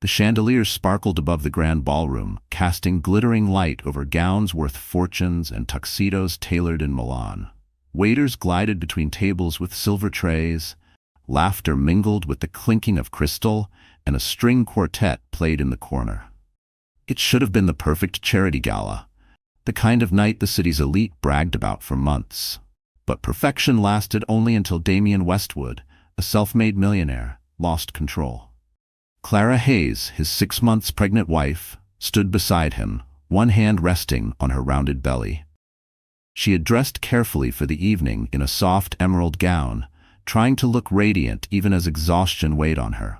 The chandeliers sparkled above the grand ballroom, casting glittering light over gowns worth fortunes and tuxedos tailored in Milan. Waiters glided between tables with silver trays, laughter mingled with the clinking of crystal, and a string quartet played in the corner. It should have been the perfect charity gala, the kind of night the city's elite bragged about for months. But perfection lasted only until Damien Westwood, a self-made millionaire, lost control. Clara Hayes, his 6 months pregnant wife, stood beside him, one hand resting on her rounded belly. She had dressed carefully for the evening in a soft emerald gown, trying to look radiant even as exhaustion weighed on her.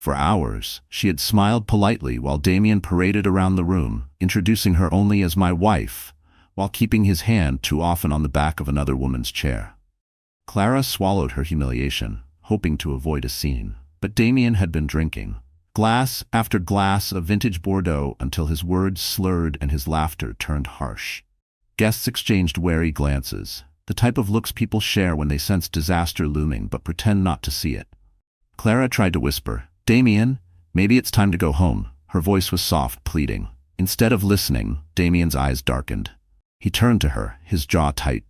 For hours, she had smiled politely while Damien paraded around the room, introducing her only as my wife, while keeping his hand too often on the back of another woman's chair. Clara swallowed her humiliation, hoping to avoid a scene. But Damien had been drinking, glass after glass of vintage Bordeaux until his words slurred and his laughter turned harsh. Guests exchanged wary glances, the type of looks people share when they sense disaster looming but pretend not to see it. Clara tried to whisper, "Damien, maybe it's time to go home." Her voice was soft, pleading. Instead of listening, Damien's eyes darkened. He turned to her, his jaw tight.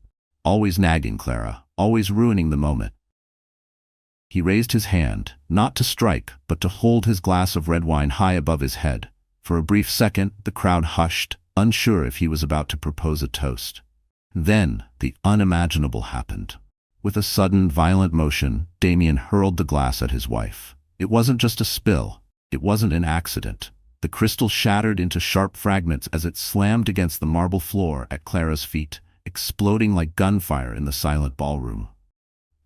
Always nagging Clara, always ruining the moment. He raised his hand, not to strike, but to hold his glass of red wine high above his head. For a brief second, the crowd hushed, unsure if he was about to propose a toast. Then, the unimaginable happened. With a sudden, violent motion, Damien hurled the glass at his wife. It wasn't just a spill. It wasn't an accident. The crystal shattered into sharp fragments as it slammed against the marble floor at Clara's feet, exploding like gunfire in the silent ballroom.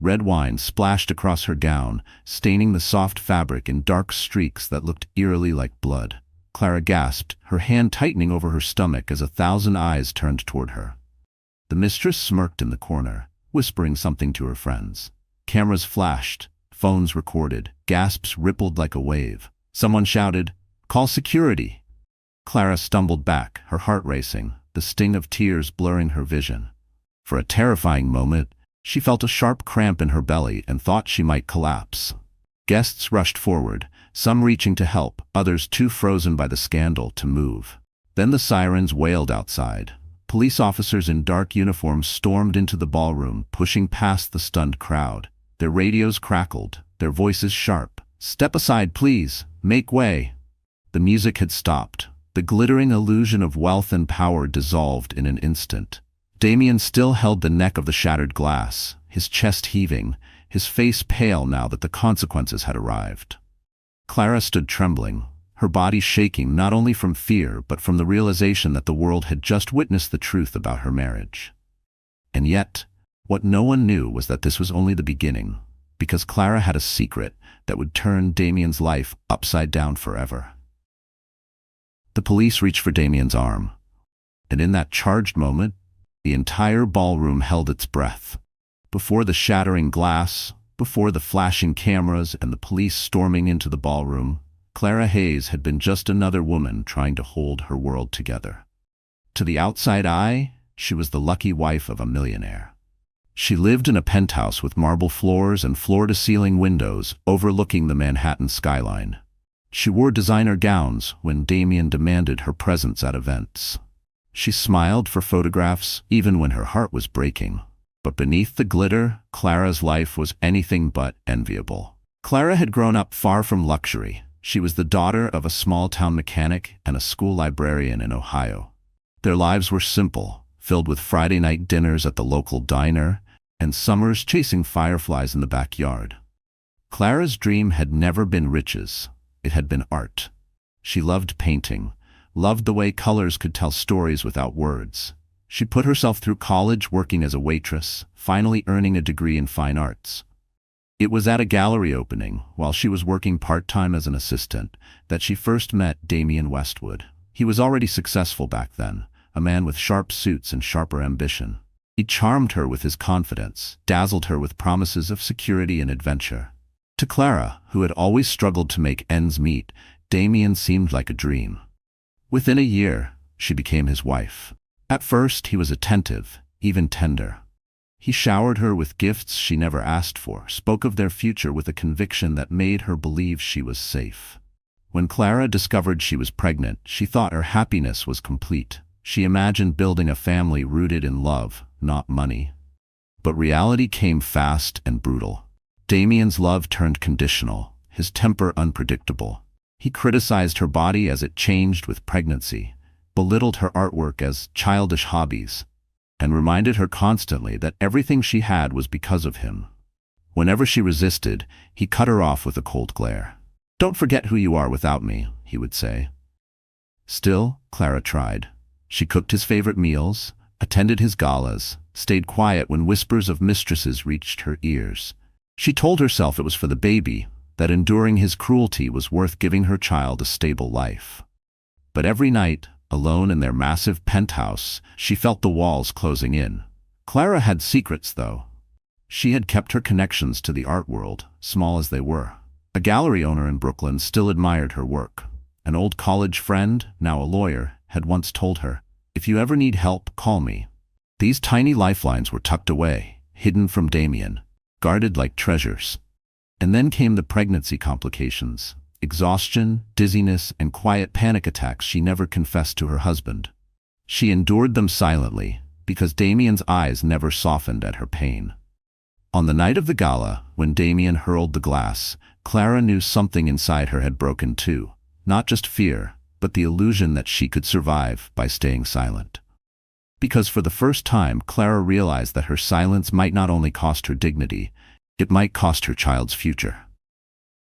Red wine splashed across her gown, staining the soft fabric in dark streaks that looked eerily like blood. Clara gasped, her hand tightening over her stomach as 1,000 eyes turned toward her. The mistress smirked in the corner, whispering something to her friends. Cameras flashed, phones recorded, gasps rippled like a wave. Someone shouted, "Call security!" Clara stumbled back, her heart racing, the sting of tears blurring her vision. For a terrifying moment, she felt a sharp cramp in her belly and thought she might collapse. Guests rushed forward, some reaching to help, others too frozen by the scandal to move. Then the sirens wailed outside. Police officers in dark uniforms stormed into the ballroom, pushing past the stunned crowd. Their radios crackled, their voices sharp. "Step aside, please. Make way." The music had stopped. The glittering illusion of wealth and power dissolved in an instant. Damien still held the neck of the shattered glass, his chest heaving, his face pale now that the consequences had arrived. Clara stood trembling, her body shaking not only from fear but from the realization that the world had just witnessed the truth about her marriage. And yet, what no one knew was that this was only the beginning, because Clara had a secret that would turn Damien's life upside down forever. The police reached for Damien's arm, and in that charged moment, the entire ballroom held its breath. Before the shattering glass, before the flashing cameras and the police storming into the ballroom, Clara Hayes had been just another woman trying to hold her world together. To the outside eye, she was the lucky wife of a millionaire. She lived in a penthouse with marble floors and floor-to-ceiling windows overlooking the Manhattan skyline. She wore designer gowns when Damien demanded her presence at events. She smiled for photographs even when her heart was breaking. But beneath the glitter, Clara's life was anything but enviable. Clara had grown up far from luxury. She was the daughter of a small-town mechanic and a school librarian in Ohio. Their lives were simple, filled with Friday night dinners at the local diner and summers chasing fireflies in the backyard. Clara's dream had never been riches. It had been art. She loved painting, loved the way colors could tell stories without words. She put herself through college working as a waitress, finally earning a degree in fine arts. It was at a gallery opening, while she was working part-time as an assistant, that she first met Damien Westwood. He was already successful back then, a man with sharp suits and sharper ambition. He charmed her with his confidence, dazzled her with promises of security and adventure. To Clara, who had always struggled to make ends meet, Damien seemed like a dream. Within a year, she became his wife. At first, he was attentive, even tender. He showered her with gifts she never asked for, spoke of their future with a conviction that made her believe she was safe. When Clara discovered she was pregnant, she thought her happiness was complete. She imagined building a family rooted in love, not money. But reality came fast and brutal. Damien's love turned conditional, his temper unpredictable. He criticized her body as it changed with pregnancy, belittled her artwork as childish hobbies, and reminded her constantly that everything she had was because of him. Whenever she resisted, he cut her off with a cold glare. "Don't forget who you are without me," he would say. Still, Clara tried. She cooked his favorite meals, attended his galas, stayed quiet when whispers of mistresses reached her ears. She told herself it was for the baby, that enduring his cruelty was worth giving her child a stable life. But every night, alone in their massive penthouse, she felt the walls closing in. Clara had secrets, though. She had kept her connections to the art world, small as they were. A gallery owner in Brooklyn still admired her work. An old college friend, now a lawyer, had once told her, "If you ever need help, call me." These tiny lifelines were tucked away, hidden from Damien, guarded like treasures. And then came the pregnancy complications. Exhaustion, dizziness, and quiet panic attacks she never confessed to her husband. She endured them silently, because Damien's eyes never softened at her pain. On the night of the gala, when Damien hurled the glass, Clara knew something inside her had broken too. Not just fear, but the illusion that she could survive by staying silent. Because for the first time, Clara realized that her silence might not only cost her dignity, it might cost her child's future.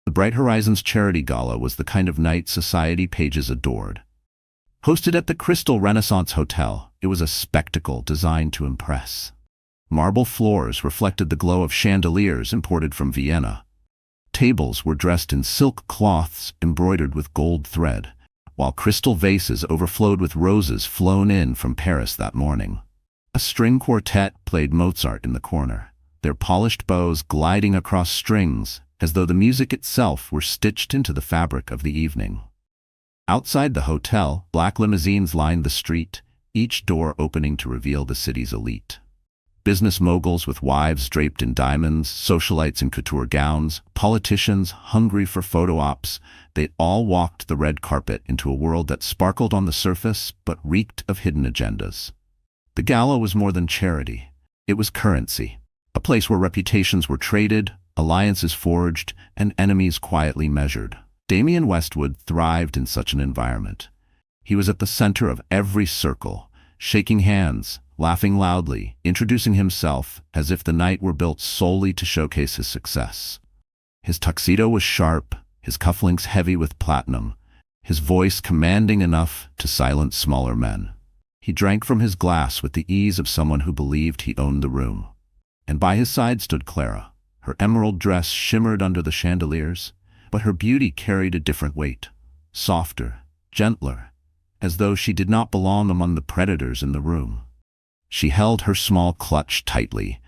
The Bright Horizons Charity Gala was the kind of night society pages adored. Hosted at the Crystal Renaissance Hotel, it was a spectacle designed to impress. Marble floors reflected the glow of chandeliers imported from Vienna. Tables were dressed in silk cloths embroidered with gold thread, while crystal vases overflowed with roses flown in from Paris that morning. A string quartet played Mozart in the corner, their polished bows gliding across strings as though the music itself were stitched into the fabric of the evening. Outside the hotel, black limousines lined the street, each door opening to reveal the city's elite. Business moguls with wives draped in diamonds, socialites in couture gowns, politicians hungry for photo ops, they all walked the red carpet into a world that sparkled on the surface but reeked of hidden agendas. The gala was more than charity. It was currency, a place where reputations were traded, alliances forged, and enemies quietly measured. Damien Westwood thrived in such an environment. He was at the center of every circle, shaking hands, laughing loudly, introducing himself as if the night were built solely to showcase his success. His tuxedo was sharp, his cufflinks heavy with platinum, his voice commanding enough to silence smaller men. He drank from his glass with the ease of someone who believed he owned the room. And by his side stood Clara. Her emerald dress shimmered under the chandeliers, but her beauty carried a different weight, softer, gentler, as though she did not belong among the predators in the room. She held her small clutch tightly,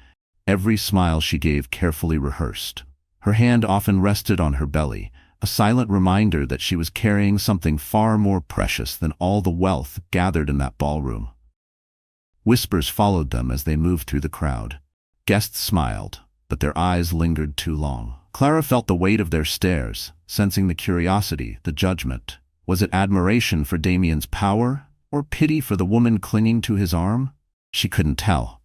every smile she gave carefully rehearsed. Her hand often rested on her belly, a silent reminder that she was carrying something far more precious than all the wealth gathered in that ballroom. Whispers followed them as they moved through the crowd. Guests smiled, but their eyes lingered too long. Clara felt the weight of their stares, sensing the curiosity, the judgment. Was it admiration for Damien's power, or pity for the woman clinging to his arm? She couldn't tell.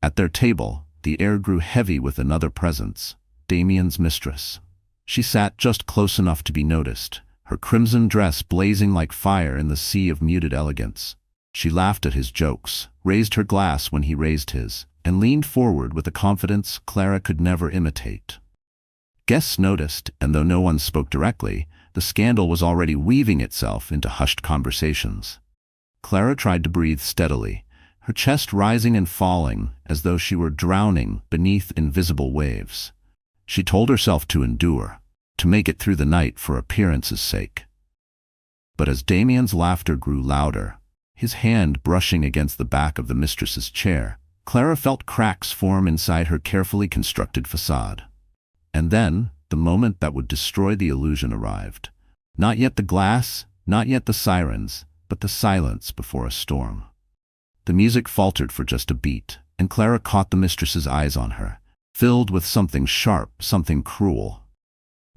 At their table, the air grew heavy with another presence, Damien's mistress. She sat just close enough to be noticed, her crimson dress blazing like fire in the sea of muted elegance. She laughed at his jokes, raised her glass when he raised his, and leaned forward with a confidence Clara could never imitate. Guests noticed, and though no one spoke directly, the scandal was already weaving itself into hushed conversations. Clara tried to breathe steadily, her chest rising and falling as though she were drowning beneath invisible waves. She told herself to endure, to make it through the night for appearance's sake. But as Damien's laughter grew louder, his hand brushing against the back of the mistress's chair, Clara felt cracks form inside her carefully constructed facade. And then, the moment that would destroy the illusion arrived. Not yet the glass, not yet the sirens, but the silence before a storm. The music faltered for just a beat, and Clara caught the mistress's eyes on her, filled with something sharp, something cruel.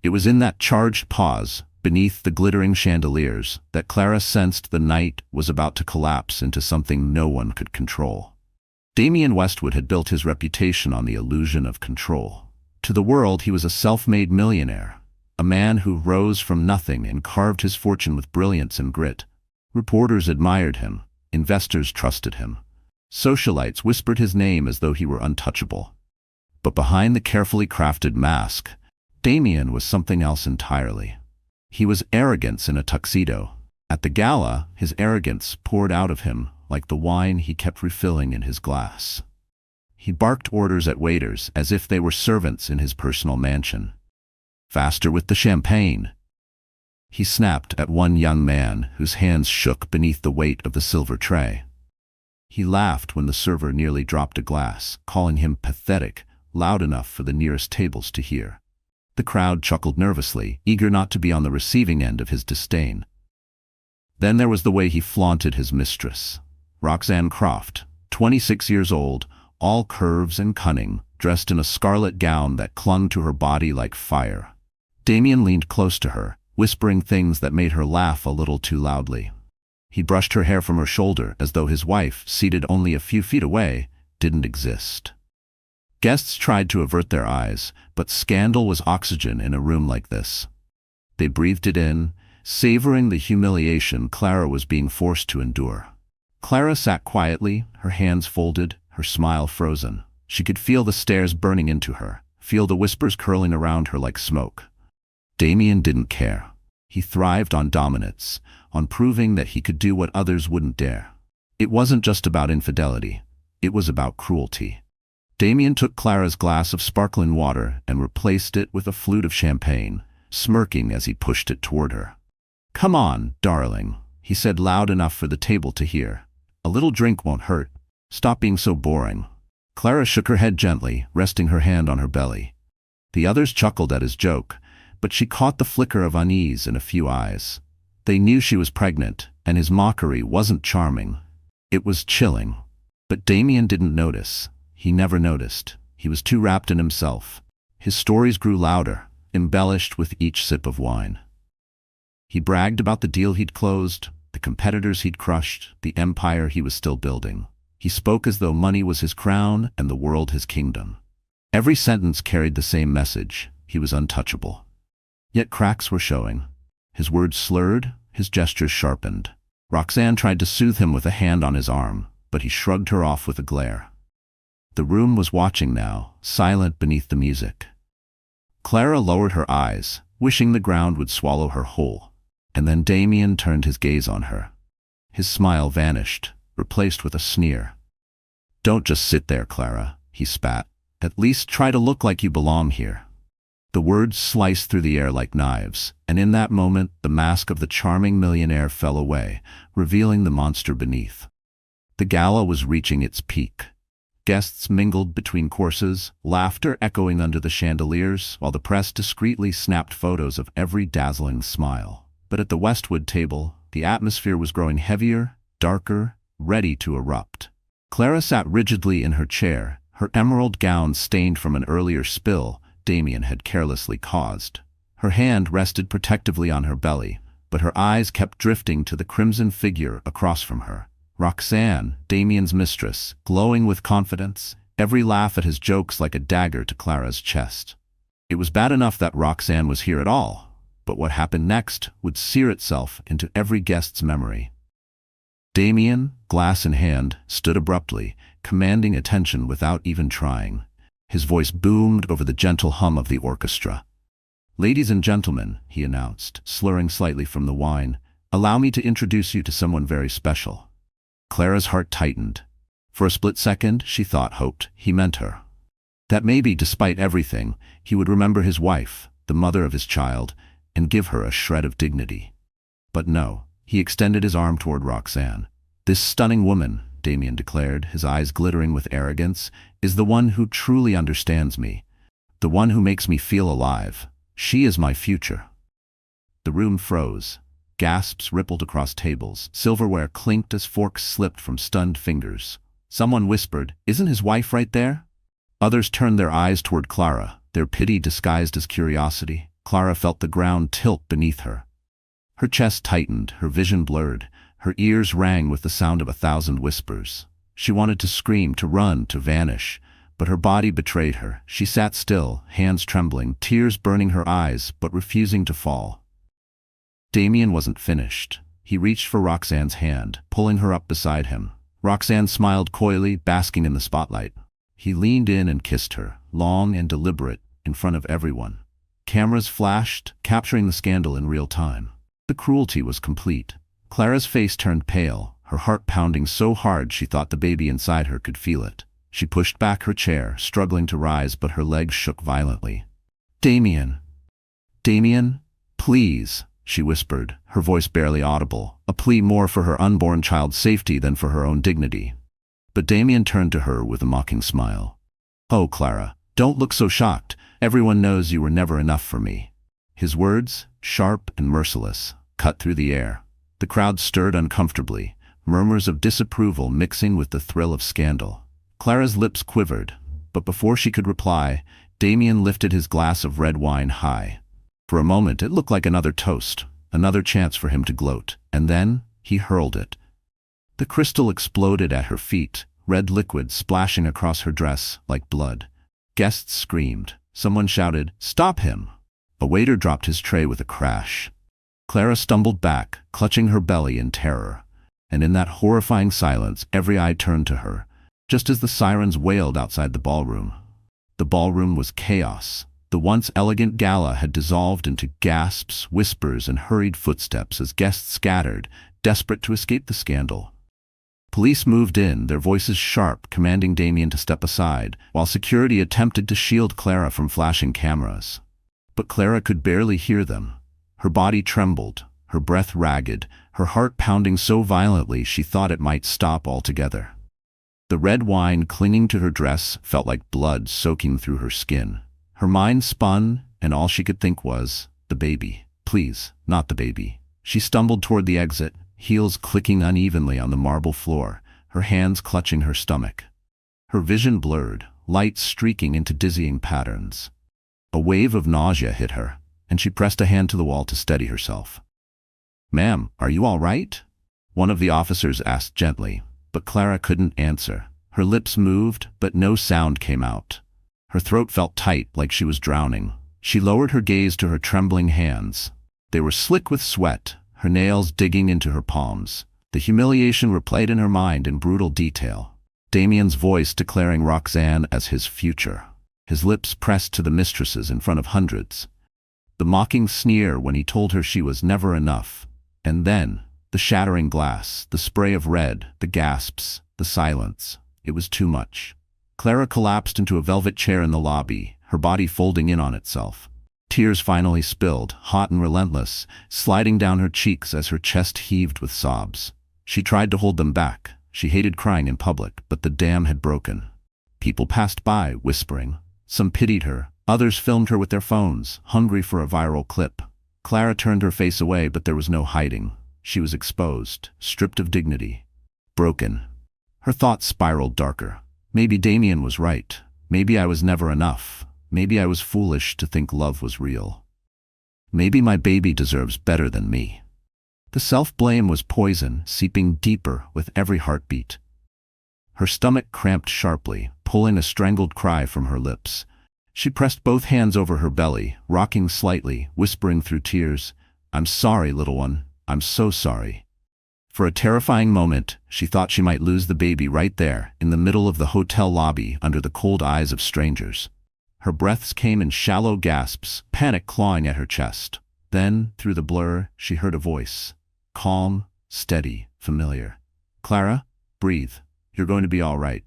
It was in that charged pause, beneath the glittering chandeliers, that Clara sensed the night was about to collapse into something no one could control. Damien Westwood had built his reputation on the illusion of control. To the world, he was a self-made millionaire, a man who rose from nothing and carved his fortune with brilliance and grit. Reporters admired him, investors trusted him. Socialites whispered his name as though he were untouchable. But behind the carefully crafted mask, Damien was something else entirely. He was arrogance in a tuxedo. At the gala, his arrogance poured out of him like the wine he kept refilling in his glass. He barked orders at waiters as if they were servants in his personal mansion. Faster with the champagne. He snapped at one young man whose hands shook beneath the weight of the silver tray. He laughed when the server nearly dropped a glass, calling him pathetic, loud enough for the nearest tables to hear. The crowd chuckled nervously, eager not to be on the receiving end of his disdain. Then there was the way he flaunted his mistress. Roxanne Croft, 26 years old, all curves and cunning, dressed in a scarlet gown that clung to her body like fire. Damien leaned close to her, whispering things that made her laugh a little too loudly. He brushed her hair from her shoulder as though his wife, seated only a few feet away, didn't exist. Guests tried to avert their eyes, but scandal was oxygen in a room like this. They breathed it in, savoring the humiliation Clara was being forced to endure. Clara sat quietly, her hands folded, her smile frozen. She could feel the stares burning into her, feel the whispers curling around her like smoke. Damien didn't care. He thrived on dominance, on proving that he could do what others wouldn't dare. It wasn't just about infidelity. It was about cruelty. Damien took Clara's glass of sparkling water and replaced it with a flute of champagne, smirking as he pushed it toward her. "Come on, darling," he said loud enough for the table to hear. "A little drink won't hurt. Stop being so boring." Clara shook her head gently, resting her hand on her belly. The others chuckled at his joke, but she caught the flicker of unease in a few eyes. They knew she was pregnant, and his mockery wasn't charming. It was chilling. But Damien didn't notice. He never noticed. He was too wrapped in himself. His stories grew louder, embellished with each sip of wine. He bragged about the deal he'd closed, the competitors he'd crushed, the empire he was still building. He spoke as though money was his crown and the world his kingdom. Every sentence carried the same message. He was untouchable. Yet cracks were showing. His words slurred, his gestures sharpened. Roxanne tried to soothe him with a hand on his arm, but he shrugged her off with a glare. The room was watching now, silent beneath the music. Clara lowered her eyes, wishing the ground would swallow her whole. And then Damien turned his gaze on her. His smile vanished, replaced with a sneer. "Don't just sit there, Clara," he spat. "At least try to look like you belong here." The words sliced through the air like knives, and in that moment the mask of the charming millionaire fell away, revealing the monster beneath. The gala was reaching its peak. Guests mingled between courses, laughter echoing under the chandeliers, while the press discreetly snapped photos of every dazzling smile. But at the Westwood table, the atmosphere was growing heavier, darker, ready to erupt. Clara sat rigidly in her chair, her emerald gown stained from an earlier spill Damien had carelessly caused. Her hand rested protectively on her belly, but her eyes kept drifting to the crimson figure across from her. Roxanne, Damien's mistress, glowing with confidence, every laugh at his jokes like a dagger to Clara's chest. It was bad enough that Roxanne was here at all, but what happened next would sear itself into every guest's memory. Damien, glass in hand, stood abruptly, commanding attention without even trying. His voice boomed over the gentle hum of the orchestra. "Ladies and gentlemen," he announced, slurring slightly from the wine, "allow me to introduce you to someone very special." Clara's heart tightened. For a split second, she hoped he meant her. That maybe, despite everything, he would remember his wife, the mother of his child, and give her a shred of dignity. But no, he extended his arm toward Roxanne. "This stunning woman," Damien declared, his eyes glittering with arrogance, "is the one who truly understands me, the one who makes me feel alive. She is my future." The room froze. Gasps rippled across tables. Silverware clinked as forks slipped from stunned fingers. Someone whispered, "Isn't his wife right there?" Others turned their eyes toward Clara, their pity disguised as curiosity. Clara felt the ground tilt beneath her. Her chest tightened, her vision blurred, her ears rang with the sound of 1,000 whispers. She wanted to scream, to run, to vanish, but her body betrayed her. She sat still, hands trembling, tears burning her eyes, but refusing to fall. Damien wasn't finished. He reached for Roxanne's hand, pulling her up beside him. Roxanne smiled coyly, basking in the spotlight. He leaned in and kissed her, long and deliberate, in front of everyone. Cameras flashed, capturing the scandal in real time. The cruelty was complete. Clara's face turned pale, her heart pounding so hard she thought the baby inside her could feel it. She pushed back her chair, struggling to rise, but her legs shook violently. "Damien! Damien, please!" she whispered, her voice barely audible, a plea more for her unborn child's safety than for her own dignity. But Damien turned to her with a mocking smile. "Oh, Clara, don't look so shocked. Everyone knows you were never enough for me." His words, sharp and merciless, cut through the air. The crowd stirred uncomfortably, murmurs of disapproval mixing with the thrill of scandal. Clara's lips quivered, but before she could reply, Damien lifted his glass of red wine high. For a moment it looked like another toast, another chance for him to gloat, and then he hurled it. The crystal exploded at her feet, red liquid splashing across her dress like blood. Guests screamed. Someone shouted, "Stop him!" A waiter dropped his tray with a crash. Clara stumbled back, clutching her belly in terror. And in that horrifying silence, every eye turned to her, just as the sirens wailed outside the ballroom. The ballroom was chaos. The once elegant gala had dissolved into gasps, whispers, and hurried footsteps as guests scattered, desperate to escape the scandal. Police moved in, their voices sharp, commanding Damien to step aside, while security attempted to shield Clara from flashing cameras. But Clara could barely hear them. Her body trembled, her breath ragged, her heart pounding so violently she thought it might stop altogether. The red wine clinging to her dress felt like blood soaking through her skin. Her mind spun, and all she could think was, the baby. Please, not the baby. She stumbled toward the exit, heels clicking unevenly on the marble floor, her hands clutching her stomach. Her vision blurred, lights streaking into dizzying patterns. A wave of nausea hit her, and she pressed a hand to the wall to steady herself. "Ma'am, are you all right?" one of the officers asked gently, but Clara couldn't answer. Her lips moved, but no sound came out. Her throat felt tight, like she was drowning. She lowered her gaze to her trembling hands. They were slick with sweat, her nails digging into her palms. The humiliation replayed in her mind in brutal detail. Damien's voice declaring Roxanne as his future. His lips pressed to the mistresses in front of hundreds. The mocking sneer when he told her she was never enough. And then, the shattering glass, the spray of red, the gasps, the silence. It was too much. Clara collapsed into a velvet chair in the lobby, her body folding in on itself. Tears finally spilled, hot and relentless, sliding down her cheeks as her chest heaved with sobs. She tried to hold them back. She hated crying in public, but the dam had broken. People passed by, whispering. Some pitied her. Others filmed her with their phones, hungry for a viral clip. Clara turned her face away, but there was no hiding. She was exposed, stripped of dignity, broken. Her thoughts spiraled darker. Maybe Damien was right. Maybe I was never enough. Maybe I was foolish to think love was real. Maybe my baby deserves better than me. The self-blame was poison, seeping deeper with every heartbeat. Her stomach cramped sharply, pulling a strangled cry from her lips. She pressed both hands over her belly, rocking slightly, whispering through tears, "I'm sorry, little one. I'm so sorry." For a terrifying moment, she thought she might lose the baby right there, in the middle of the hotel lobby, under the cold eyes of strangers. Her breaths came in shallow gasps, panic clawing at her chest. Then, through the blur, she heard a voice. Calm, steady, familiar. "Clara, breathe. You're going to be all right."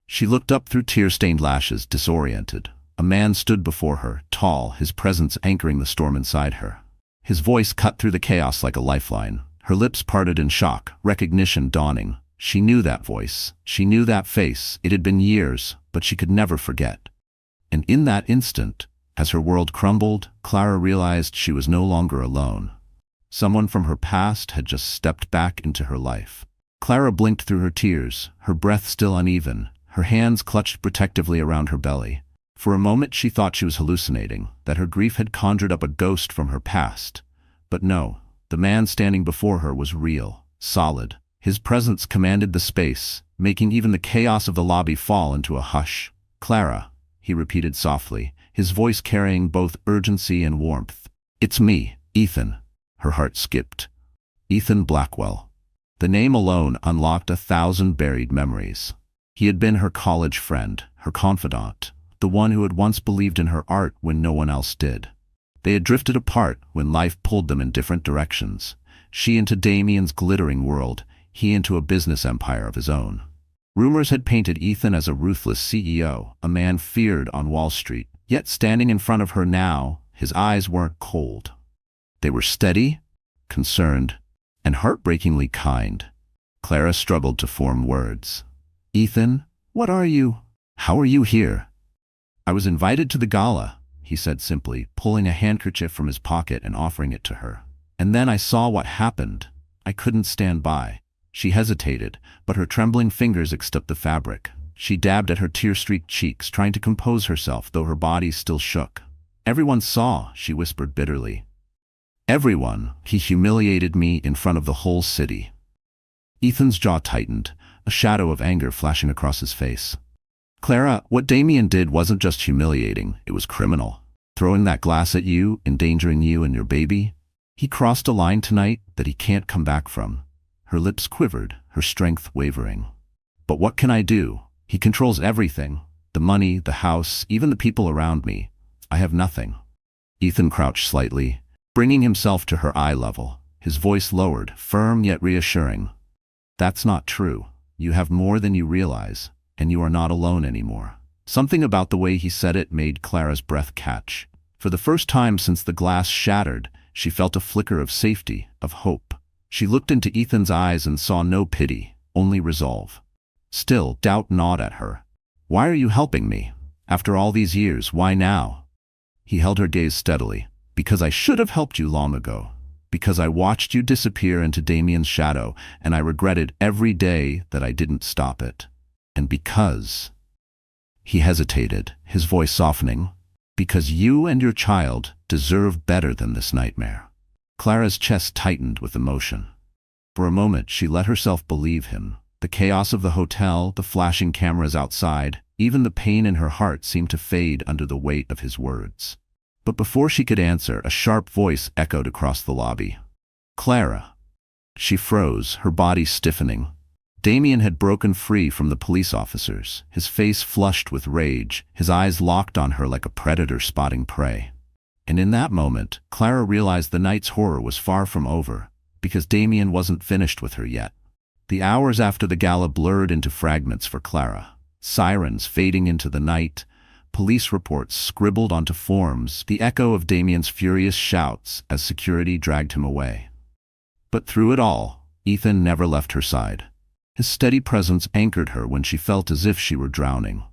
She looked up through tear-stained lashes, disoriented. A man stood before her, tall, his presence anchoring the storm inside her. His voice cut through the chaos like a lifeline. Her lips parted in shock, recognition dawning. She knew that voice. She knew that face. It had been years, but she could never forget. And in that instant, as her world crumbled, Clara realized she was no longer alone. Someone from her past had just stepped back into her life. Clara blinked through her tears, her breath still uneven, her hands clutched protectively around her belly. For a moment she thought she was hallucinating, that her grief had conjured up a ghost from her past. But no, The man standing before her was real, solid. His presence commanded the space, making even the chaos of the lobby fall into a hush. "Clara," he repeated softly, his voice carrying both urgency and warmth. "It's me, Ethan." Her heart skipped. Ethan Blackwell. The name alone unlocked 1,000 buried memories. He had been her college friend, her confidant, the one who had once believed in her art when no one else did. They had drifted apart when life pulled them in different directions. She into Damien's glittering world, he into a business empire of his own. Rumors had painted Ethan as a ruthless CEO, a man feared on Wall Street. Yet standing in front of her now, his eyes weren't cold. They were steady, concerned, and heartbreakingly kind. Clara struggled to form words. "Ethan, what are you? How are you here?" "I was invited to the gala," he said simply, pulling a handkerchief from his pocket and offering it to her. "And then I saw what happened. I couldn't stand by." She hesitated, but her trembling fingers extended up the fabric. She dabbed at her tear-streaked cheeks, trying to compose herself, though her body still shook. "Everyone saw," she whispered bitterly. "Everyone. He humiliated me in front of the whole city." Ethan's jaw tightened, a shadow of anger flashing across his face. "Clara, what Damien did wasn't just humiliating, it was criminal. Throwing that glass at you, endangering you and your baby. He crossed a line tonight that he can't come back from." Her lips quivered, her strength wavering. "But what can I do? He controls everything. The money, the house, even the people around me. I have nothing." Ethan crouched slightly, bringing himself to her eye level, his voice lowered, firm yet reassuring. "That's not true. You have more than you realize, and you are not alone anymore." Something about the way he said it made Clara's breath catch. For the first time since the glass shattered, she felt a flicker of safety, of hope. She looked into Ethan's eyes and saw no pity, only resolve. Still, doubt gnawed at her. "Why are you helping me? After all these years, why now?" He held her gaze steadily. "Because I should have helped you long ago. Because I watched you disappear into Damien's shadow, and I regretted every day that I didn't stop it. And because—" He hesitated, his voice softening. "Because you and your child deserve better than this nightmare." Clara's chest tightened with emotion. For a moment she let herself believe him. The chaos of the hotel, the flashing cameras outside, even the pain in her heart seemed to fade under the weight of his words. But before she could answer, a sharp voice echoed across the lobby. "Clara." She froze, her body stiffening. Damien had broken free from the police officers, his face flushed with rage, his eyes locked on her like a predator spotting prey. And in that moment, Clara realized the night's horror was far from over, because Damien wasn't finished with her yet. The hours after the gala blurred into fragments for Clara. Sirens fading into the night, police reports scribbled onto forms, the echo of Damien's furious shouts as security dragged him away. But through it all, Ethan never left her side. His steady presence anchored her when she felt as if she were drowning.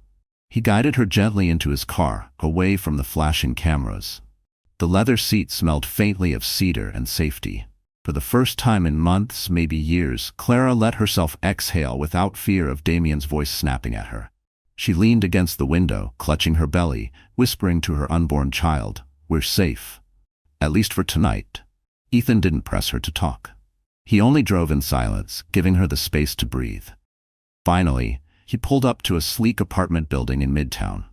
He guided her gently into his car, away from the flashing cameras. The leather seat smelled faintly of cedar and safety. For the first time in months, maybe years, Clara let herself exhale without fear of Damien's voice snapping at her. She leaned against the window, clutching her belly, whispering to her unborn child, "We're safe. At least for tonight." Ethan didn't press her to talk. He only drove in silence, giving her the space to breathe. Finally, he pulled up to a sleek apartment building in Midtown.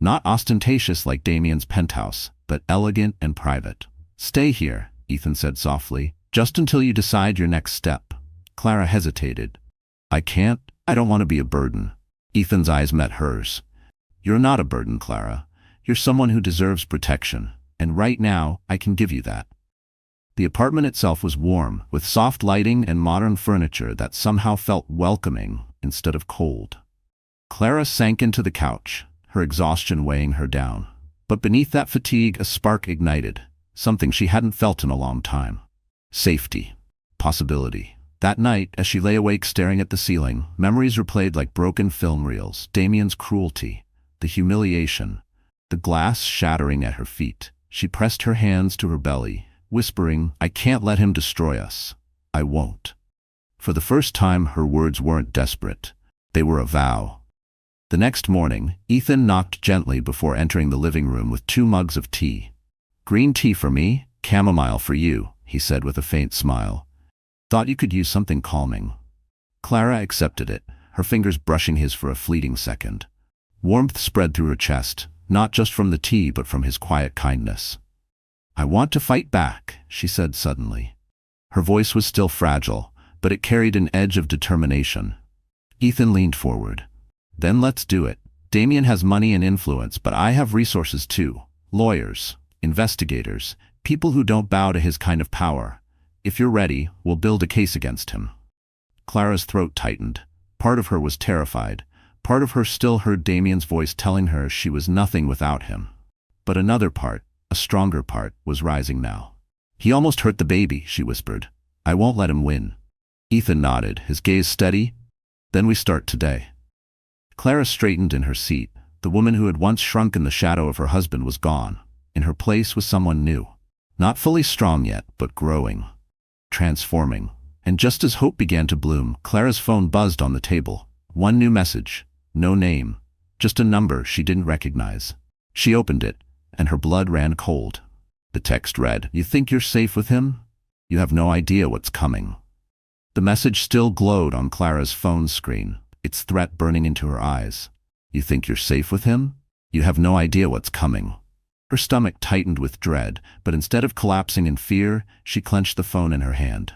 Not ostentatious like Damien's penthouse, but elegant and private. "Stay here," Ethan said softly, "just until you decide your next step." Clara hesitated. "I can't. I don't want to be a burden." Ethan's eyes met hers. "You're not a burden, Clara. You're someone who deserves protection, and right now, I can give you that." The apartment itself was warm, with soft lighting and modern furniture that somehow felt welcoming instead of cold. Clara sank into the couch, her exhaustion weighing her down. But beneath that fatigue, a spark ignited, something she hadn't felt in a long time. Safety. Possibility. That night, as she lay awake staring at the ceiling, memories replayed like broken film reels. Damien's cruelty, the humiliation, the glass shattering at her feet. She pressed her hands to her belly, whispering, "I can't let him destroy us. I won't." For the first time, her words weren't desperate. They were a vow. The next morning, Ethan knocked gently before entering the living room with 2 mugs of tea. "Green tea for me, chamomile for you," he said with a faint smile. Thought you could use something calming. Clara accepted it, her fingers brushing his for a fleeting second. Warmth spread through her chest, not just from the tea but from his quiet kindness. I want to fight back, she said suddenly. Her voice was still fragile, but it carried an edge of determination. Ethan leaned forward. Then let's do it. Damien has money and influence, but I have resources too. Lawyers, investigators, people who don't bow to his kind of power. If you're ready, we'll build a case against him. Clara's throat tightened. Part of her was terrified. Part of her still heard Damien's voice telling her she was nothing without him. But another part, a stronger part, was rising now. He almost hurt the baby, she whispered. I won't let him win. Ethan nodded, his gaze steady. Then we start today. Clara straightened in her seat. The woman who had once shrunk in the shadow of her husband was gone. In her place was someone new. Not fully strong yet, but growing. Transforming. And just as hope began to bloom, Clara's phone buzzed on the table. One new message. No name. Just a number she didn't recognize. She opened it, and her blood ran cold. The text read, You think you're safe with him? You have no idea what's coming. The message still glowed on Clara's phone screen, its threat burning into her eyes. You think you're safe with him? You have no idea what's coming. Her stomach tightened with dread, but instead of collapsing in fear, she clenched the phone in her hand.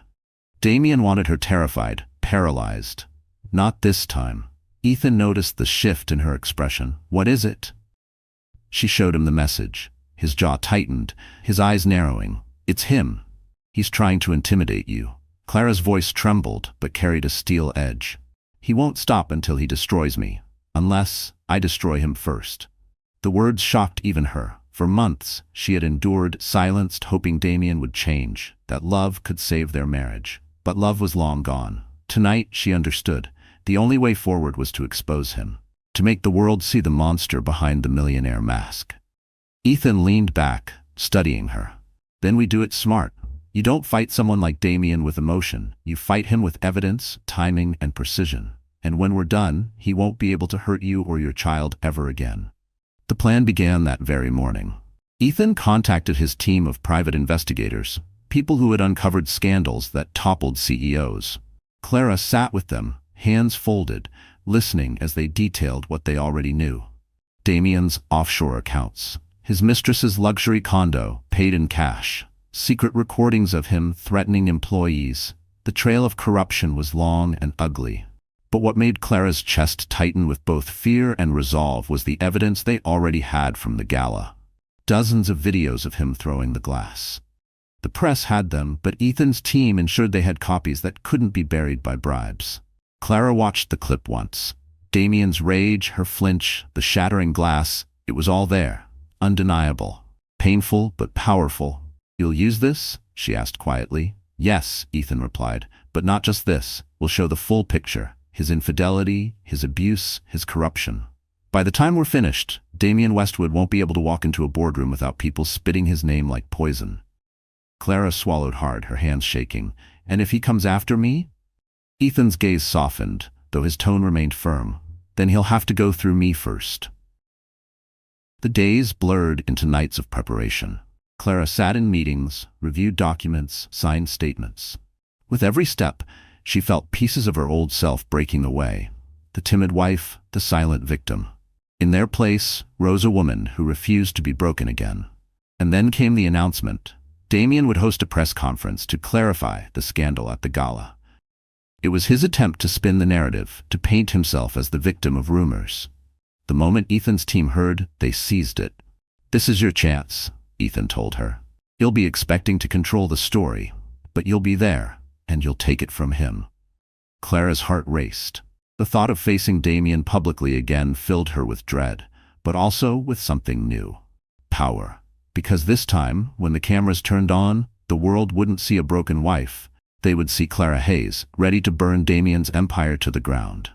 Damien wanted her terrified, paralyzed. Not this time. Ethan noticed the shift in her expression. What is it? She showed him the message. His jaw tightened, his eyes narrowing. It's him. He's trying to intimidate you. Clara's voice trembled, but carried a steel edge. He won't stop until he destroys me. Unless I destroy him first. The words shocked even her. For months, she had endured, silenced, hoping Damien would change, that love could save their marriage. But love was long gone. Tonight, she understood. The only way forward was to expose him. To make the world see the monster behind the millionaire mask. Ethan leaned back, studying her. Then we do it smart. You don't fight someone like Damien with emotion. You fight him with evidence, timing, and precision. And when we're done, he won't be able to hurt you or your child ever again. The plan began that very morning. Ethan contacted his team of private investigators, people who had uncovered scandals that toppled CEOs. Clara sat with them, hands folded, listening as they detailed what they already knew. Damien's offshore accounts, his mistress's luxury condo, paid in cash, secret recordings of him threatening employees. The trail of corruption was long and ugly. But what made Clara's chest tighten with both fear and resolve was the evidence they already had from the gala. Dozens of videos of him throwing the glass. The press had them, but Ethan's team ensured they had copies that couldn't be buried by bribes. Clara watched the clip once. Damien's rage, her flinch, the shattering glass, it was all there. Undeniable. Painful, but powerful. You'll use this? She asked quietly. Yes, Ethan replied, but not just this. We'll show the full picture. His infidelity, his abuse, his corruption. By the time we're finished, Damien Westwood won't be able to walk into a boardroom without people spitting his name like poison. Clara swallowed hard, her hands shaking. And if he comes after me? Ethan's gaze softened, though his tone remained firm. Then he'll have to go through me first. The days blurred into nights of preparation. Clara sat in meetings, reviewed documents, signed statements. With every step, she felt pieces of her old self breaking away. The timid wife, the silent victim. In their place rose a woman who refused to be broken again. And then came the announcement. Damien would host a press conference to clarify the scandal at the gala. It was his attempt to spin the narrative, to paint himself as the victim of rumors. The moment Ethan's team heard, they seized it. This is your chance, Ethan told her. You'll be expecting to control the story, but you'll be there, and you'll take it from him. Clara's heart raced. The thought of facing Damien publicly again filled her with dread, but also with something new. Power. Because this time, when the cameras turned on, the world wouldn't see a broken wife. They would see Clara Hayes, ready to burn Damien's empire to the ground.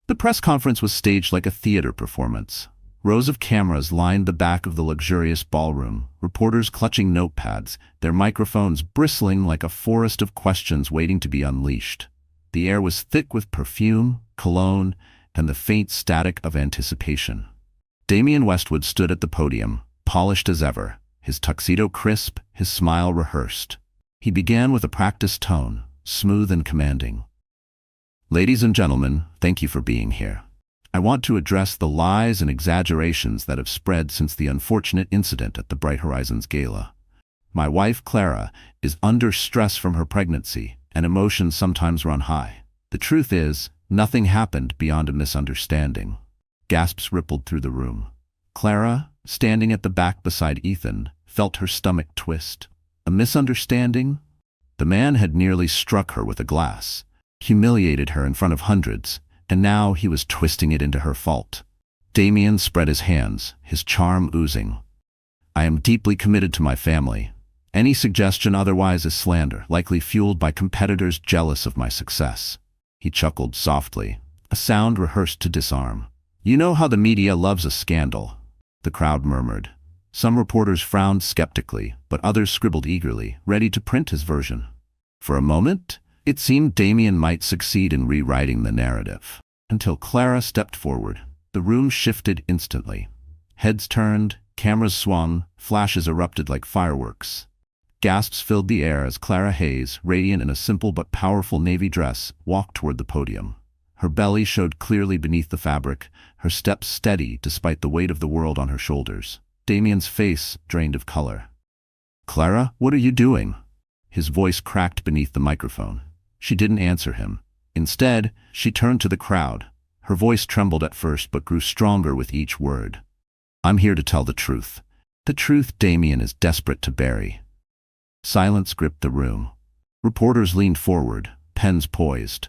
The press conference was staged like a theater performance. Rows of cameras lined the back of the luxurious ballroom, reporters clutching notepads, their microphones bristling like a forest of questions waiting to be unleashed. The air was thick with perfume, cologne, and the faint static of anticipation. Damien Westwood stood at the podium, polished as ever, his tuxedo crisp, his smile rehearsed. He began with a practiced tone, smooth and commanding. Ladies and gentlemen, thank you for being here. I want to address the lies and exaggerations that have spread since the unfortunate incident at the Bright Horizons Gala. My wife, Clara, is under stress from her pregnancy, and emotions sometimes run high. The truth is, nothing happened beyond a misunderstanding. Gasps rippled through the room. Clara, standing at the back beside Ethan, felt her stomach twist. A misunderstanding? The man had nearly struck her with a glass, humiliated her in front of hundreds, and now he was twisting it into her fault. Damien spread his hands, his charm oozing. I am deeply committed to my family. Any suggestion otherwise is slander, likely fueled by competitors jealous of my success. He chuckled softly, a sound rehearsed to disarm. You know how the media loves a scandal, the crowd murmured. Some reporters frowned skeptically, but others scribbled eagerly, ready to print his version. For a moment, it seemed Damien might succeed in rewriting the narrative. Until Clara stepped forward, the room shifted instantly. Heads turned, cameras swung, flashes erupted like fireworks. Gasps filled the air as Clara Hayes, radiant in a simple but powerful navy dress, walked toward the podium. Her belly showed clearly beneath the fabric, her steps steady despite the weight of the world on her shoulders. Damien's face drained of color. Clara, what are you doing? His voice cracked beneath the microphone. She didn't answer him. Instead, she turned to the crowd. Her voice trembled at first but grew stronger with each word. I'm here to tell the truth. The truth Damien is desperate to bury. Silence gripped the room. Reporters leaned forward, pens poised.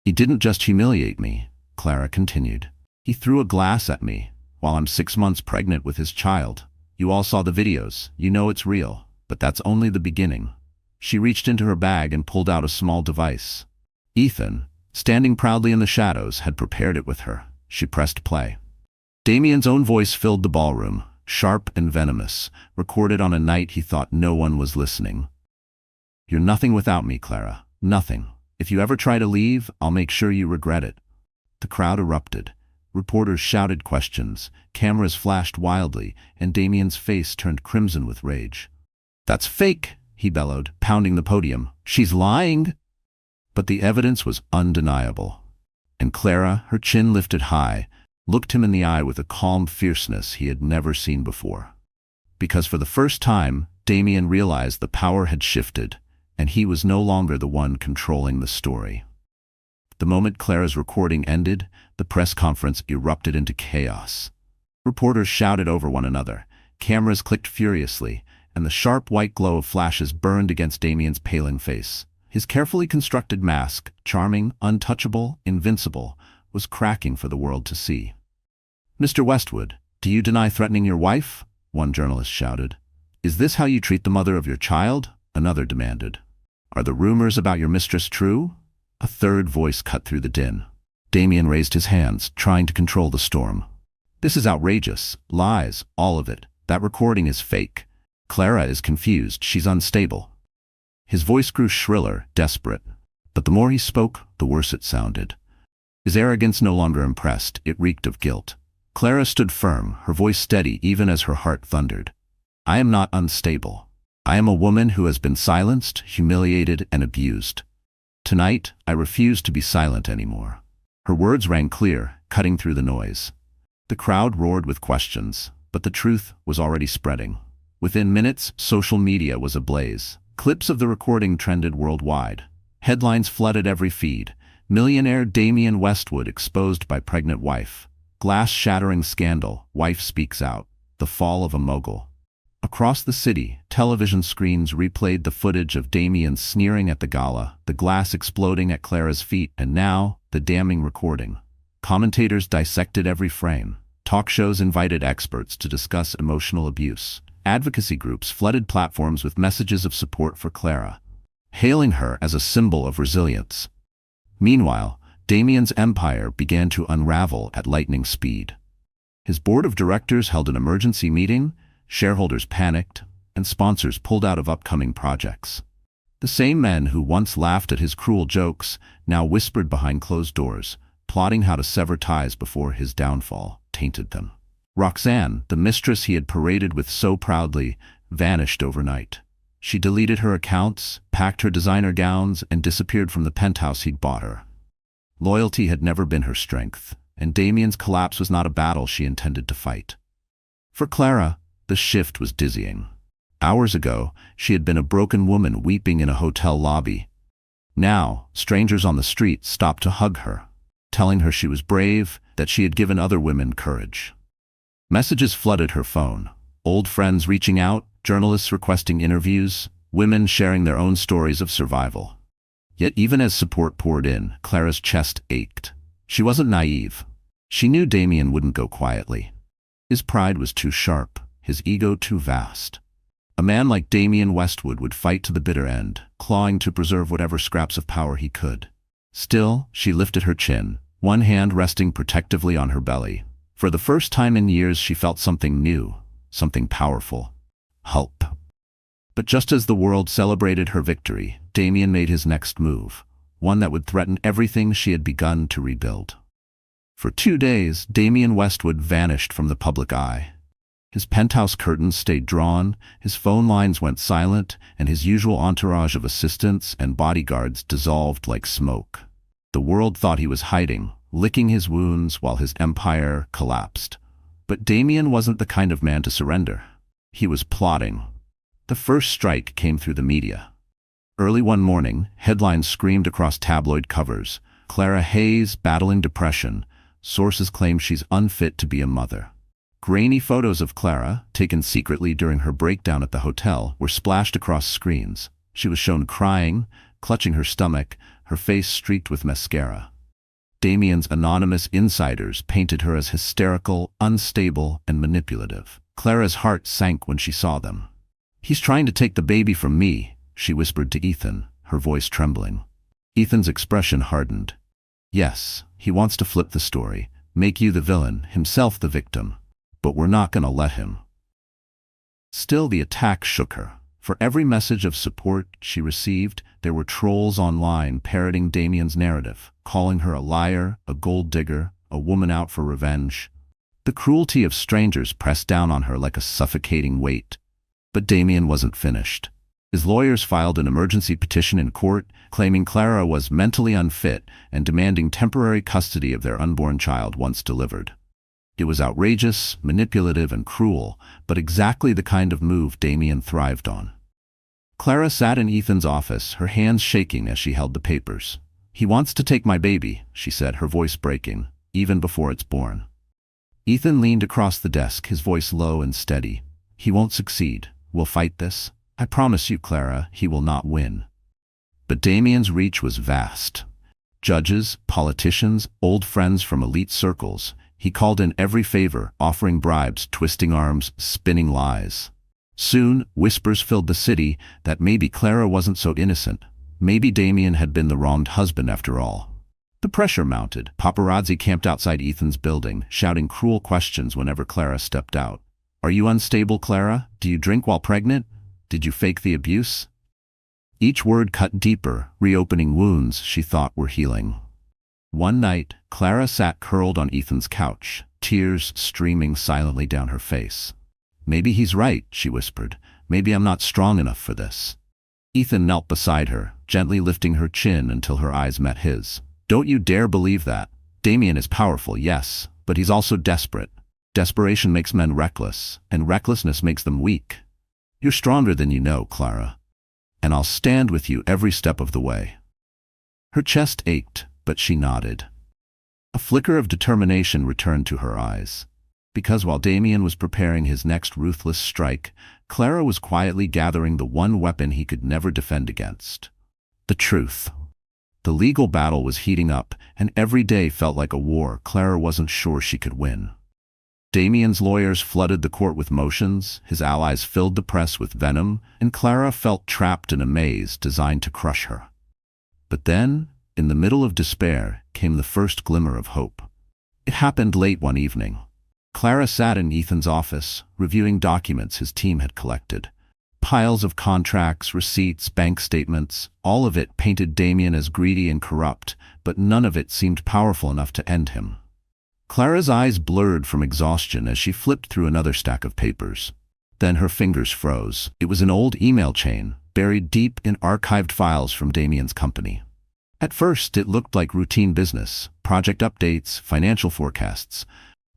He didn't just humiliate me, Clara continued. He threw a glass at me, while I'm 6 months pregnant with his child. You all saw the videos. You know it's real. But that's only the beginning. She reached into her bag and pulled out a small device. Ethan, standing proudly in the shadows, had prepared it with her. She pressed play. Damien's own voice filled the ballroom, sharp and venomous, recorded on a night he thought no one was listening. You're nothing without me, Clara. Nothing. If you ever try to leave, I'll make sure you regret it. The crowd erupted. Reporters shouted questions, cameras flashed wildly, and Damien's face turned crimson with rage. That's fake, he bellowed, pounding the podium. She's lying! But the evidence was undeniable. And Clara, her chin lifted high, looked him in the eye with a calm fierceness he had never seen before. Because for the first time, Damien realized the power had shifted, and he was no longer the one controlling the story. The moment Clara's recording ended, the press conference erupted into chaos. Reporters shouted over one another, cameras clicked furiously, and the sharp white glow of flashes burned against Damien's paling face. His carefully constructed mask, charming, untouchable, invincible, was cracking for the world to see. Mr. Westwood, do you deny threatening your wife? One journalist shouted. Is this how you treat the mother of your child? Another demanded. Are the rumors about your mistress true? A third voice cut through the din. Damien raised his hands, trying to control the storm. This is outrageous. Lies, all of it. That recording is fake. Clara is confused. She's unstable. His voice grew shriller, desperate. But the more he spoke, the worse it sounded. His arrogance no longer impressed. It reeked of guilt. Clara stood firm, her voice steady even as her heart thundered. I am not unstable. I am a woman who has been silenced, humiliated, and abused. Tonight, I refuse to be silent anymore. Her words rang clear, cutting through the noise. The crowd roared with questions, but the truth was already spreading. Within minutes, social media was ablaze. Clips of the recording trended worldwide. Headlines flooded every feed. Millionaire Damien Westwood exposed by pregnant wife. Glass-shattering scandal, wife speaks out. The fall of a mogul. Across the city, television screens replayed the footage of Damien sneering at the gala, the glass exploding at Clara's feet, and now, the damning recording. Commentators dissected every frame. Talk shows invited experts to discuss emotional abuse. Advocacy groups flooded platforms with messages of support for Clara, hailing her as a symbol of resilience. Meanwhile, Damien's empire began to unravel at lightning speed. His board of directors held an emergency meeting, shareholders panicked, and sponsors pulled out of upcoming projects. The same men who once laughed at his cruel jokes now whispered behind closed doors, plotting how to sever ties before his downfall tainted them. Roxanne, the mistress he had paraded with so proudly, vanished overnight. She deleted her accounts, packed her designer gowns, and disappeared from the penthouse he'd bought her. Loyalty had never been her strength, and Damien's collapse was not a battle she intended to fight. For Clara, the shift was dizzying. Hours ago, she had been a broken woman weeping in a hotel lobby. Now, strangers on the street stopped to hug her, telling her she was brave, that she had given other women courage. Messages flooded her phone. Old friends reaching out, journalists requesting interviews, women sharing their own stories of survival. Yet even as support poured in, Clara's chest ached. She wasn't naive. She knew Damien wouldn't go quietly. His pride was too sharp, his ego too vast. A man like Damien Westwood would fight to the bitter end, clawing to preserve whatever scraps of power he could. Still, she lifted her chin, one hand resting protectively on her belly. For the first time in years she felt something new, something powerful. Hope. But just as the world celebrated her victory, Damien made his next move, one that would threaten everything she had begun to rebuild. For 2 days, Damien Westwood vanished from the public eye. His penthouse curtains stayed drawn, his phone lines went silent, and his usual entourage of assistants and bodyguards dissolved like smoke. The world thought he was hiding, licking his wounds while his empire collapsed. But Damien wasn't the kind of man to surrender. He was plotting. The first strike came through the media. Early one morning, headlines screamed across tabloid covers. Clara Hayes battling depression. Sources claim she's unfit to be a mother. Grainy photos of Clara, taken secretly during her breakdown at the hotel, were splashed across screens. She was shown crying, clutching her stomach, her face streaked with mascara. Damien's anonymous insiders painted her as hysterical, unstable, and manipulative. Clara's heart sank when she saw them. "He's trying to take the baby from me," she whispered to Ethan, her voice trembling. Ethan's expression hardened. "Yes, he wants to flip the story, make you the villain, himself the victim. But we're not gonna let him." Still, the attack shook her. For every message of support she received, there were trolls online parroting Damien's narrative, calling her a liar, a gold digger, a woman out for revenge. The cruelty of strangers pressed down on her like a suffocating weight. But Damien wasn't finished. His lawyers filed an emergency petition in court, claiming Clara was mentally unfit and demanding temporary custody of their unborn child once delivered. It was outrageous, manipulative, and cruel, but exactly the kind of move Damien thrived on. Clara sat in Ethan's office, her hands shaking as she held the papers. "He wants to take my baby," she said, her voice breaking, "even before it's born." Ethan leaned across the desk, his voice low and steady. "He won't succeed. We'll fight this. I promise you, Clara, he will not win." But Damien's reach was vast. Judges, politicians, old friends from elite circles. He called in every favor, offering bribes, twisting arms, spinning lies. Soon, whispers filled the city that maybe Clara wasn't so innocent. Maybe Damien had been the wronged husband after all. The pressure mounted. Paparazzi camped outside Ethan's building, shouting cruel questions whenever Clara stepped out. "Are you unstable, Clara? Do you drink while pregnant? Did you fake the abuse?" Each word cut deeper, reopening wounds she thought were healing. One night, Clara sat curled on Ethan's couch, tears streaming silently down her face. "Maybe he's right," she whispered. "Maybe I'm not strong enough for this." Ethan knelt beside her, gently lifting her chin until her eyes met his. "Don't you dare believe that. Damien is powerful, yes, but he's also desperate. Desperation makes men reckless, and recklessness makes them weak. You're stronger than you know, Clara. And I'll stand with you every step of the way." Her chest ached, but she nodded. A flicker of determination returned to her eyes. Because while Damien was preparing his next ruthless strike, Clara was quietly gathering the one weapon he could never defend against: the truth. The legal battle was heating up, and every day felt like a war Clara wasn't sure she could win. Damien's lawyers flooded the court with motions, his allies filled the press with venom, and Clara felt trapped in a maze designed to crush her. But then, in the middle of despair, came the first glimmer of hope. It happened late one evening. Clara sat in Ethan's office, reviewing documents his team had collected. Piles of contracts, receipts, bank statements, all of it painted Damien as greedy and corrupt, but none of it seemed powerful enough to end him. Clara's eyes blurred from exhaustion as she flipped through another stack of papers. Then her fingers froze. It was an old email chain, buried deep in archived files from Damien's company. At first, it looked like routine business, project updates, financial forecasts.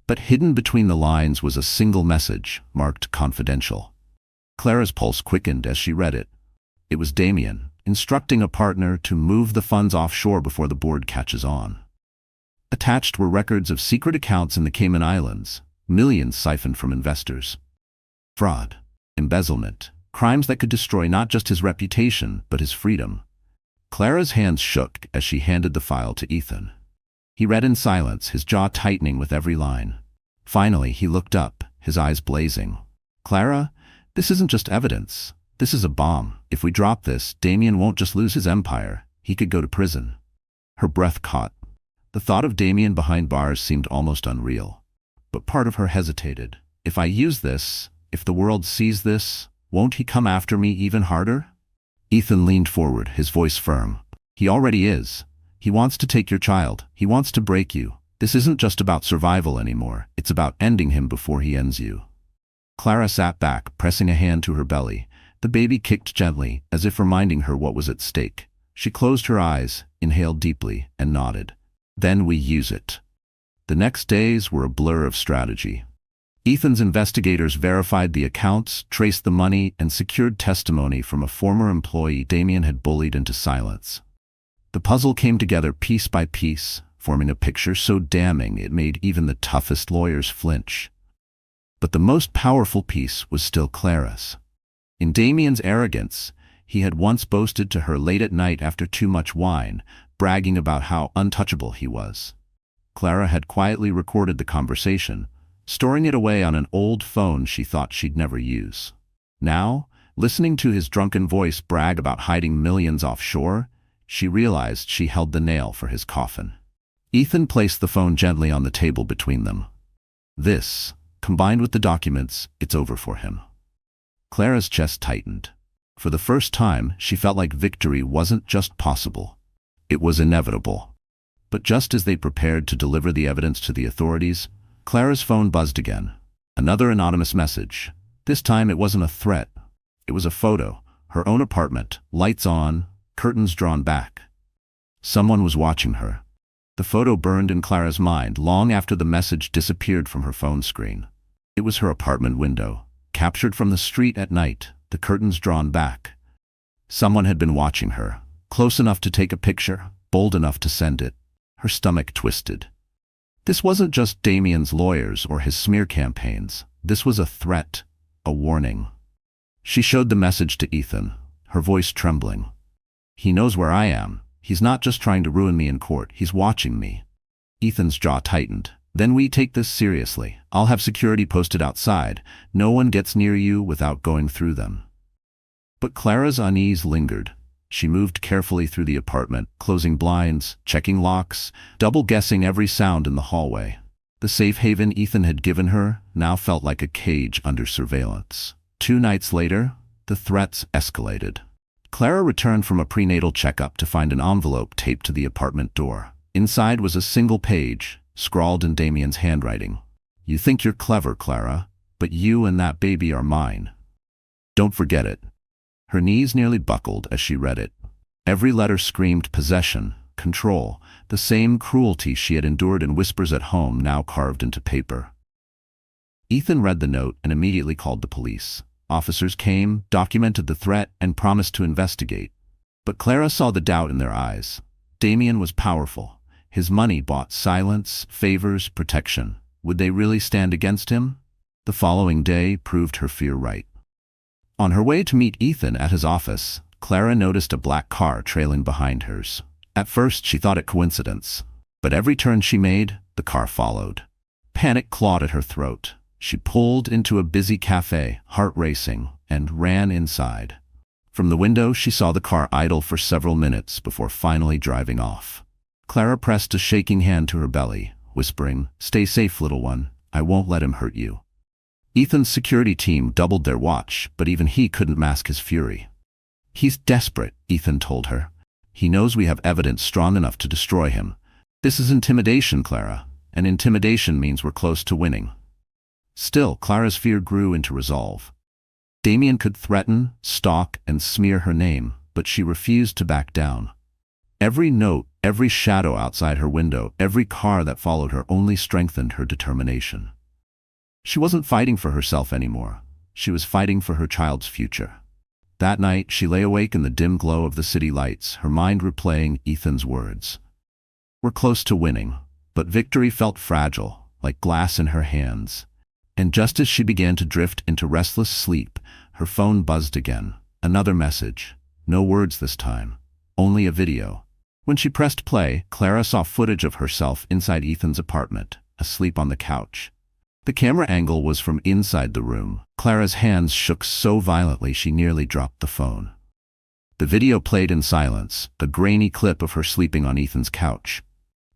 But hidden between the lines was a single message, marked confidential. Clara's pulse quickened as she read it. It was Damien, instructing a partner to move the funds offshore before the board catches on. Attached were records of secret accounts in the Cayman Islands, millions siphoned from investors. Fraud, embezzlement, crimes that could destroy not just his reputation, but his freedom. Clara's hands shook as she handed the file to Ethan. He read in silence, his jaw tightening with every line. Finally, he looked up, his eyes blazing. "Clara, this isn't just evidence. This is a bomb. If we drop this, Damien won't just lose his empire. He could go to prison." Her breath caught. The thought of Damien behind bars seemed almost unreal. But part of her hesitated. If I use this, if the world sees this, won't he come after me even harder? Ethan leaned forward, his voice firm. "He already is. He wants to take your child. He wants to break you. This isn't just about survival anymore. It's about ending him before he ends you." Clara sat back, pressing a hand to her belly. The baby kicked gently, as if reminding her what was at stake. She closed her eyes, inhaled deeply, and nodded. "Then we use it." The next days were a blur of strategy. Ethan's investigators verified the accounts, traced the money, and secured testimony from a former employee Damien had bullied into silence. The puzzle came together piece by piece, forming a picture so damning it made even the toughest lawyers flinch. But the most powerful piece was still Clara's. In Damien's arrogance, he had once boasted to her late at night after too much wine, bragging about how untouchable he was. Clara had quietly recorded the conversation, storing it away on an old phone she thought she'd never use. Now, listening to his drunken voice brag about hiding millions offshore, she realized she held the nail for his coffin. Ethan placed the phone gently on the table between them. This, combined with the documents, it's over for him. Clara's chest tightened. For the first time, she felt like victory wasn't just possible. It was inevitable. But just as they prepared to deliver the evidence to the authorities, Clara's phone buzzed again. Another anonymous message. This time it wasn't a threat. It was a photo. Her own apartment, lights on, curtains drawn back. Someone was watching her. The photo burned in Clara's mind long after the message disappeared from her phone screen. It was her apartment window, captured from the street at night, the curtains drawn back. Someone had been watching her, close enough to take a picture, bold enough to send it. Her stomach twisted. This wasn't just Damien's lawyers or his smear campaigns. This was a threat, a warning. She showed the message to Ethan, her voice trembling. "He knows where I am. He's not just trying to ruin me in court. He's watching me." Ethan's jaw tightened. "Then we take this seriously. I'll have security posted outside. No one gets near you without going through them." But Clara's unease lingered. She moved carefully through the apartment, closing blinds, checking locks, double-guessing every sound in the hallway. The safe haven Ethan had given her now felt like a cage under surveillance. 2 nights later, the threats escalated. Clara returned from a prenatal checkup to find an envelope taped to the apartment door. Inside was a single page, scrawled in Damien's handwriting. "You think you're clever, Clara, but you and that baby are mine. Don't forget it." Her knees nearly buckled as she read it. Every letter screamed possession, control, the same cruelty she had endured in whispers at home now carved into paper. Ethan read the note and immediately called the police. Officers came, documented the threat, and promised to investigate. But Clara saw the doubt in their eyes. Damien was powerful. His money bought silence, favors, protection. Would they really stand against him? The following day proved her fear right. On her way to meet Ethan at his office, Clara noticed a black car trailing behind hers. At first, she thought it coincidence, but every turn she made, the car followed. Panic clawed at her throat. She pulled into a busy cafe, heart racing, and ran inside. From the window, she saw the car idle for several minutes before finally driving off. Clara pressed a shaking hand to her belly, whispering, "Stay safe, little one. I won't let him hurt you." Ethan's security team doubled their watch, but even he couldn't mask his fury. "He's desperate," Ethan told her. "He knows we have evidence strong enough to destroy him. This is intimidation, Clara, and intimidation means we're close to winning." Still, Clara's fear grew into resolve. Damien could threaten, stalk, and smear her name, but she refused to back down. Every note, every shadow outside her window, every car that followed her only strengthened her determination. She wasn't fighting for herself anymore. She was fighting for her child's future. That night, she lay awake in the dim glow of the city lights, her mind replaying Ethan's words. "We're close to winning," but victory felt fragile, like glass in her hands. And just as she began to drift into restless sleep, her phone buzzed again. Another message. No words this time. Only a video. When she pressed play, Clara saw footage of herself inside Ethan's apartment, asleep on the couch. The camera angle was from inside the room. Clara's hands shook so violently she nearly dropped the phone. The video played in silence, a grainy clip of her sleeping on Ethan's couch.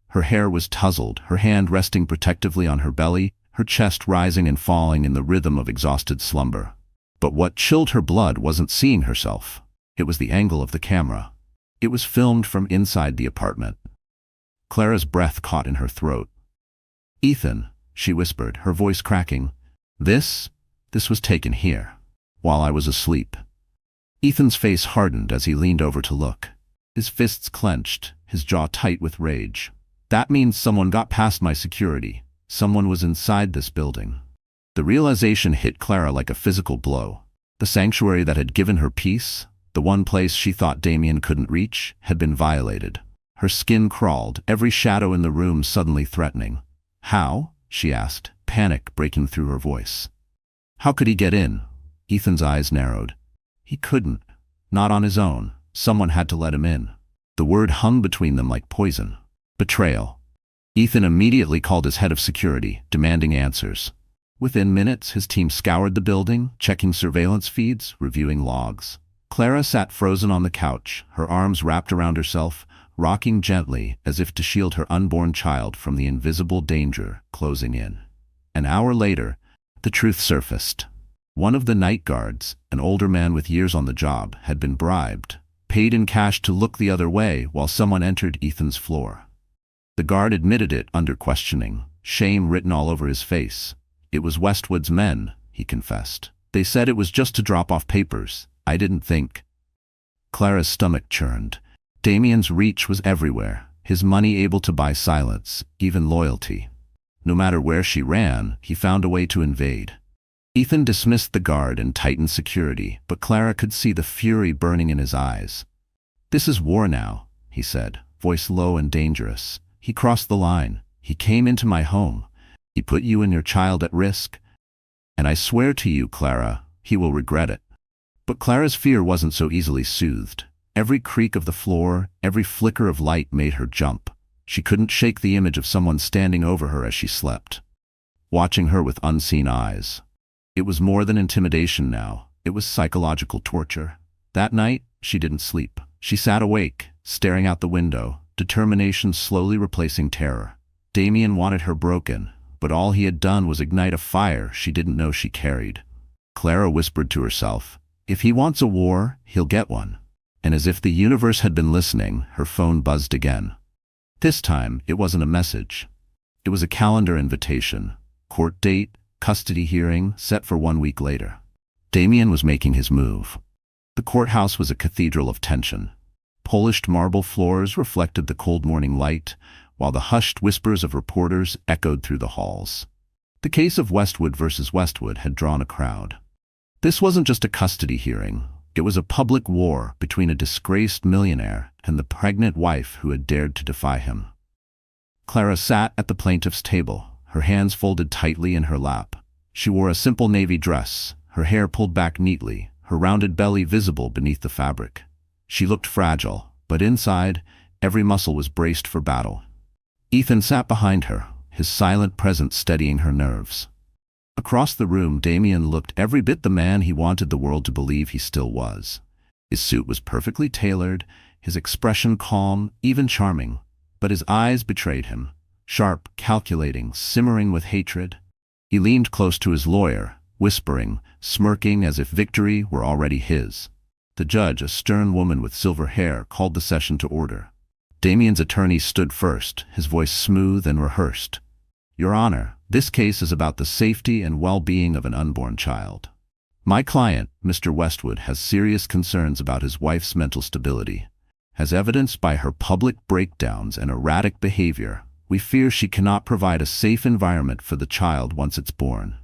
Her hair was tousled, her hand resting protectively on her belly, her chest rising and falling in the rhythm of exhausted slumber. But what chilled her blood wasn't seeing herself. It was the angle of the camera. It was filmed from inside the apartment. Clara's breath caught in her throat. "Ethan," she whispered, her voice cracking. This was taken here, while I was asleep." Ethan's face hardened as he leaned over to look. His fists clenched, his jaw tight with rage. "That means someone got past my security. Someone was inside this building." The realization hit Clara like a physical blow. The sanctuary that had given her peace, the one place she thought Damien couldn't reach, had been violated. Her skin crawled, every shadow in the room suddenly threatening. "How?" she asked, panic breaking through her voice. "How could he get in?" Ethan's eyes narrowed. "He couldn't. Not on his own. Someone had to let him in." The word hung between them like poison. Betrayal. Ethan immediately called his head of security, demanding answers. Within minutes, his team scoured the building, checking surveillance feeds, reviewing logs. Clara sat frozen on the couch, her arms wrapped around herself, rocking gently as if to shield her unborn child from the invisible danger closing in. An hour later, the truth surfaced. One of the night guards, an older man with years on the job, had been bribed, paid in cash to look the other way while someone entered Ethan's floor. The guard admitted it under questioning, shame written all over his face. "It was Westwood's men," he confessed. "They said it was just to drop off papers. I didn't think." Clara's stomach churned. Damien's reach was everywhere, his money able to buy silence, even loyalty. No matter where she ran, he found a way to invade. Ethan dismissed the guard and tightened security, but Clara could see the fury burning in his eyes. "This is war now," he said, voice low and dangerous. "He crossed the line. He came into my home. He put you and your child at risk. And I swear to you, Clara, he will regret it." But Clara's fear wasn't so easily soothed. Every creak of the floor, every flicker of light made her jump. She couldn't shake the image of someone standing over her as she slept, watching her with unseen eyes. It was more than intimidation now. It was psychological torture. That night, she didn't sleep. She sat awake, staring out the window, determination slowly replacing terror. Damien wanted her broken, but all he had done was ignite a fire she didn't know she carried. Clara whispered to herself, "If he wants a war, he'll get one." And as if the universe had been listening, her phone buzzed again. This time, it wasn't a message. It was a calendar invitation. Court date, custody hearing, set for 1 week later. Damien was making his move. The courthouse was a cathedral of tension. Polished marble floors reflected the cold morning light, while the hushed whispers of reporters echoed through the halls. The case of Westwood versus Westwood had drawn a crowd. This wasn't just a custody hearing. It was a public war between a disgraced millionaire and the pregnant wife who had dared to defy him. Clara sat at the plaintiff's table, her hands folded tightly in her lap. She wore a simple navy dress, her hair pulled back neatly, her rounded belly visible beneath the fabric. She looked fragile, but inside, every muscle was braced for battle. Ethan sat behind her, his silent presence steadying her nerves. Across the room, Damien looked every bit the man he wanted the world to believe he still was. His suit was perfectly tailored, his expression calm, even charming, but his eyes betrayed him, sharp, calculating, simmering with hatred. He leaned close to his lawyer, whispering, smirking as if victory were already his. The judge, a stern woman with silver hair, called the session to order. Damien's attorney stood first, his voice smooth and rehearsed. "Your Honor, this case is about the safety and well-being of an unborn child. My client, Mr. Westwood, has serious concerns about his wife's mental stability. As evidenced by her public breakdowns and erratic behavior, we fear she cannot provide a safe environment for the child once it's born.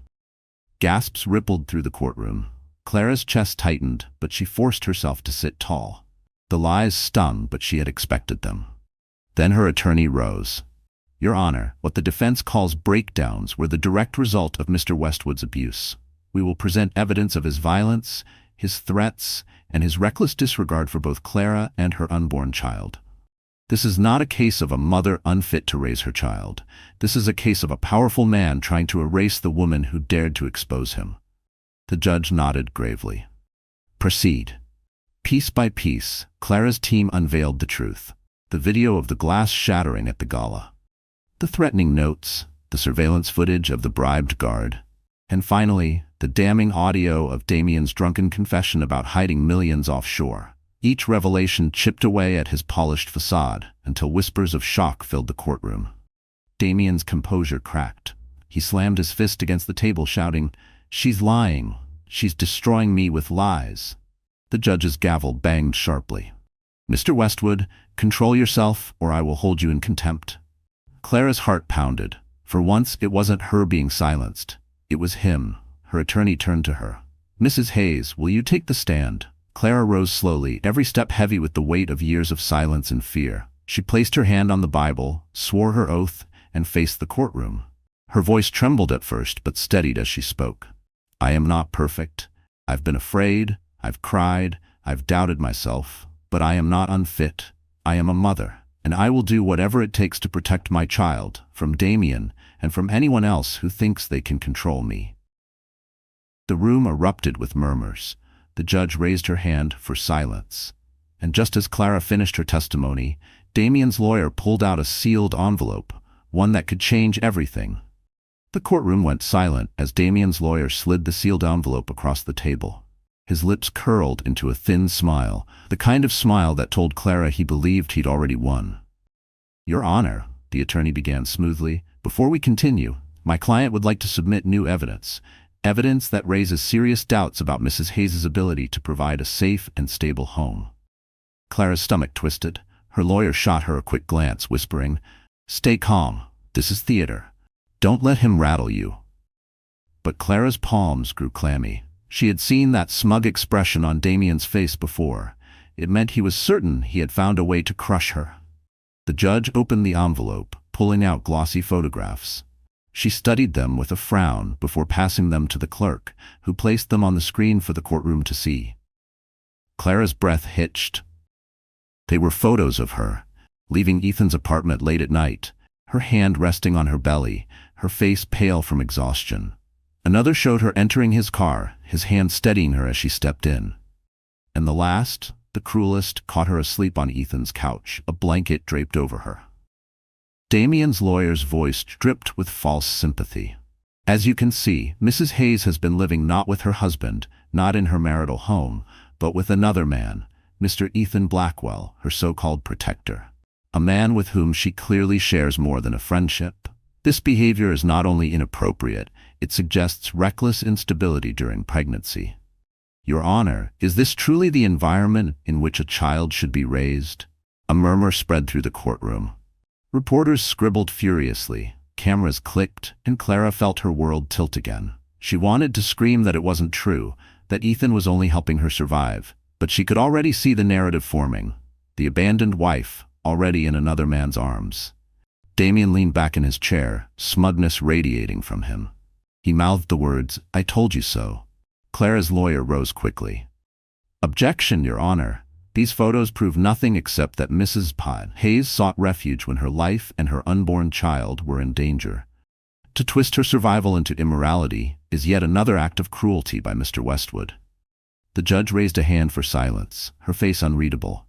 Gasps rippled through the courtroom. Clara's chest tightened, but she forced herself to sit tall. The lies stung, but she had expected them. Then her attorney rose. Your Honor, what the defense calls breakdowns were the direct result of Mr. Westwood's abuse. We will present evidence of his violence, his threats, and his reckless disregard for both Clara and her unborn child. This is not a case of a mother unfit to raise her child. This is a case of a powerful man trying to erase the woman who dared to expose him. The judge nodded gravely. Proceed. Piece by piece, Clara's team unveiled the truth. The video of the glass shattering at the gala, the threatening notes, the surveillance footage of the bribed guard, and finally, the damning audio of Damien's drunken confession about hiding millions offshore. Each revelation chipped away at his polished facade until whispers of shock filled the courtroom. Damien's composure cracked. He slammed his fist against the table, shouting, "She's lying. She's destroying me with lies." The judge's gavel banged sharply. Mr. Westwood, control yourself or I will hold you in contempt. Clara's heart pounded. For once, it wasn't her being silenced. It was him. Her attorney turned to her. Mrs. Hayes, will you take the stand? Clara rose slowly, every step heavy with the weight of years of silence and fear. She placed her hand on the Bible, swore her oath, and faced the courtroom. Her voice trembled at first, but steadied as she spoke. I am not perfect. I've been afraid. I've cried. I've doubted myself. But I am not unfit. I am a mother, and I will do whatever it takes to protect my child from Damien and from anyone else who thinks they can control me. The room erupted with murmurs. The judge raised her hand for silence. And just as Clara finished her testimony, Damien's lawyer pulled out a sealed envelope, one that could change everything. The courtroom went silent as Damien's lawyer slid the sealed envelope across the table. His lips curled into a thin smile, the kind of smile that told Clara he believed he'd already won. Your Honor, the attorney began smoothly, before we continue, my client would like to submit new evidence. Evidence that raises serious doubts about Mrs. Hayes' ability to provide a safe and stable home. Clara's stomach twisted. Her lawyer shot her a quick glance, whispering, Stay calm. This is theater. Don't let him rattle you. But Clara's palms grew clammy. She had seen that smug expression on Damien's face before. It meant he was certain he had found a way to crush her. The judge opened the envelope, pulling out glossy photographs. She studied them with a frown before passing them to the clerk, who placed them on the screen for the courtroom to see. Clara's breath hitched. They were photos of her, leaving Ethan's apartment late at night, her hand resting on her belly, her face pale from exhaustion. Another showed her entering his car, his hand steadying her as she stepped in. And the last, the cruelest, caught her asleep on Ethan's couch, a blanket draped over her. Damien's lawyer's voice dripped with false sympathy. As you can see, Mrs. Hayes has been living not with her husband, not in her marital home, but with another man, Mr. Ethan Blackwell, her so-called protector. A man with whom she clearly shares more than a friendship. This behavior is not only inappropriate, it suggests reckless instability during pregnancy. Your Honor, is this truly the environment in which a child should be raised? A murmur spread through the courtroom. Reporters scribbled furiously. Cameras clicked, and Clara felt her world tilt again. She wanted to scream that it wasn't true, that Ethan was only helping her survive, but she could already see the narrative forming. The abandoned wife, already in another man's arms. Damien leaned back in his chair, smugness radiating from him. He mouthed the words, I told you so. Clara's lawyer rose quickly. Objection, Your Honor. These photos prove nothing except that Mrs. Hayes sought refuge when her life and her unborn child were in danger. To twist her survival into immorality is yet another act of cruelty by Mr. Westwood. The judge raised a hand for silence, her face unreadable.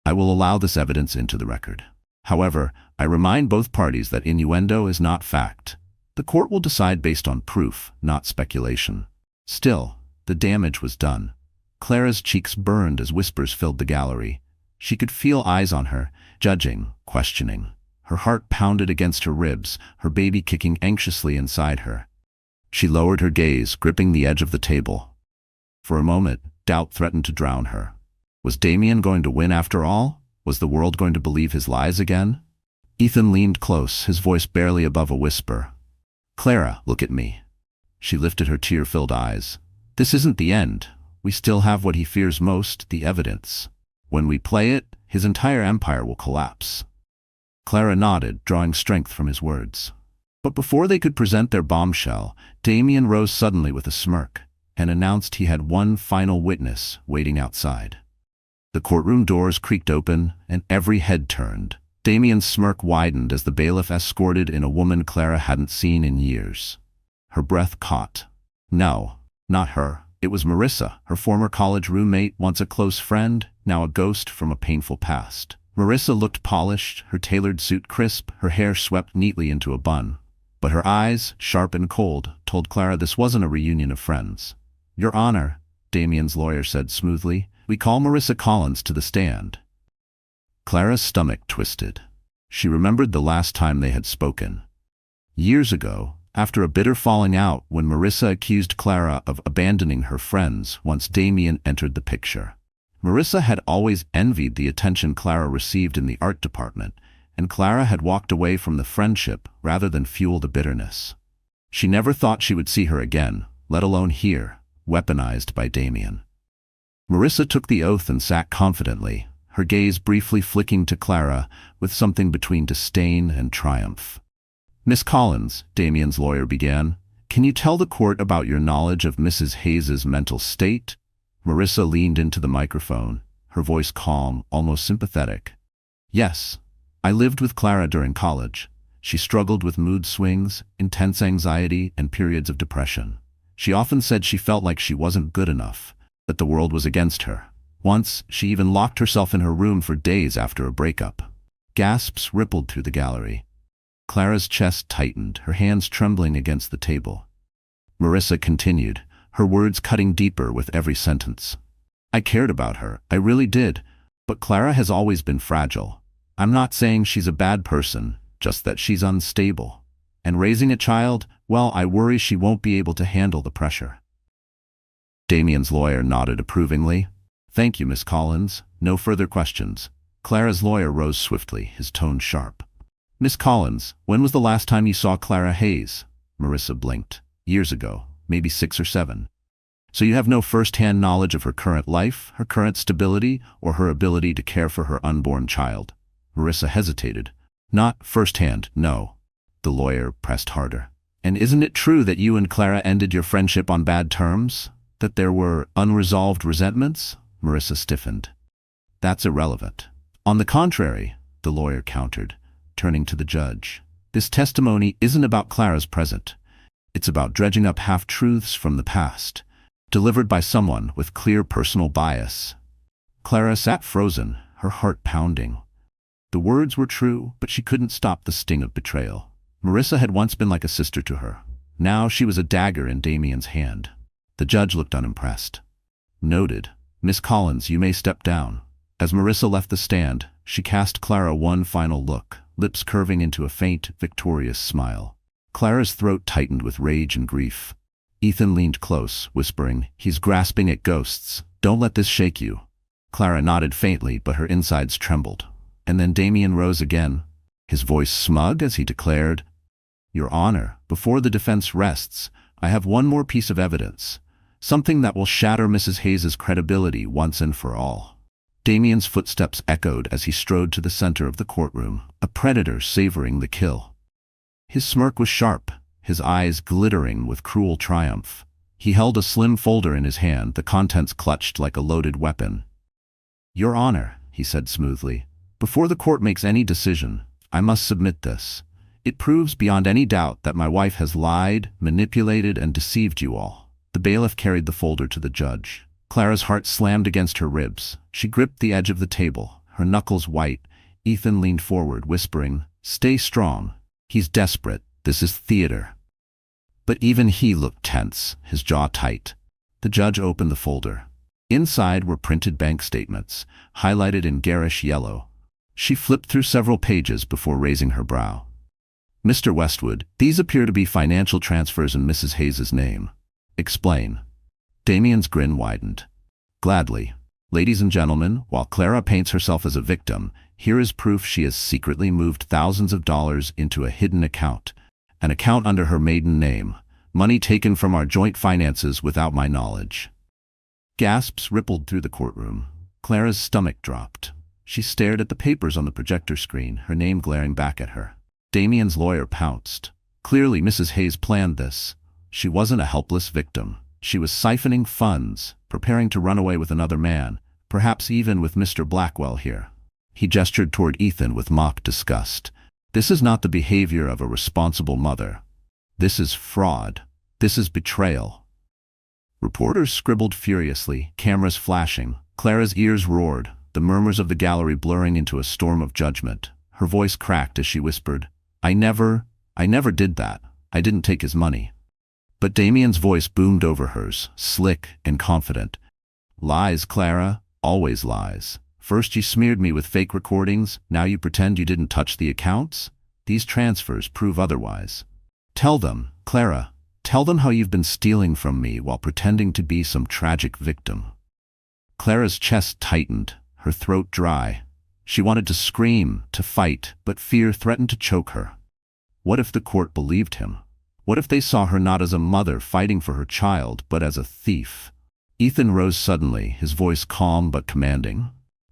I will allow this evidence into the record. However, I remind both parties that innuendo is not fact. The court will decide based on proof, not speculation. Still, the damage was done. Clara's cheeks burned as whispers filled the gallery. She could feel eyes on her, judging, questioning. Her heart pounded against her ribs, her baby kicking anxiously inside her. She lowered her gaze, gripping the edge of the table. For a moment, doubt threatened to drown her. Was Damien going to win after all? Was the world going to believe his lies again? Ethan leaned close, his voice barely above a whisper. "Clara, look at me." She lifted her tear-filled eyes. "This isn't the end. We still have what he fears most, the evidence. When we play it, his entire empire will collapse." Clara nodded, drawing strength from his words. But before they could present their bombshell, Damien rose suddenly with a smirk and announced he had one final witness waiting outside. The courtroom doors creaked open, and every head turned. Damien's smirk widened as the bailiff escorted in a woman Clara hadn't seen in years. Her breath caught. No, not her. It was Marissa, her former college roommate, once a close friend, now a ghost from a painful past. Marissa looked polished, her tailored suit crisp, her hair swept neatly into a bun. But her eyes, sharp and cold, told Clara this wasn't a reunion of friends. "Your Honor," Damien's lawyer said smoothly, "we call Marissa Collins to the stand." Clara's stomach twisted. She remembered the last time they had spoken. Years ago, after a bitter falling out when Marissa accused Clara of abandoning her friends once Damien entered the picture. Marissa had always envied the attention Clara received in the art department, and Clara had walked away from the friendship rather than fuel the bitterness. She never thought she would see her again, let alone here, weaponized by Damien. Marissa took the oath and sat confidently, her gaze briefly flicking to Clara with something between disdain and triumph. "Miss Collins," Damien's lawyer began, "can you tell the court about your knowledge of Mrs. Hayes's mental state?" Marissa leaned into the microphone, her voice calm, almost sympathetic. "Yes. I lived with Clara during college. She struggled with mood swings, intense anxiety, and periods of depression. She often said she felt like she wasn't good enough, that the world was against her. Once, she even locked herself in her room for days after a breakup." Gasps rippled through the gallery. Clara's chest tightened, her hands trembling against the table. Marissa continued, her words cutting deeper with every sentence. "I cared about her, I really did, but Clara has always been fragile. I'm not saying she's a bad person, just that she's unstable. And raising a child, well, I worry she won't be able to handle the pressure." Damien's lawyer nodded approvingly. "Thank you, Miss Collins. No further questions." Clara's lawyer rose swiftly, his tone sharp. "Miss Collins, when was the last time you saw Clara Hayes?" Marissa blinked. "Years ago, maybe 6 or 7. "So you have no first-hand knowledge of her current life, her current stability, or her ability to care for her unborn child?" Marissa hesitated. "Not first-hand, no." The lawyer pressed harder. "And isn't it true that you and Clara ended your friendship on bad terms? That there were unresolved resentments?" Marissa stiffened. "That's irrelevant." "On the contrary," the lawyer countered, turning to the judge. "This testimony isn't about Clara's present. It's about dredging up half-truths from the past, delivered by someone with clear personal bias." Clara sat frozen, her heart pounding. The words were true, but she couldn't stop the sting of betrayal. Marissa had once been like a sister to her. Now she was a dagger in Damien's hand. The judge looked unimpressed. "Noted. Miss Collins, you may step down." As Marissa left the stand, she cast Clara one final look, lips curving into a faint, victorious smile. Clara's throat tightened with rage and grief. Ethan leaned close, whispering, "He's grasping at ghosts. Don't let this shake you." Clara nodded faintly, but her insides trembled. And then Damien rose again, his voice smug as he declared, "Your Honor, before the defense rests, I have one more piece of evidence, something that will shatter Mrs. Hayes's credibility once and for all." Damien's footsteps echoed as he strode to the center of the courtroom, a predator savoring the kill. His smirk was sharp, his eyes glittering with cruel triumph. He held a slim folder in his hand, the contents clutched like a loaded weapon. "Your Honor," he said smoothly, "before the court makes any decision, I must submit this. It proves beyond any doubt that my wife has lied, manipulated, and deceived you all." The bailiff carried the folder to the judge. Clara's heart slammed against her ribs. She gripped the edge of the table, her knuckles white. Ethan leaned forward, whispering, "Stay strong. He's desperate. This is theater." But even he looked tense, his jaw tight. The judge opened the folder. Inside were printed bank statements, highlighted in garish yellow. She flipped through several pages before raising her brow. "Mr. Westwood, these appear to be financial transfers in Mrs. Hayes's name. Explain." Damien's grin widened. Gladly. Ladies and gentlemen, while Clara paints herself as a victim, here is proof she has secretly moved thousands of dollars into a hidden account. An account under her maiden name. Money taken from our joint finances without my knowledge. Gasps rippled through the courtroom. Clara's stomach dropped. She stared at the papers on the projector screen, her name glaring back at her. Damien's lawyer pounced. Clearly, Mrs. Hayes planned this. She wasn't a helpless victim. She was siphoning funds, preparing to run away with another man, perhaps even with Mr. Blackwell here. He gestured toward Ethan with mock disgust. This is not the behavior of a responsible mother. This is fraud. This is betrayal. Reporters scribbled furiously, cameras flashing. Clara's ears roared, the murmurs of the gallery blurring into a storm of judgment. Her voice cracked as she whispered, I never did that. I didn't take his money. But Damien's voice boomed over hers, slick and confident. Lies, Clara, always lies. First you smeared me with fake recordings, now you pretend you didn't touch the accounts? These transfers prove otherwise. Tell them, Clara, tell them how you've been stealing from me while pretending to be some tragic victim. Clara's chest tightened, her throat dry. She wanted to scream, to fight, but fear threatened to choke her. What if the court believed him? What if they saw her not as a mother fighting for her child, but as a thief? Ethan rose suddenly, his voice calm but commanding.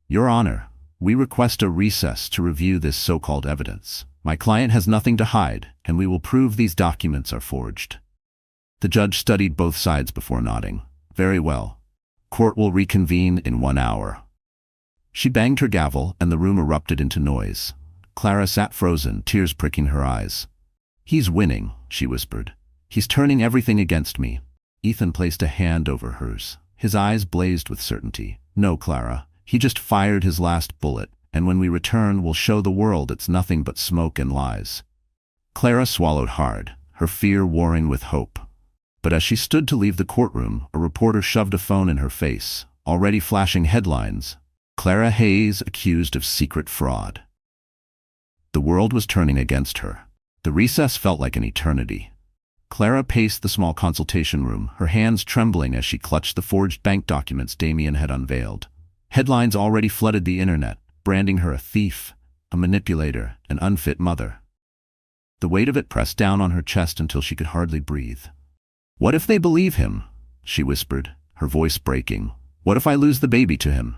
Your Honor, we request a recess to review this so-called evidence. My client has nothing to hide, and we will prove these documents are forged. The judge studied both sides before nodding. Very well. Court will reconvene in 1 hour. She banged her gavel, and the room erupted into noise. Clara sat frozen, tears pricking her eyes. He's winning, she whispered. He's turning everything against me. Ethan placed a hand over hers. His eyes blazed with certainty. No, Clara. He just fired his last bullet, and when we return, we'll show the world it's nothing but smoke and lies. Clara swallowed hard, her fear warring with hope. But as she stood to leave the courtroom, a reporter shoved a phone in her face, already flashing headlines. Clara Hayes accused of secret fraud. The world was turning against her. The recess felt like an eternity. Clara paced the small consultation room, her hands trembling as she clutched the forged bank documents Damien had unveiled. Headlines already flooded the internet, branding her a thief, a manipulator, an unfit mother. The weight of it pressed down on her chest until she could hardly breathe. What if they believe him? She whispered, her voice breaking. What if I lose the baby to him?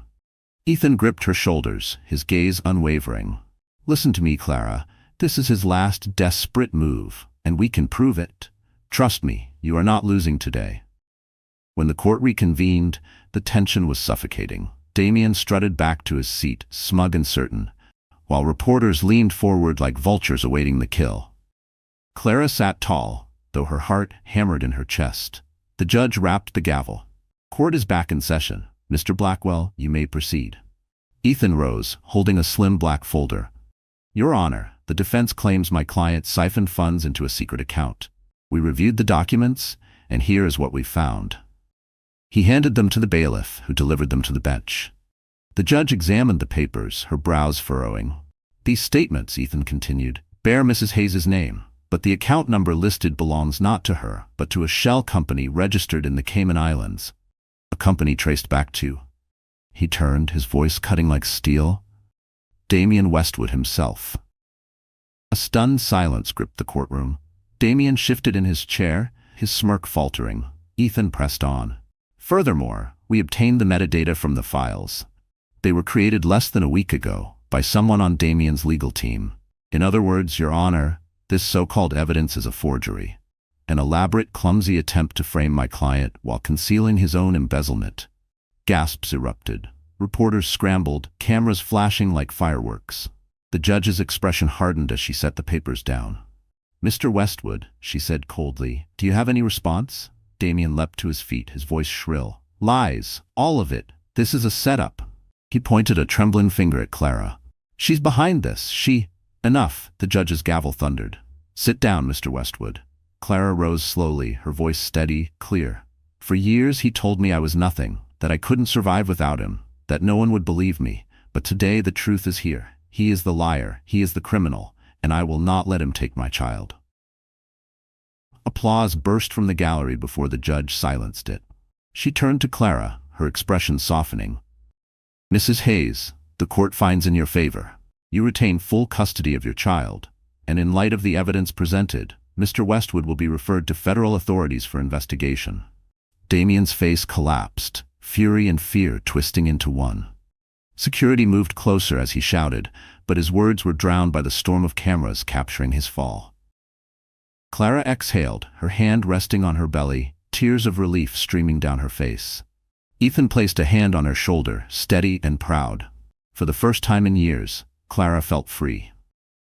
Ethan gripped her shoulders, his gaze unwavering. Listen to me, Clara. This is his last desperate move, and we can prove it. Trust me, you are not losing today. When the court reconvened, the tension was suffocating. Damien strutted back to his seat, smug and certain, while reporters leaned forward like vultures awaiting the kill. Clara sat tall, though her heart hammered in her chest. The judge rapped the gavel. Court is back in session. Mr. Blackwell, you may proceed. Ethan rose, holding a slim black folder. Your Honor, the defense claims my client siphoned funds into a secret account. We reviewed the documents, and here is what we found. He handed them to the bailiff, who delivered them to the bench. The judge examined the papers, her brows furrowing. These statements, Ethan continued, bear Mrs. Hayes' name, but the account number listed belongs not to her, but to a shell company registered in the Cayman Islands. A company traced back to. He turned, his voice cutting like steel. Damien Westwood himself. A stunned silence gripped the courtroom. Damien shifted in his chair, his smirk faltering. Ethan pressed on. Furthermore, we obtained the metadata from the files. They were created less than a week ago by someone on Damien's legal team. In other words, Your Honor, this so-called evidence is a forgery. An elaborate, clumsy attempt to frame my client while concealing his own embezzlement. Gasps erupted. Reporters scrambled, cameras flashing like fireworks. The judge's expression hardened as she set the papers down. Mr. Westwood, she said coldly, do you have any response? Damien leapt to his feet, his voice shrill. Lies, all of it. This is a setup. He pointed a trembling finger at Clara. She's behind this. She... Enough, the judge's gavel thundered. Sit down, Mr. Westwood. Clara rose slowly, her voice steady, clear. For years he told me I was nothing, that I couldn't survive without him, that no one would believe me. But today the truth is here. He is the liar, he is the criminal, and I will not let him take my child. Applause burst from the gallery before the judge silenced it. She turned to Clara, her expression softening. "Mrs. Hayes, the court finds in your favor. You retain full custody of your child, and in light of the evidence presented, Mr. Westwood will be referred to federal authorities for investigation." Damien's face collapsed, fury and fear twisting into one. Security moved closer as he shouted, but his words were drowned by the storm of cameras capturing his fall. Clara exhaled, her hand resting on her belly, tears of relief streaming down her face. Ethan placed a hand on her shoulder, steady and proud. For the first time in years, Clara felt free.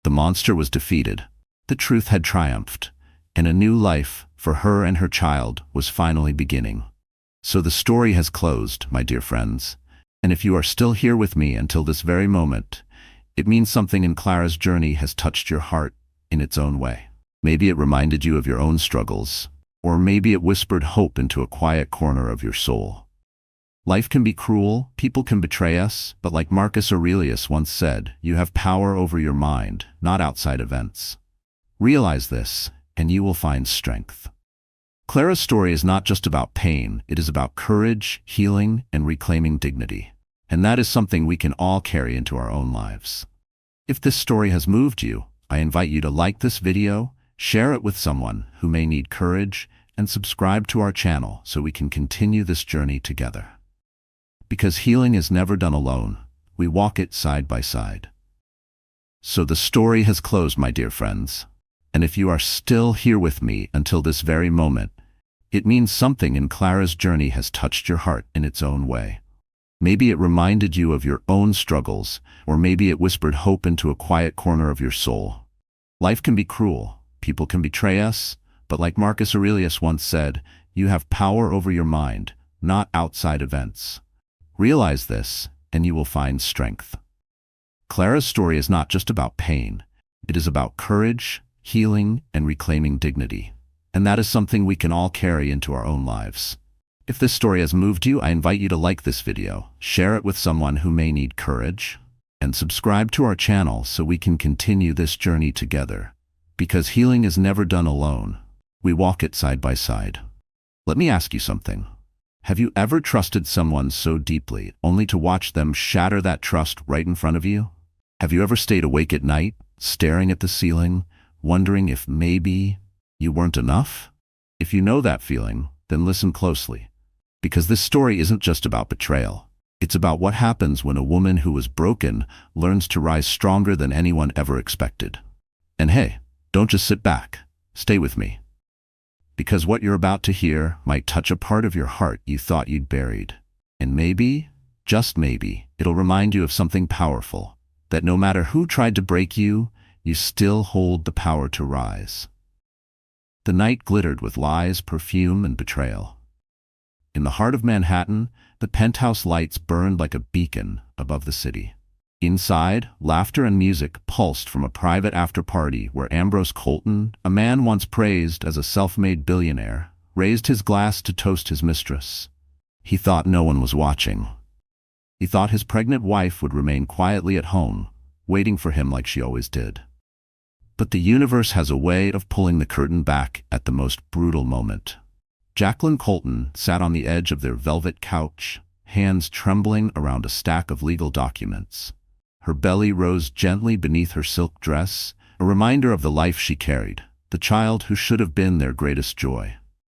The monster was defeated. The truth had triumphed, and a new life, for her and her child, was finally beginning. So the story has closed, my dear friends, and if you are still here with me until this very moment, it means something in Clara's journey has touched your heart in its own way. Maybe it reminded you of your own struggles, or maybe it whispered hope into a quiet corner of your soul. Life can be cruel, people can betray us, but like Marcus Aurelius once said, you have power over your mind, not outside events. Realize this, and you will find strength. Clara's story is not just about pain, it is about courage, healing, and reclaiming dignity. And that is something we can all carry into our own lives. If this story has moved you, I invite you to like this video, share it with someone who may need courage, and subscribe to our channel so we can continue this journey together. Because healing is never done alone, we walk it side by side. So the story has closed, my dear friends. And if you are still here with me until this very moment, it means something in Clara's journey has touched your heart in its own way. Maybe it reminded you of your own struggles, or maybe it whispered hope into a quiet corner of your soul. Life can be cruel, people can betray us, but like Marcus Aurelius once said, you have power over your mind, not outside events. Realize this, and you will find strength. Clara's story is not just about pain. It is about courage, healing, and reclaiming dignity. And that is something we can all carry into our own lives. If this story has moved you, I invite you to like this video, share it with someone who may need courage, and subscribe to our channel so we can continue this journey together. Because healing is never done alone. We walk it side by side. Let me ask you something. Have you ever trusted someone so deeply, only to watch them shatter that trust right in front of you? Have you ever stayed awake at night, staring at the ceiling, wondering if maybe you weren't enough? If you know that feeling, then listen closely. Because this story isn't just about betrayal. It's about what happens when a woman who was broken learns to rise stronger than anyone ever expected. And hey, don't just sit back. Stay with me. Because what you're about to hear might touch a part of your heart you thought you'd buried. And maybe, just maybe, it'll remind you of something powerful. That no matter who tried to break you, you still hold the power to rise. The night glittered with lies, perfume, and betrayal. In the heart of Manhattan, the penthouse lights burned like a beacon above the city. Inside, laughter and music pulsed from a private after-party where Ambrose Colton, a man once praised as a self-made billionaire, raised his glass to toast his mistress. He thought no one was watching. He thought his pregnant wife would remain quietly at home, waiting for him like she always did. But the universe has a way of pulling the curtain back at the most brutal moment. Jacqueline Colton sat on the edge of their velvet couch, hands trembling around a stack of legal documents. Her belly rose gently beneath her silk dress, a reminder of the life she carried, the child who should have been their greatest joy.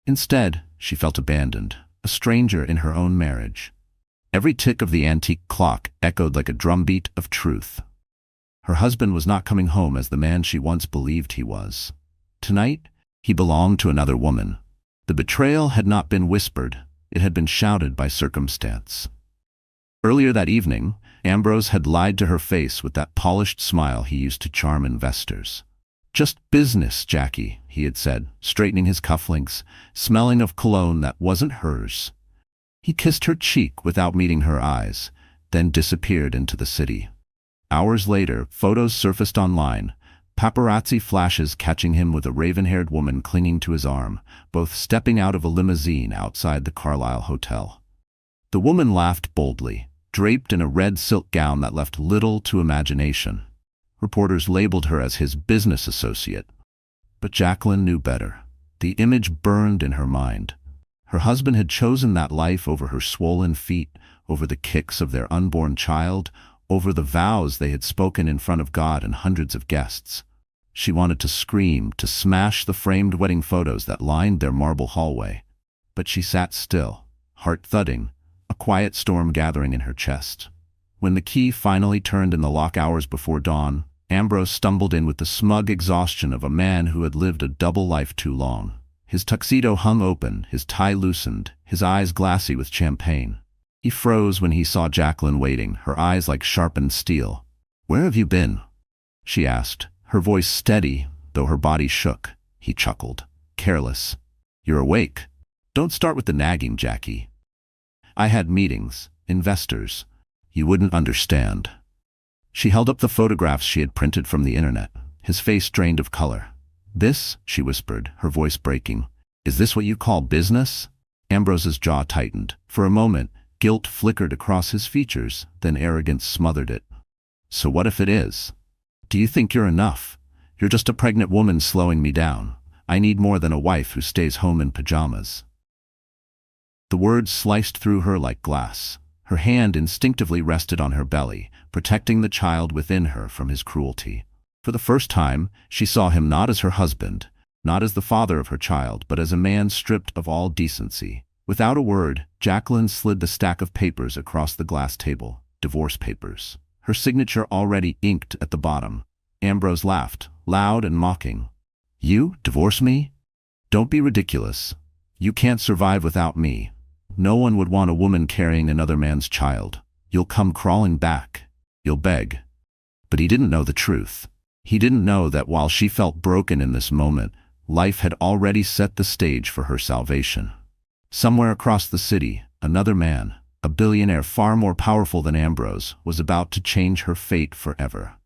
Instead, she felt abandoned, a stranger in her own marriage. Every tick of the antique clock echoed like a drumbeat of truth. Her husband was not coming home as the man she once believed he was. Tonight, he belonged to another woman. The betrayal had not been whispered, it had been shouted by circumstance. Earlier that evening, Ambrose had lied to her face with that polished smile he used to charm investors. "Just business, Jackie," he had said, straightening his cufflinks, smelling of cologne that wasn't hers. He kissed her cheek without meeting her eyes, then disappeared into the city. Hours later, photos surfaced online, paparazzi flashes catching him with a raven-haired woman clinging to his arm, both stepping out of a limousine outside the Carlisle Hotel. The woman laughed boldly, draped in a red silk gown that left little to imagination. Reporters labeled her as his business associate. But Jacqueline knew better. The image burned in her mind. Her husband had chosen that life over her swollen feet, over the kicks of their unborn child, over the vows they had spoken in front of God and hundreds of guests. She wanted to scream, to smash the framed wedding photos that lined their marble hallway. But she sat still, heart thudding, a quiet storm gathering in her chest. When the key finally turned in the lock hours before dawn, Ambrose stumbled in with the smug exhaustion of a man who had lived a double life too long. His tuxedo hung open, his tie loosened, his eyes glassy with champagne. He froze when he saw Jacqueline waiting, her eyes like sharpened steel. "Where have you been?" she asked, her voice steady, though her body shook. He chuckled. "Careless. You're awake. Don't start with the nagging, Jackie. I had meetings, investors. You wouldn't understand." She held up the photographs she had printed from the internet. His face drained of color. "This," she whispered, her voice breaking, "is this what you call business?" Ambrose's jaw tightened. For a moment, guilt flickered across his features, then arrogance smothered it. "So what if it is? Do you think you're enough? You're just a pregnant woman slowing me down. I need more than a wife who stays home in pajamas." The words sliced through her like glass. Her hand instinctively rested on her belly, protecting the child within her from his cruelty. For the first time, she saw him not as her husband, not as the father of her child, but as a man stripped of all decency. Without a word, Jacqueline slid the stack of papers across the glass table, divorce papers, her signature already inked at the bottom. Ambrose laughed, loud and mocking. "You divorce me? Don't be ridiculous. You can't survive without me. No one would want a woman carrying another man's child. You'll come crawling back. You'll beg." But he didn't know the truth. He didn't know that while she felt broken in this moment, life had already set the stage for her salvation. Somewhere across the city, another man, a billionaire far more powerful than Ambrose, was about to change her fate forever.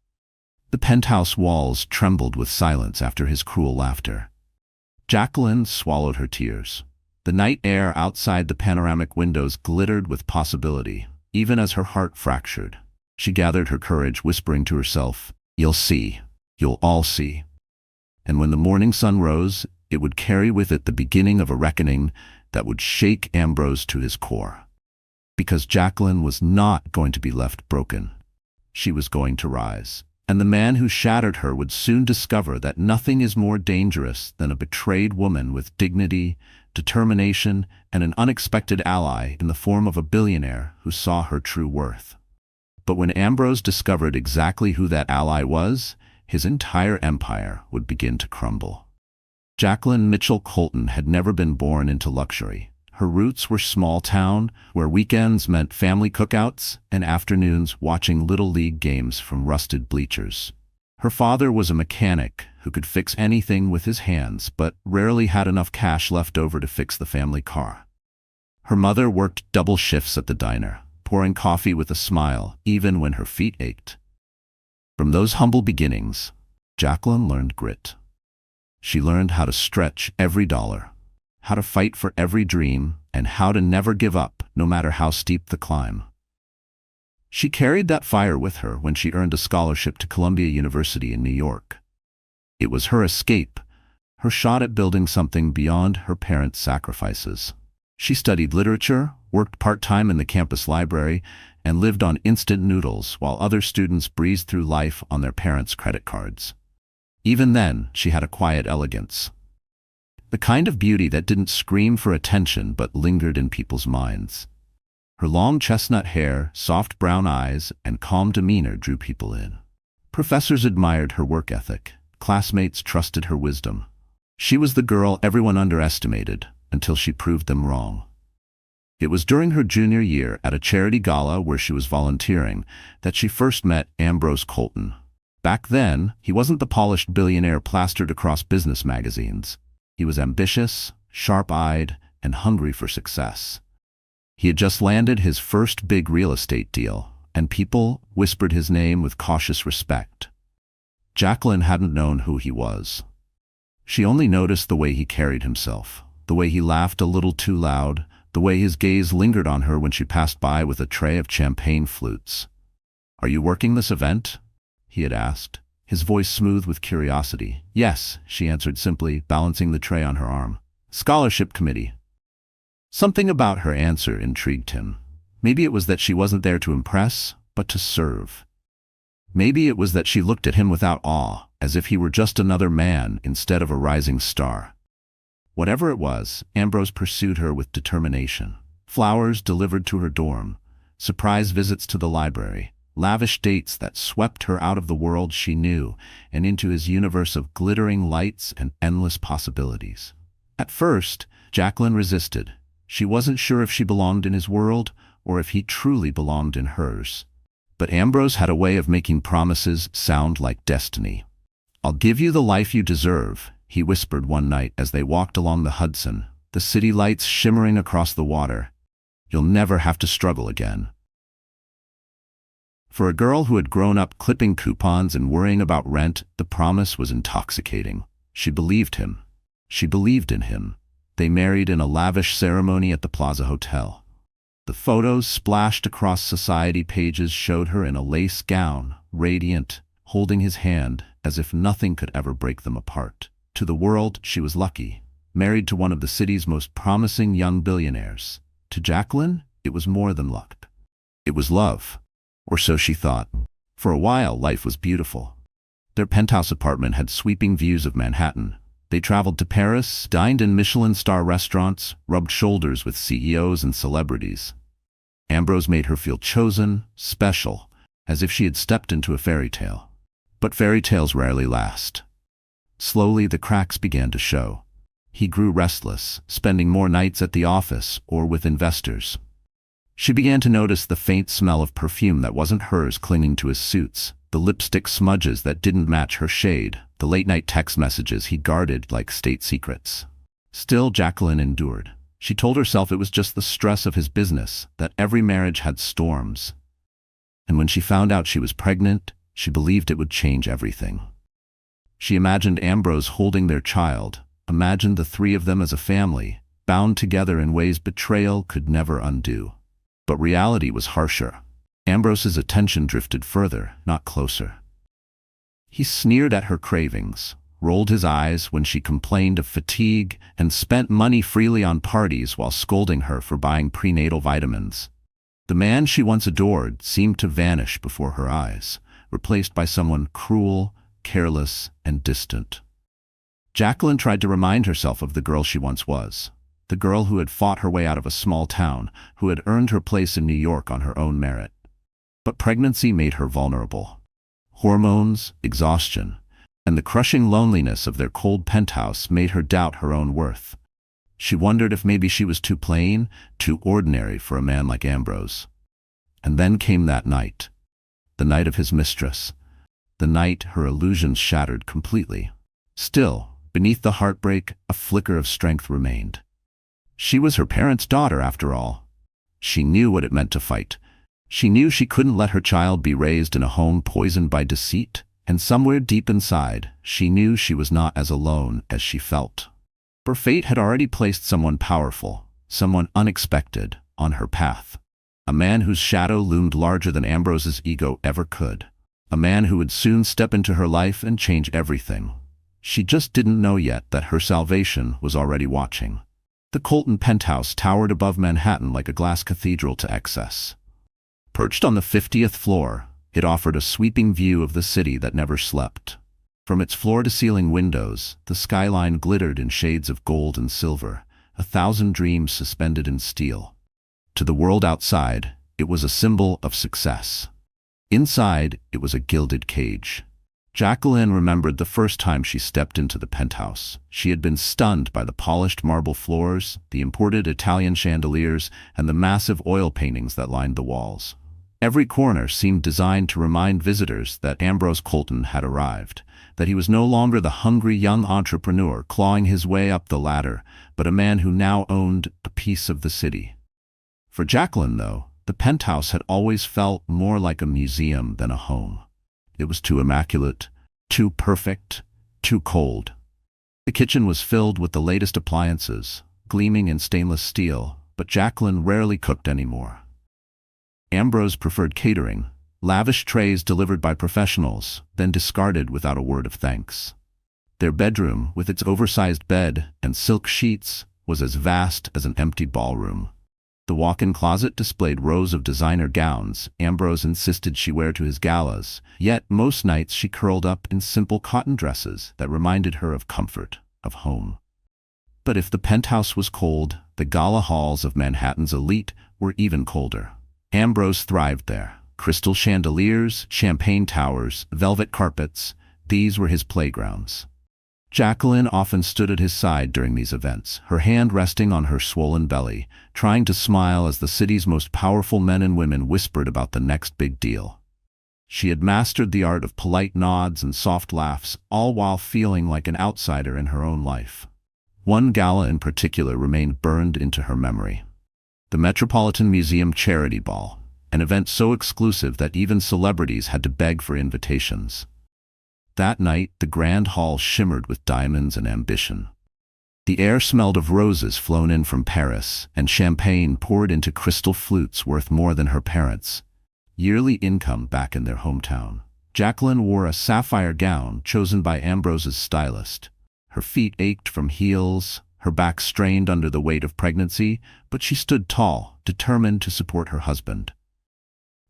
The penthouse walls trembled with silence after his cruel laughter. Jacqueline swallowed her tears. The night air outside the panoramic windows glittered with possibility, even as her heart fractured. She gathered her courage, whispering to herself, "You'll see. You'll all see." And when the morning sun rose, it would carry with it the beginning of a reckoning that would shake Ambrose to his core. Because Jacqueline was not going to be left broken. She was going to rise. And the man who shattered her would soon discover that nothing is more dangerous than a betrayed woman with dignity, determination, and an unexpected ally in the form of a billionaire who saw her true worth. But when Ambrose discovered exactly who that ally was, his entire empire would begin to crumble. Jacqueline Mitchell Colton had never been born into luxury. Her roots were small town, where weekends meant family cookouts and afternoons watching Little League games from rusted bleachers. Her father was a mechanic who could fix anything with his hands, but rarely had enough cash left over to fix the family car. Her mother worked double shifts at the diner, pouring coffee with a smile, even when her feet ached. From those humble beginnings, Jacqueline learned grit. She learned how to stretch every dollar, how to fight for every dream, and how to never give up, no matter how steep the climb. She carried that fire with her when she earned a scholarship to Columbia University in New York. It was her escape, her shot at building something beyond her parents' sacrifices. She studied literature, worked part-time in the campus library, and lived on instant noodles while other students breezed through life on their parents' credit cards. Even then, she had a quiet elegance. The kind of beauty that didn't scream for attention but lingered in people's minds. Her long chestnut hair, soft brown eyes, and calm demeanor drew people in. Professors admired her work ethic. Classmates trusted her wisdom. She was the girl everyone underestimated until she proved them wrong. It was during her junior year at a charity gala where she was volunteering that she first met Ambrose Colton. Back then, he wasn't the polished billionaire plastered across business magazines. He was ambitious, sharp-eyed, and hungry for success. He had just landed his first big real estate deal, and people whispered his name with cautious respect. Jacqueline hadn't known who he was. She only noticed the way he carried himself, the way he laughed a little too loud, the way his gaze lingered on her when she passed by with a tray of champagne flutes. "Are you working this event?" he had asked, his voice smooth with curiosity. "Yes," she answered simply, balancing the tray on her arm. "Scholarship committee." Something about her answer intrigued him. Maybe it was that she wasn't there to impress, but to serve. Maybe it was that she looked at him without awe, as if he were just another man instead of a rising star. Whatever it was, Ambrose pursued her with determination. Flowers delivered to her dorm, surprise visits to the library, lavish dates that swept her out of the world she knew and into his universe of glittering lights and endless possibilities. At first, Jacqueline resisted. She wasn't sure if she belonged in his world or if he truly belonged in hers. But Ambrose had a way of making promises sound like destiny. "I'll give you the life you deserve," he whispered one night as they walked along the Hudson, the city lights shimmering across the water. "You'll never have to struggle again." For a girl who had grown up clipping coupons and worrying about rent, the promise was intoxicating. She believed him. She believed in him. They married in a lavish ceremony at the Plaza Hotel. The photos splashed across society pages showed her in a lace gown, radiant, holding his hand as if nothing could ever break them apart. To the world, she was lucky, married to one of the city's most promising young billionaires. To Jacqueline, it was more than luck. It was love. Or so she thought. For a while, life was beautiful. Their penthouse apartment had sweeping views of Manhattan. They traveled to Paris, dined in Michelin-star restaurants, rubbed shoulders with CEOs and celebrities. Ambrose made her feel chosen, special, as if she had stepped into a fairy tale. But fairy tales rarely last. Slowly, the cracks began to show. He grew restless, spending more nights at the office or with investors. She began to notice the faint smell of perfume that wasn't hers clinging to his suits, the lipstick smudges that didn't match her shade, the late-night text messages he guarded like state secrets. Still, Jacqueline endured. She told herself it was just the stress of his business, that every marriage had storms. And when she found out she was pregnant, she believed it would change everything. She imagined Ambrose holding their child, imagined the three of them as a family, bound together in ways betrayal could never undo. But reality was harsher. Ambrose's attention drifted further, not closer. He sneered at her cravings, rolled his eyes when she complained of fatigue, and spent money freely on parties while scolding her for buying prenatal vitamins. The man she once adored seemed to vanish before her eyes, replaced by someone cruel, careless, and distant. Jacqueline tried to remind herself of the girl she once was. The girl who had fought her way out of a small town, who had earned her place in New York on her own merit. But pregnancy made her vulnerable. Hormones, exhaustion, and the crushing loneliness of their cold penthouse made her doubt her own worth. She wondered if maybe she was too plain, too ordinary for a man like Ambrose. And then came that night. The night of his mistress. The night her illusions shattered completely. Still, beneath the heartbreak, a flicker of strength remained. She was her parents' daughter, after all. She knew what it meant to fight. She knew she couldn't let her child be raised in a home poisoned by deceit, and somewhere deep inside, she knew she was not as alone as she felt. For fate had already placed someone powerful, someone unexpected, on her path. A man whose shadow loomed larger than Ambrose's ego ever could. A man who would soon step into her life and change everything. She just didn't know yet that her salvation was already watching. The Colton penthouse towered above Manhattan like a glass cathedral to excess. Perched on the 50th floor, it offered a sweeping view of the city that never slept. From its floor-to-ceiling windows, the skyline glittered in shades of gold and silver, 1,000 dreams suspended in steel. To the world outside, it was a symbol of success. Inside, it was a gilded cage. Jacqueline remembered the first time she stepped into the penthouse. She had been stunned by the polished marble floors, the imported Italian chandeliers, and the massive oil paintings that lined the walls. Every corner seemed designed to remind visitors that Ambrose Colton had arrived, that he was no longer the hungry young entrepreneur clawing his way up the ladder, but a man who now owned a piece of the city. For Jacqueline, though, the penthouse had always felt more like a museum than a home. It was too immaculate, too perfect, too cold. The kitchen was filled with the latest appliances, gleaming in stainless steel, but Jacqueline rarely cooked anymore. Ambrose preferred catering, lavish trays delivered by professionals, then discarded without a word of thanks. Their bedroom, with its oversized bed and silk sheets, was as vast as an empty ballroom. The walk-in closet displayed rows of designer gowns Ambrose insisted she wear to his galas, yet most nights she curled up in simple cotton dresses that reminded her of comfort, of home. But if the penthouse was cold, the gala halls of Manhattan's elite were even colder. Ambrose thrived there. Crystal chandeliers, champagne towers, velvet carpets, these were his playgrounds. Jacqueline often stood at his side during these events, her hand resting on her swollen belly, trying to smile as the city's most powerful men and women whispered about the next big deal. She had mastered the art of polite nods and soft laughs, all while feeling like an outsider in her own life. One gala in particular remained burned into her memory. The Metropolitan Museum Charity Ball, an event so exclusive that even celebrities had to beg for invitations. That night, the grand hall shimmered with diamonds and ambition. The air smelled of roses flown in from Paris, and champagne poured into crystal flutes worth more than her parents' yearly income back in their hometown. Jacqueline wore a sapphire gown chosen by Ambrose's stylist. Her feet ached from heels, her back strained under the weight of pregnancy, but she stood tall, determined to support her husband.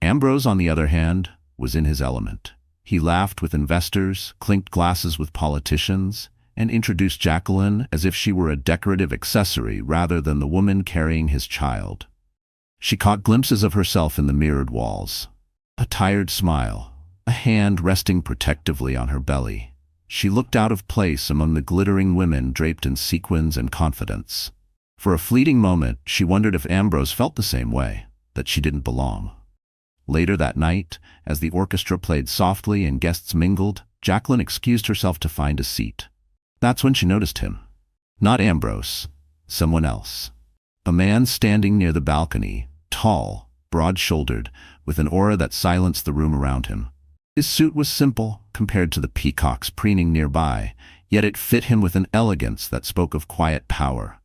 Ambrose, on the other hand, was in his element. He laughed with investors, clinked glasses with politicians, and introduced Jacqueline as if she were a decorative accessory rather than the woman carrying his child. She caught glimpses of herself in the mirrored walls. A tired smile, a hand resting protectively on her belly. She looked out of place among the glittering women draped in sequins and confidence. For a fleeting moment, she wondered if Ambrose felt the same way, that she didn't belong. Later that night, as the orchestra played softly and guests mingled, Jacqueline excused herself to find a seat. That's when she noticed him. Not Ambrose, someone else. A man standing near the balcony, tall, broad-shouldered, with an aura that silenced the room around him. His suit was simple compared to the peacocks preening nearby, yet it fit him with an elegance that spoke of quiet power.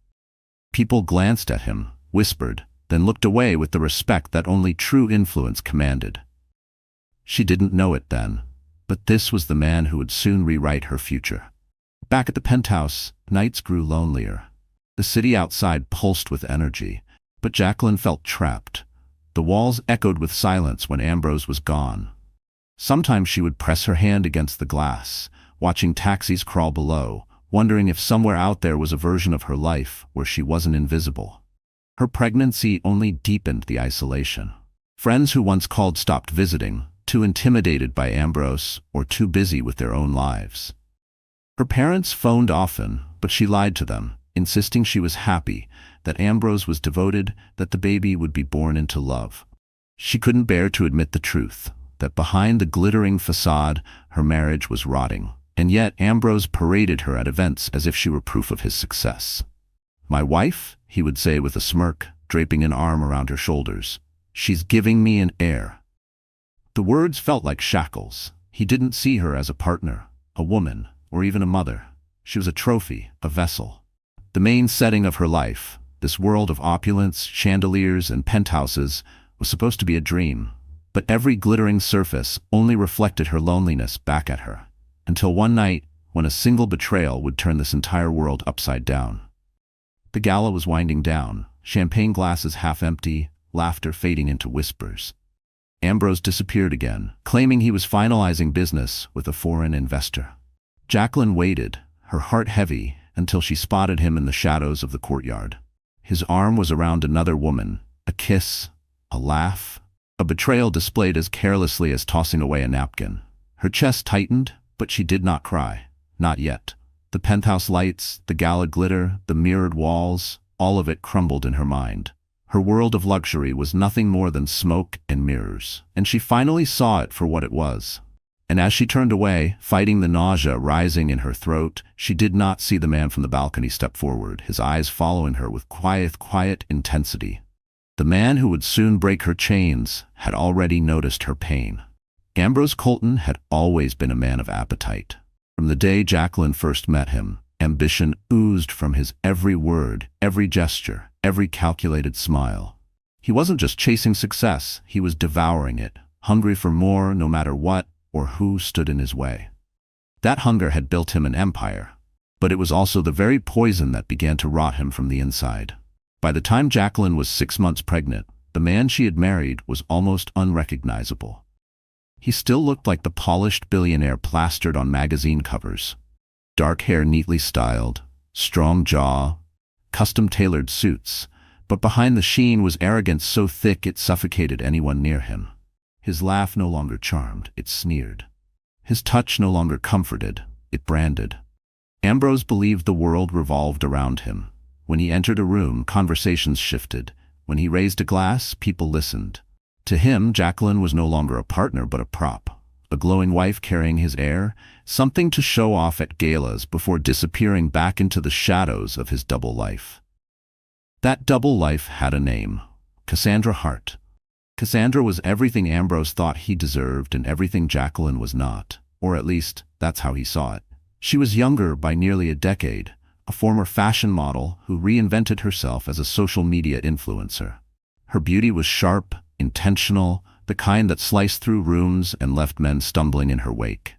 People glanced at him, whispered, then looked away with the respect that only true influence commanded. She didn't know it then, but this was the man who would soon rewrite her future. Back at the penthouse, nights grew lonelier. The city outside pulsed with energy, but Jacqueline felt trapped. The walls echoed with silence when Ambrose was gone. Sometimes she would press her hand against the glass, watching taxis crawl below, wondering if somewhere out there was a version of her life where she wasn't invisible. Her pregnancy only deepened the isolation. Friends who once called stopped visiting, too intimidated by Ambrose or too busy with their own lives. Her parents phoned often, but she lied to them, insisting she was happy, that Ambrose was devoted, that the baby would be born into love. She couldn't bear to admit the truth, that behind the glittering facade, her marriage was rotting, and yet Ambrose paraded her at events as if she were proof of his success. "My wife?" he would say with a smirk, draping an arm around her shoulders. "She's giving me an heir." The words felt like shackles. He didn't see her as a partner, a woman, or even a mother. She was a trophy, a vessel. The main setting of her life, this world of opulence, chandeliers, and penthouses, was supposed to be a dream. But every glittering surface only reflected her loneliness back at her, until one night when a single betrayal would turn this entire world upside down. The gala was winding down, champagne glasses half empty, laughter fading into whispers. Ambrose disappeared again, claiming he was finalizing business with a foreign investor. Jacqueline waited, her heart heavy, until she spotted him in the shadows of the courtyard. His arm was around another woman, a kiss, a laugh, a betrayal displayed as carelessly as tossing away a napkin. Her chest tightened, but she did not cry. Not yet. The penthouse lights, the gala glitter, the mirrored walls, all of it crumbled in her mind. Her world of luxury was nothing more than smoke and mirrors, and she finally saw it for what it was. And as she turned away, fighting the nausea rising in her throat, she did not see the man from the balcony step forward, his eyes following her with quiet intensity. The man who would soon break her chains had already noticed her pain. Ambrose Colton had always been a man of appetite. From the day Jacqueline first met him, ambition oozed from his every word, every gesture, every calculated smile. He wasn't just chasing success, he was devouring it, hungry for more no matter what or who stood in his way. That hunger had built him an empire. but it was also the very poison that began to rot him from the inside. By the time Jacqueline was 6 months pregnant, the man she had married was almost unrecognizable. He still looked like the polished billionaire plastered on magazine covers. Dark hair neatly styled, strong jaw, custom-tailored suits, but behind the sheen was arrogance so thick it suffocated anyone near him. His laugh no longer charmed, it sneered. His touch no longer comforted, it branded. Ambrose believed the world revolved around him. When he entered a room, conversations shifted. When he raised a glass, people listened. To him, Jacqueline was no longer a partner but a prop, a glowing wife carrying his heir, something to show off at galas before disappearing back into the shadows of his double life. That double life had a name: Cassandra Hart. Cassandra was everything Ambrose thought he deserved and everything Jacqueline was not, or at least, that's how he saw it. She was younger by nearly a decade, a former fashion model who reinvented herself as a social media influencer. Her beauty was sharp, intentional, the kind that sliced through rooms and left men stumbling in her wake.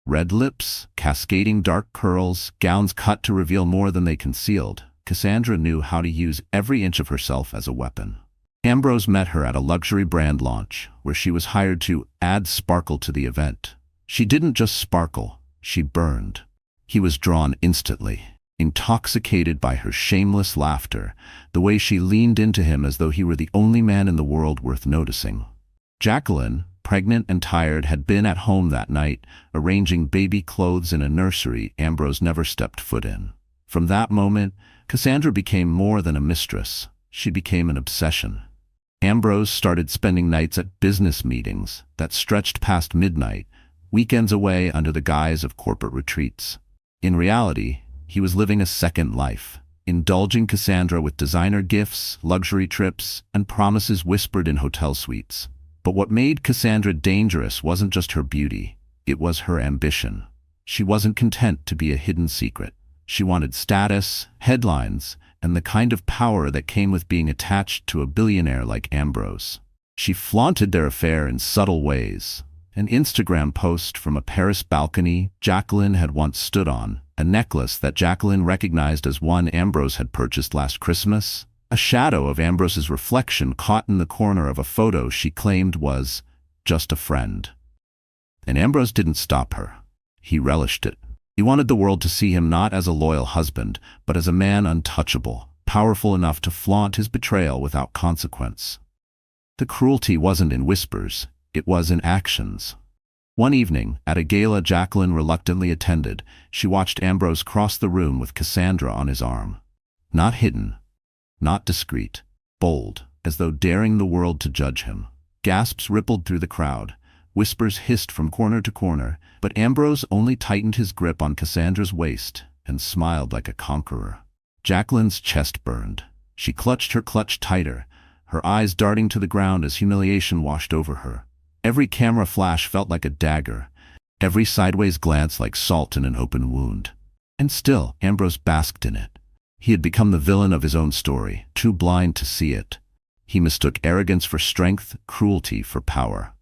Red lips, cascading dark curls, gowns cut to reveal more than they concealed. Cassandra knew how to use every inch of herself as a weapon. Ambrose met her at a luxury brand launch, where she was hired to add sparkle to the event. She didn't just sparkle, she burned. He was drawn instantly, intoxicated by her shameless laughter, the way she leaned into him as though he were the only man in the world worth noticing. Jacqueline, pregnant and tired, had been at home that night, arranging baby clothes in a nursery Ambrose never stepped foot in. From that moment, Cassandra became more than a mistress. She became an obsession. Ambrose started spending nights at business meetings that stretched past midnight, weekends away under the guise of corporate retreats. In reality, he was living a second life, indulging Cassandra with designer gifts, luxury trips, and promises whispered in hotel suites. But what made Cassandra dangerous wasn't just her beauty, it was her ambition. She wasn't content to be a hidden secret. She wanted status, headlines, and the kind of power that came with being attached to a billionaire like Ambrose. She flaunted their affair in subtle ways. An Instagram post from a Paris balcony Jacqueline had once stood on, a necklace that Jacqueline recognized as one Ambrose had purchased last Christmas, a shadow of Ambrose's reflection caught in the corner of a photo she claimed was just a friend. And Ambrose didn't stop her. He relished it. He wanted the world to see him not as a loyal husband, but as a man untouchable, powerful enough to flaunt his betrayal without consequence. The cruelty wasn't in whispers, it was in actions. One evening, at a gala Jacqueline reluctantly attended, she watched Ambrose cross the room with Cassandra on his arm. Not hidden, not discreet, bold, as though daring the world to judge him. Gasps rippled through the crowd. Whispers hissed from corner to corner, but Ambrose only tightened his grip on Cassandra's waist and smiled like a conqueror. Jacqueline's chest burned. She clutched her clutch tighter, her eyes darting to the ground as humiliation washed over her. Every camera flash felt like a dagger, every sideways glance like salt in an open wound. And still, Ambrose basked in it. He had become the villain of his own story, too blind to see it. He mistook arrogance for strength, cruelty for power.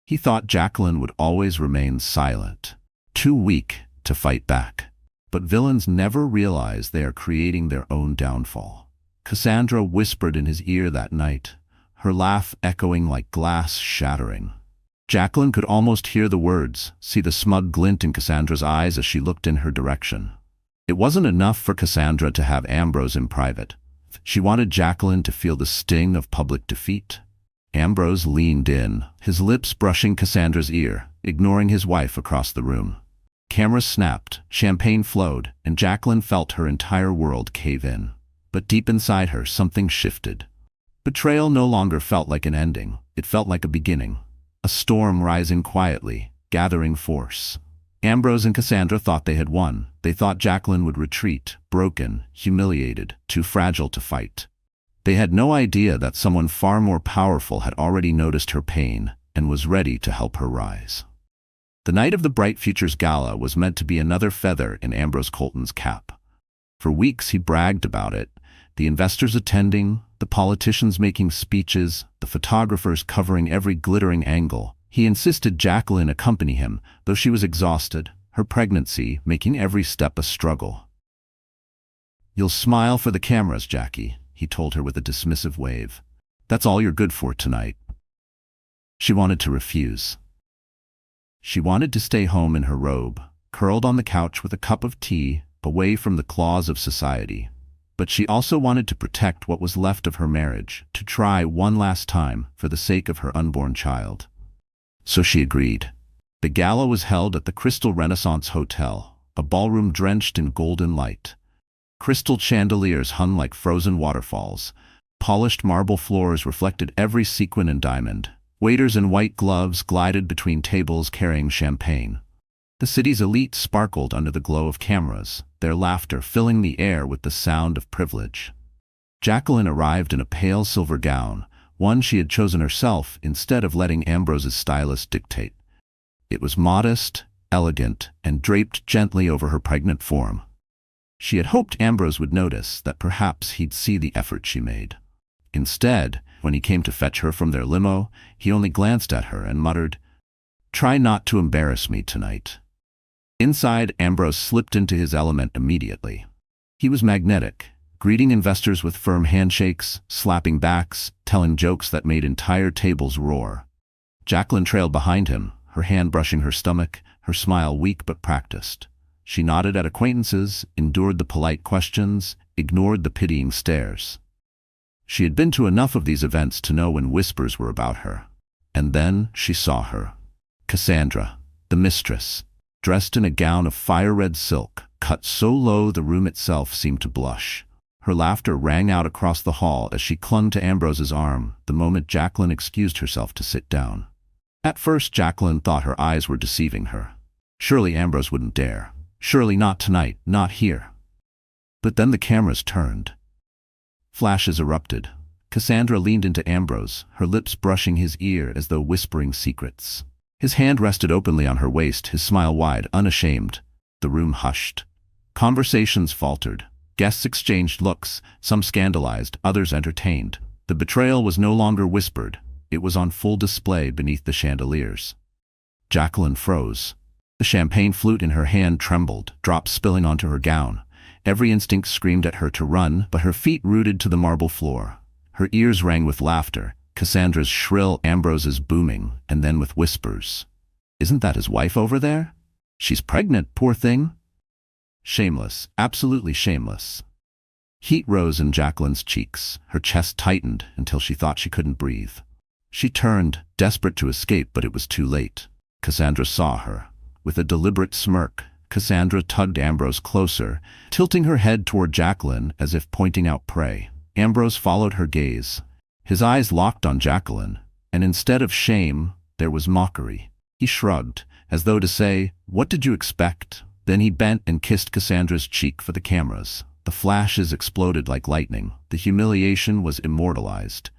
He thought Jacqueline would always remain silent, too weak to fight back. But villains never realize they are creating their own downfall. Cassandra whispered in his ear that night, her laugh echoing like glass shattering. Jacqueline could almost hear the words, see the smug glint in Cassandra's eyes as she looked in her direction. It wasn't enough for Cassandra to have Ambrose in private. She wanted Jacqueline to feel the sting of public defeat. Ambrose leaned in, his lips brushing Cassandra's ear, ignoring his wife across the room. Cameras snapped, champagne flowed, and Jacqueline felt her entire world cave in. But deep inside her, something shifted. Betrayal no longer felt like an ending, it felt like a beginning. A storm rising quietly, gathering force. Ambrose and Cassandra thought they had won. They thought Jacqueline would retreat, broken, humiliated, too fragile to fight. They had no idea that someone far more powerful had already noticed her pain and was ready to help her rise. The night of the Bright Futures Gala was meant to be another feather in Ambrose Colton's cap. For weeks he bragged about it, the investors attending, the politicians making speeches, the photographers covering every glittering angle. He insisted Jacqueline accompany him, though she was exhausted, her pregnancy making every step a struggle. "You'll smile for the cameras, Jackie," he told her with a dismissive wave. "That's all you're good for tonight." She wanted to refuse. She wanted to stay home in her robe, curled on the couch with a cup of tea, away from the claws of society. But she also wanted to protect what was left of her marriage, to try one last time for the sake of her unborn child. So she agreed. The gala was held at the Crystal Renaissance Hotel, a ballroom drenched in golden light. Crystal chandeliers hung like frozen waterfalls. Polished marble floors reflected every sequin and diamond. Waiters in white gloves glided between tables carrying champagne. The city's elite sparkled under the glow of cameras, their laughter filling the air with the sound of privilege. Jacqueline arrived in a pale silver gown, one she had chosen herself instead of letting Ambrose's stylist dictate. It was modest, elegant, and draped gently over her pregnant form. She had hoped Ambrose would notice, that perhaps he'd see the effort she made. Instead, when he came to fetch her from their limo, he only glanced at her and muttered, "Try not to embarrass me tonight." Inside, Ambrose slipped into his element immediately. He was magnetic, greeting investors with firm handshakes, slapping backs, telling jokes that made entire tables roar. Jacqueline trailed behind him, her hand brushing her stomach, her smile weak but practiced. She nodded at acquaintances, endured the polite questions, ignored the pitying stares. She had been to enough of these events to know when whispers were about her. And then she saw her. Cassandra, the mistress, dressed in a gown of fire-red silk, cut so low the room itself seemed to blush. Her laughter rang out across the hall as she clung to Ambrose's arm the moment Jacqueline excused herself to sit down. At first, Jacqueline thought her eyes were deceiving her. Surely Ambrose wouldn't dare. Surely not tonight, not here. But then the cameras turned. Flashes erupted. Cassandra leaned into Ambrose, her lips brushing his ear as though whispering secrets. His hand rested openly on her waist, his smile wide, unashamed. The room hushed. Conversations faltered. Guests exchanged looks, some scandalized, others entertained. The betrayal was no longer whispered. It was on full display beneath the chandeliers. Jacqueline froze. The champagne flute in her hand trembled, drops spilling onto her gown. Every instinct screamed at her to run, but her feet rooted to the marble floor. Her ears rang with laughter, Cassandra's shrill, Ambrose's booming, and then with whispers. "Isn't that his wife over there? She's pregnant, poor thing." Shameless, absolutely shameless. Heat rose in Jacqueline's cheeks, her chest tightened until she thought she couldn't breathe. She turned, desperate to escape, but it was too late. Cassandra saw her. With a deliberate smirk, Cassandra tugged Ambrose closer, tilting her head toward Jacqueline as if pointing out prey. Ambrose followed her gaze. His eyes locked on Jacqueline, and instead of shame, there was mockery. He shrugged, as though to say, "What did you expect?" Then he bent and kissed Cassandra's cheek for the cameras. The flashes exploded like lightning. The humiliation was immortalized.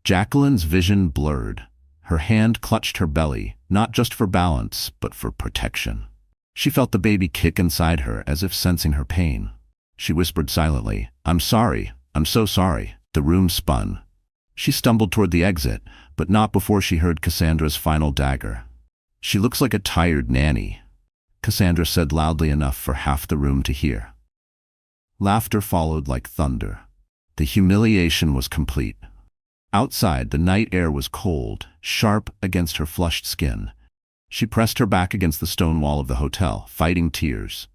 Jacqueline's vision blurred. Her hand clutched her belly, not just for balance, but for protection. She felt the baby kick inside her as if sensing her pain. She whispered silently, "I'm sorry, I'm so sorry." The room spun. She stumbled toward the exit, but not before she heard Cassandra's final dagger. "She looks like a tired nanny," Cassandra said loudly enough for half the room to hear. Laughter followed like thunder. The humiliation was complete. Outside, the night air was cold, sharp against her flushed skin. She pressed her back against the stone wall of the hotel, fighting tears.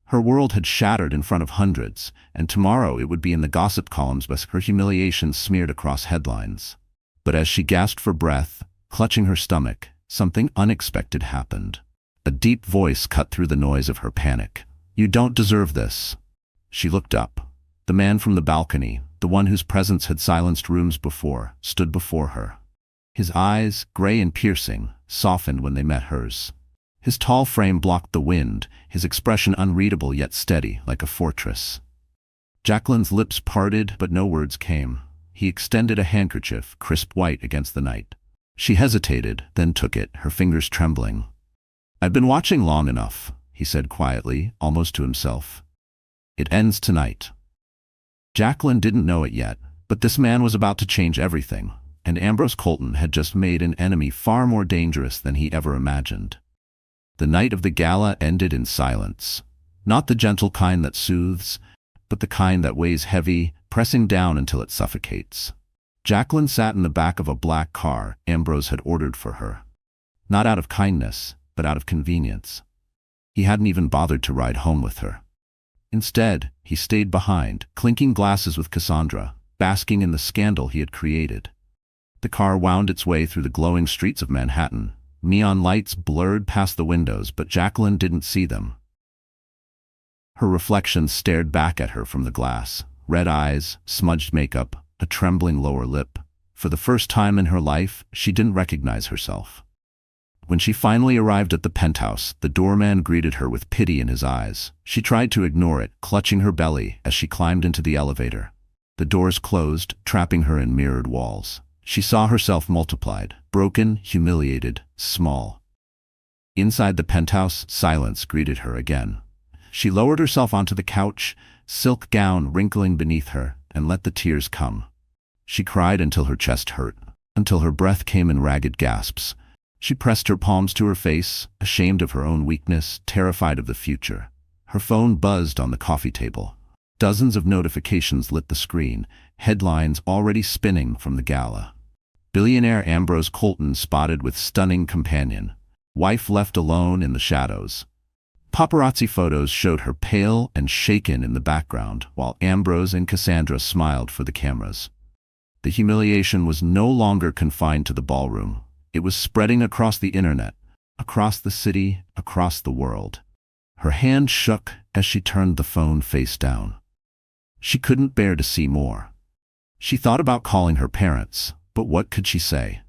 Her world had shattered in front of hundreds, and tomorrow it would be in the gossip columns with her humiliation smeared across headlines. But as she gasped for breath, clutching her stomach, something unexpected happened. A deep voice cut through the noise of her panic. "You don't deserve this." She looked up. The man from the balcony, the one whose presence had silenced rooms before, stood before her. His eyes, gray and piercing, softened when they met hers. His tall frame blocked the wind, his expression unreadable yet steady, like a fortress. Jacqueline's lips parted, but no words came. He extended a handkerchief, crisp white against the night. She hesitated, then took it, her fingers trembling. "I've been watching long enough," he said quietly, almost to himself. "It ends tonight." Jacqueline didn't know it yet, but this man was about to change everything, and Ambrose Colton had just made an enemy far more dangerous than he ever imagined. The night of the gala ended in silence. Not the gentle kind that soothes, but the kind that weighs heavy, pressing down until it suffocates. Jacqueline sat in the back of a black car Ambrose had ordered for her. Not out of kindness, but out of convenience. He hadn't even bothered to ride home with her. Instead, he stayed behind, clinking glasses with Cassandra, basking in the scandal he had created. The car wound its way through the glowing streets of Manhattan. Neon lights blurred past the windows, but Jacqueline didn't see them. Her reflection stared back at her from the glass. Red eyes, smudged makeup, a trembling lower lip. For the first time in her life, she didn't recognize herself. When she finally arrived at the penthouse, the doorman greeted her with pity in his eyes. She tried to ignore it, clutching her belly as she climbed into the elevator. The doors closed, trapping her in mirrored walls. She saw herself multiplied, broken, humiliated, small. Inside the penthouse, silence greeted her again. She lowered herself onto the couch, silk gown wrinkling beneath her, and let the tears come. She cried until her chest hurt, until her breath came in ragged gasps. She pressed her palms to her face, ashamed of her own weakness, terrified of the future. Her phone buzzed on the coffee table. Dozens of notifications lit the screen, headlines already spinning from the gala. Billionaire Ambrose Colton spotted with stunning companion. Wife left alone in the shadows. Paparazzi photos showed her pale and shaken in the background, while Ambrose and Cassandra smiled for the cameras. The humiliation was no longer confined to the ballroom. It was spreading across the internet, across the city, across the world. Her hand shook as she turned the phone face down. She couldn't bear to see more. She thought about calling her parents, but what could she say?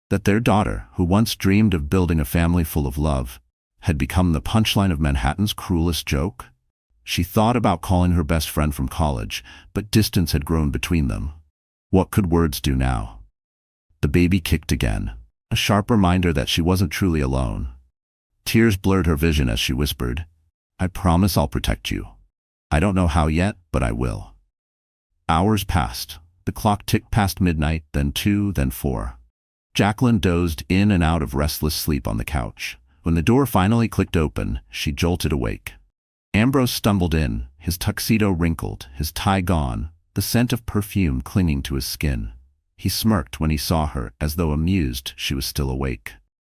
That their daughter, who once dreamed of building a family full of love, had become the punchline of Manhattan's cruelest joke? She thought about calling her best friend from college, but distance had grown between them. What could words do now? The baby kicked again, a sharp reminder that she wasn't truly alone. Tears blurred her vision as she whispered, "I promise I'll protect you. I don't know how yet, but I will." Hours passed. The clock ticked past midnight, then 2, then 4. Jacqueline dozed in and out of restless sleep on the couch. When the door finally clicked open, she jolted awake. Ambrose stumbled in, his tuxedo wrinkled, his tie gone, the scent of perfume clinging to his skin. He smirked when he saw her, as though amused she was still awake.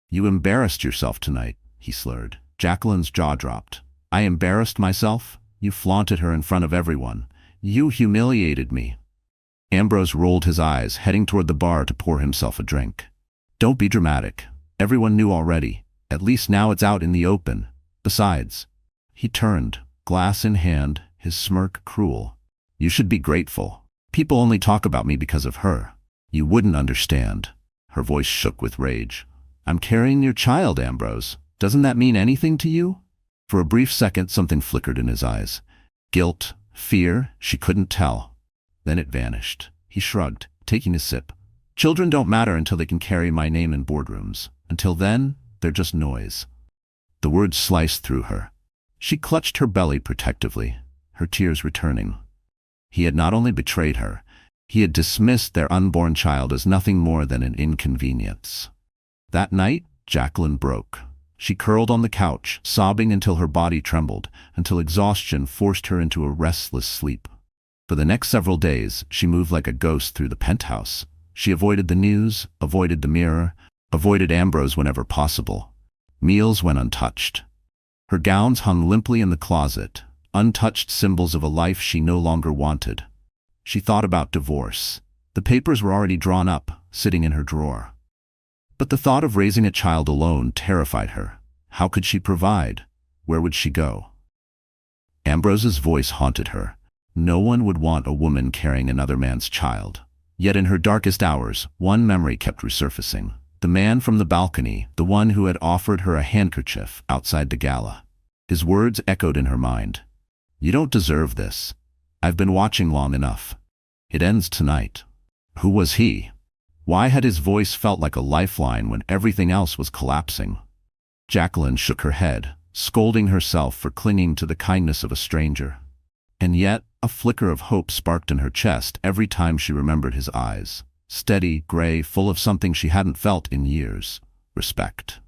"You embarrassed yourself tonight," he slurred. Jacqueline's jaw dropped. "I embarrassed myself? You flaunted her in front of everyone. You humiliated me." Ambrose rolled his eyes, heading toward the bar to pour himself a drink. "Don't be dramatic. Everyone knew already. At least now it's out in the open. Besides," he turned, glass in hand, his smirk cruel, "you should be grateful. People only talk about me because of her. You wouldn't understand." Her voice shook with rage. "I'm carrying your child, Ambrose. Doesn't that mean anything to you?" For a brief second, something flickered in his eyes. Guilt, fear, she couldn't tell. Then it vanished. He shrugged, taking a sip. "Children don't matter until they can carry my name in boardrooms. Until then, they're just noise." The words sliced through her. She clutched her belly protectively, her tears returning. He had not only betrayed her, he had dismissed their unborn child as nothing more than an inconvenience. That night, Jacqueline broke. She curled on the couch, sobbing until her body trembled, until exhaustion forced her into a restless sleep. For the next several days, she moved like a ghost through the penthouse. She avoided the news, avoided the mirror, avoided Ambrose whenever possible. Meals went untouched. Her gowns hung limply in the closet, untouched symbols of a life she no longer wanted. She thought about divorce. The papers were already drawn up, sitting in her drawer. But the thought of raising a child alone terrified her. How could she provide? Where would she go? Ambrose's voice haunted her. No one would want a woman carrying another man's child. Yet in her darkest hours, one memory kept resurfacing. The man from the balcony, the one who had offered her a handkerchief outside the gala. His words echoed in her mind. "You don't deserve this. I've been watching long enough. It ends tonight." Who was he? Why had his voice felt like a lifeline when everything else was collapsing? Jacqueline shook her head, scolding herself for clinging to the kindness of a stranger. And yet, a flicker of hope sparked in her chest every time she remembered his eyes. Steady, gray, full of something she hadn't felt in years. Respect.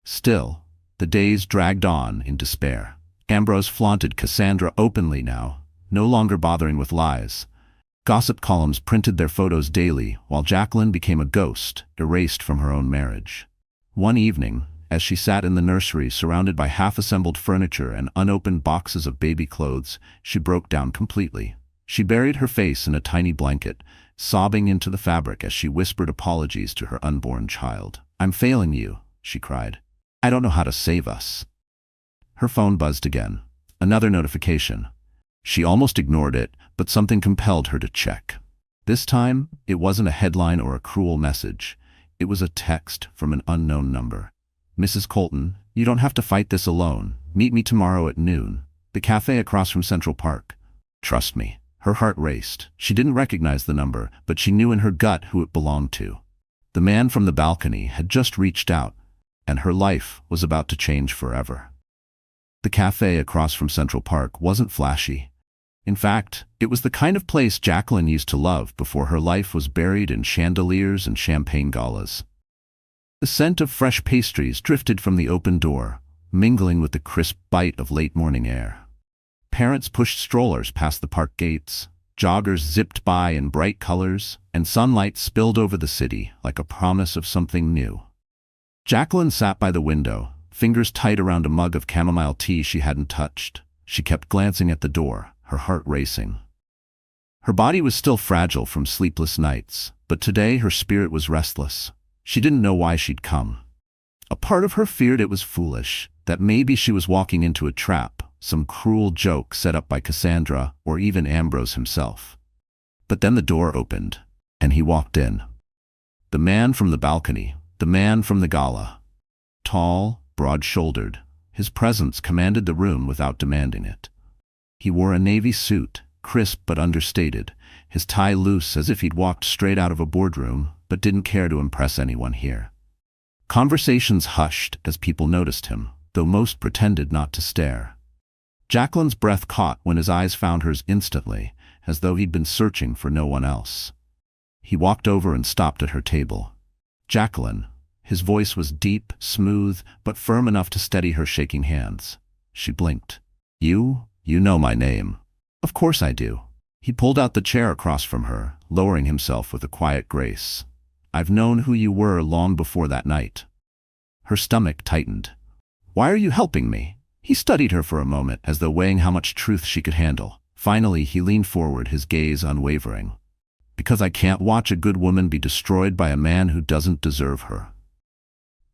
Still, The days dragged on in despair. Ambrose flaunted Cassandra openly now, no longer bothering with lies. Gossip columns printed their photos daily, while Jacqueline became a ghost, erased from her own marriage. One evening, as she sat in the nursery surrounded by half-assembled furniture and unopened boxes of baby clothes, she broke down completely. She buried her face in a tiny blanket, sobbing into the fabric as she whispered apologies to her unborn child. "I'm failing you," she cried. "I don't know how to save us." Her phone buzzed again. Another notification. She almost ignored it, but something compelled her to check. This time, it wasn't a headline or a cruel message. It was a text from an unknown number. "Mrs. Colton, you don't have to fight this alone. Meet me tomorrow at noon. The cafe across from Central Park. Trust me." Her heart raced. She didn't recognize the number, but she knew in her gut who it belonged to. The man from the balcony had just reached out, and her life was about to change forever. The cafe across from Central Park wasn't flashy. In fact, it was the kind of place Jacqueline used to love before her life was buried in chandeliers and champagne galas. The scent of fresh pastries drifted from the open door, mingling with the crisp bite of late morning air. Parents pushed strollers past the park gates, joggers zipped by in bright colors, and sunlight spilled over the city like a promise of something new. Jacqueline sat by the window, fingers tight around a mug of chamomile tea she hadn't touched. She kept glancing at the door, her heart racing. Her body was still fragile from sleepless nights, but today her spirit was restless. She didn't know why she'd come. A part of her feared it was foolish, that maybe she was walking into a trap, some cruel joke set up by Cassandra or even Ambrose himself. But then the door opened, and he walked in. The man from the balcony, the man from the gala. Tall, broad-shouldered, his presence commanded the room without demanding it. He wore a navy suit, crisp but understated, his tie loose as if he'd walked straight out of a boardroom, but didn't care to impress anyone here. Conversations hushed as people noticed him, though most pretended not to stare. Jacqueline's breath caught when his eyes found hers instantly, as though he'd been searching for no one else. He walked over and stopped at her table. "Jacqueline." His voice was deep, smooth, but firm enough to steady her shaking hands. She blinked. You know my name." "Of course I do." He pulled out the chair across from her, lowering himself with a quiet grace. "I've known who you were long before that night." Her stomach tightened. "Why are you helping me?" He studied her for a moment, as though weighing how much truth she could handle. Finally, he leaned forward, his gaze unwavering. "Because I can't watch a good woman be destroyed by a man who doesn't deserve her."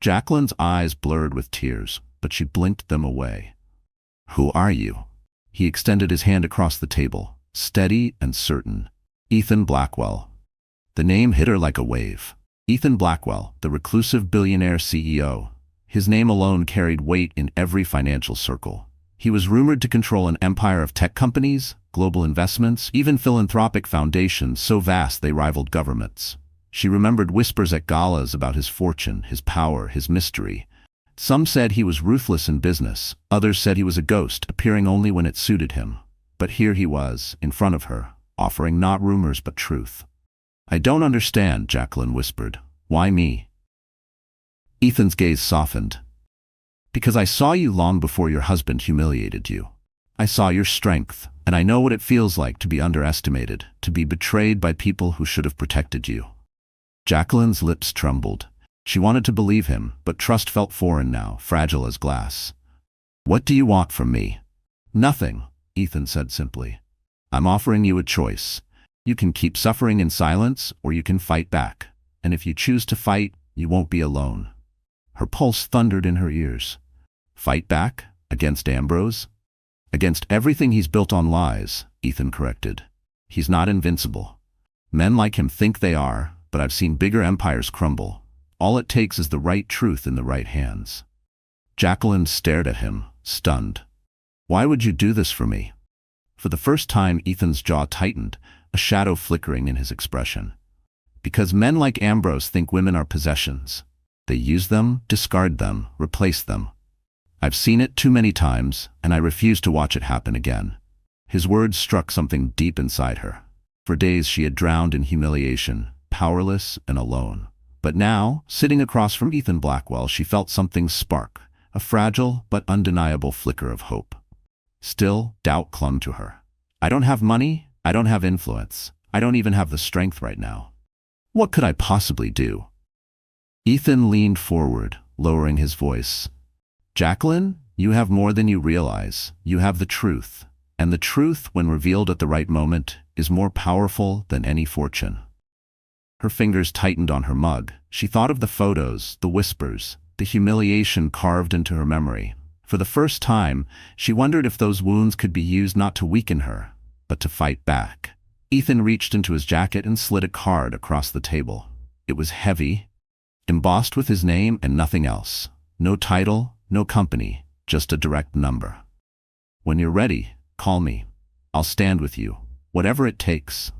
Jacqueline's eyes blurred with tears, but she blinked them away. "Who are you?" He extended his hand across the table, steady and certain. "Ethan Blackwell." The name hit her like a wave. Ethan Blackwell, the reclusive billionaire CEO. His name alone carried weight in every financial circle. He was rumored to control an empire of tech companies, global investments, even philanthropic foundations so vast they rivaled governments. She remembered whispers at galas about his fortune, his power, his mystery. Some said he was ruthless in business, others said he was a ghost, appearing only when it suited him. But here he was, in front of her, offering not rumors but truth. "I don't understand," Jacqueline whispered. "Why me?" Ethan's gaze softened. "Because I saw you long before your husband humiliated you. I saw your strength, and I know what it feels like to be underestimated, to be betrayed by people who should have protected you." Jacqueline's lips trembled. She wanted to believe him, but trust felt foreign now, fragile as glass. "What do you want from me?" "Nothing," Ethan said simply. "I'm offering you a choice. You can keep suffering in silence, or you can fight back. And if you choose to fight, you won't be alone." Her pulse thundered in her ears. "Fight back? Against Ambrose?" "Against everything he's built on lies," Ethan corrected. "He's not invincible. Men like him think they are, but I've seen bigger empires crumble. All it takes is the right truth in the right hands." Jacqueline stared at him, stunned. "Why would you do this for me?" For the first time, Ethan's jaw tightened, a shadow flickering in his expression. "Because men like Ambrose think women are possessions. They use them, discard them, replace them. I've seen it too many times, and I refuse to watch it happen again." His words struck something deep inside her. For days she had drowned in humiliation, powerless and alone. But now, sitting across from Ethan Blackwell, she felt something spark, a fragile but undeniable flicker of hope. Still, doubt clung to her. I don't have money, I don't have influence, I don't even have the strength right now. What could I possibly do? Ethan leaned forward, lowering his voice. Jacqueline, you have more than you realize. You have the truth. And the truth, when revealed at the right moment, is more powerful than any fortune. Her fingers tightened on her mug. She thought of the photos, the whispers, the humiliation carved into her memory. For the first time, she wondered if those wounds could be used not to weaken her, but to fight back. Ethan reached into his jacket and slid a card across the table. It was heavy, embossed with his name and nothing else. No title, no company, just a direct number. When you're ready, call me. I'll stand with you, whatever it takes.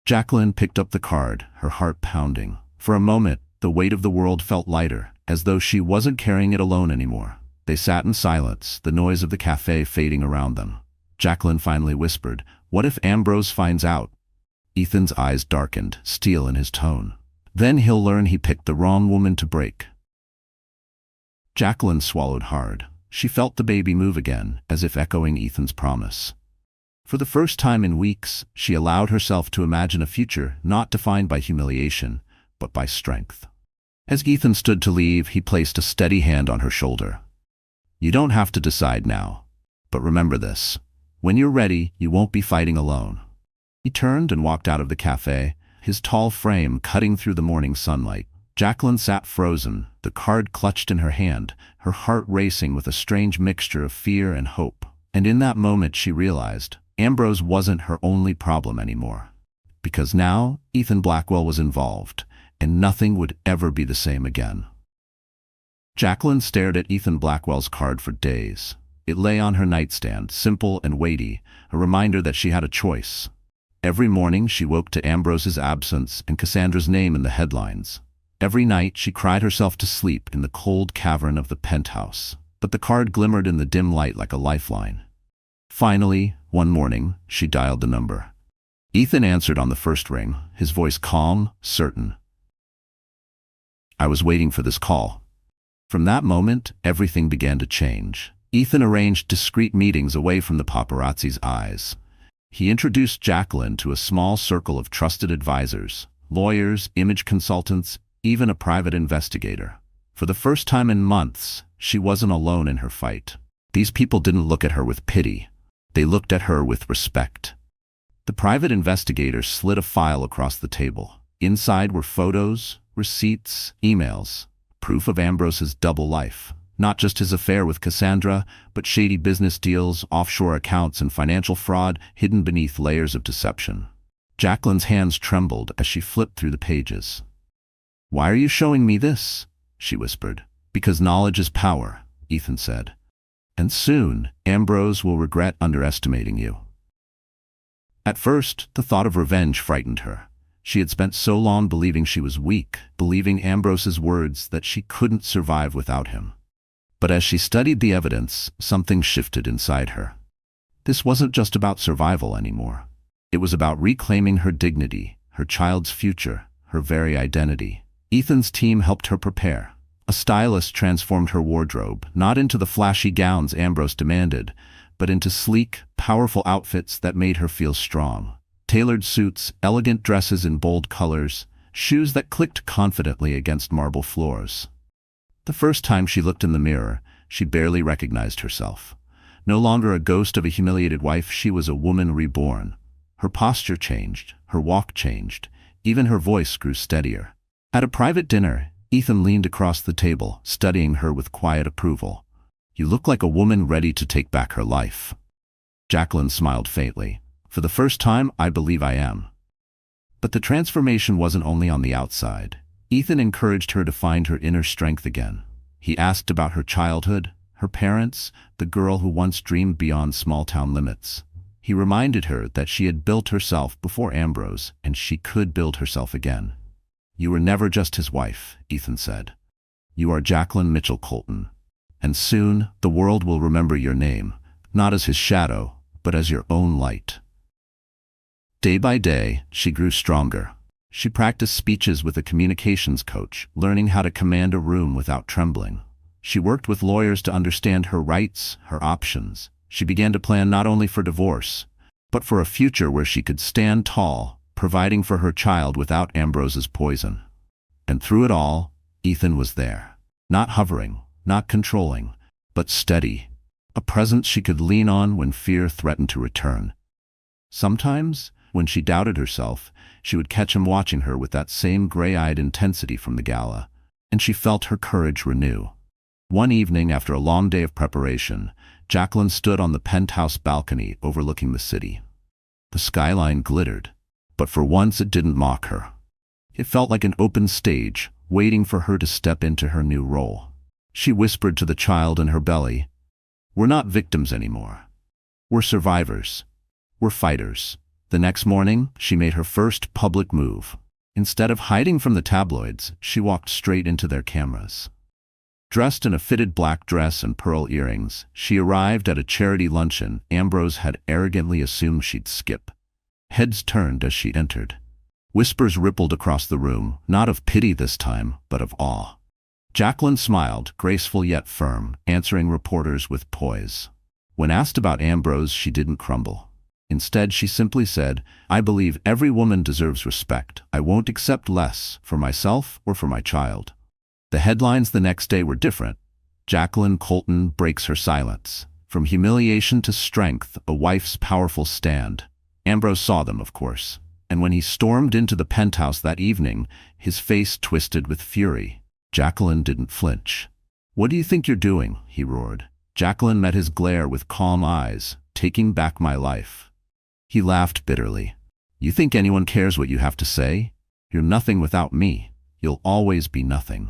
Jacqueline picked up the card, her heart pounding. For a moment, the weight of the world felt lighter, as though she wasn't carrying it alone anymore. They sat in silence, the noise of the cafe fading around them. Jacqueline finally whispered, "What if Ambrose finds out?" Ethan's eyes darkened, steel in his tone. Then he'll learn he picked the wrong woman to break. Jacqueline swallowed hard. She felt the baby move again, as if echoing Ethan's promise. For the first time in weeks, she allowed herself to imagine a future not defined by humiliation, but by strength. As Ethan stood to leave, he placed a steady hand on her shoulder. You don't have to decide now. But remember this. When you're ready, you won't be fighting alone. He turned and walked out of the cafe, his tall frame cutting through the morning sunlight. Jacqueline sat frozen, the card clutched in her hand, her heart racing with a strange mixture of fear and hope. And in that moment she realized Ambrose wasn't her only problem anymore. Because now Ethan Blackwell was involved, and nothing would ever be the same again. Jacqueline stared at Ethan Blackwell's card for days. It lay on her nightstand, simple and weighty, a reminder that she had a choice. Every morning she woke to Ambrose's absence and Cassandra's name in the headlines. Every night she cried herself to sleep in the cold cavern of the penthouse, but the card glimmered in the dim light like a lifeline. Finally, one morning, she dialed the number. Ethan answered on the first ring, his voice calm, certain. I was waiting for this call. From that moment, everything began to change. Ethan arranged discreet meetings away from the paparazzi's eyes. He introduced Jacqueline to a small circle of trusted advisors, lawyers, image consultants, even a private investigator. For the first time in months, she wasn't alone in her fight. These people didn't look at her with pity. They looked at her with respect. The private investigator slid a file across the table. Inside were photos, receipts, emails, proof of Ambrose's double life. Not just his affair with Cassandra, but shady business deals, offshore accounts, and financial fraud hidden beneath layers of deception. Jacqueline's hands trembled as she flipped through the pages. Why are you showing me this? She whispered. Because knowledge is power, Ethan said. And soon, Ambrose will regret underestimating you. At first, the thought of revenge frightened her. She had spent so long believing she was weak, believing Ambrose's words that she couldn't survive without him. But as she studied the evidence, something shifted inside her. This wasn't just about survival anymore. It was about reclaiming her dignity, her child's future, her very identity. Ethan's team helped her prepare. A stylist transformed her wardrobe, not into the flashy gowns Ambrose demanded, but into sleek, powerful outfits that made her feel strong. Tailored suits, elegant dresses in bold colors, shoes that clicked confidently against marble floors. The first time she looked in the mirror, she barely recognized herself. No longer a ghost of a humiliated wife, she was a woman reborn. Her posture changed, her walk changed, even her voice grew steadier. At a private dinner, Ethan leaned across the table, studying her with quiet approval. You look like a woman ready to take back her life. Jacqueline smiled faintly. For the first time, I believe I am. But the transformation wasn't only on the outside. Ethan encouraged her to find her inner strength again. He asked about her childhood, her parents, the girl who once dreamed beyond small-town limits. He reminded her that she had built herself before Ambrose, and she could build herself again. You were never just his wife, Ethan said. You are Jacqueline Mitchell Colton. And soon, the world will remember your name, not as his shadow, but as your own light. Day by day, she grew stronger. She practiced speeches with a communications coach, learning how to command a room without trembling. She worked with lawyers to understand her rights, her options. She began to plan not only for divorce, but for a future where she could stand tall, providing for her child without Ambrose's poison. And through it all, Ethan was there. Not hovering, not controlling, but steady. A presence she could lean on when fear threatened to return. Sometimes, when she doubted herself, she would catch him watching her with that same gray-eyed intensity from the gala, and she felt her courage renew. One evening, after a long day of preparation, Jacqueline stood on the penthouse balcony overlooking the city. The skyline glittered, but for once it didn't mock her. It felt like an open stage, waiting for her to step into her new role. She whispered to the child in her belly, "We're not victims anymore. We're survivors. We're fighters." The next morning, she made her first public move. Instead of hiding from the tabloids, she walked straight into their cameras. Dressed in a fitted black dress and pearl earrings, she arrived at a charity luncheon Ambrose had arrogantly assumed she'd skip. Heads turned as she entered. Whispers rippled across the room, not of pity this time, but of awe. Jacqueline smiled, graceful yet firm, answering reporters with poise. When asked about Ambrose, she didn't crumble. Instead, she simply said, "I believe every woman deserves respect. I won't accept less, for myself or for my child." The headlines the next day were different. Jacqueline Colton breaks her silence. From humiliation to strength, a wife's powerful stand. Ambrose saw them, of course. And when he stormed into the penthouse that evening, his face twisted with fury. Jacqueline didn't flinch. "What do you think you're doing?" he roared. Jacqueline met his glare with calm eyes. "Taking back my life." He laughed bitterly. "You think anyone cares what you have to say? You're nothing without me. You'll always be nothing."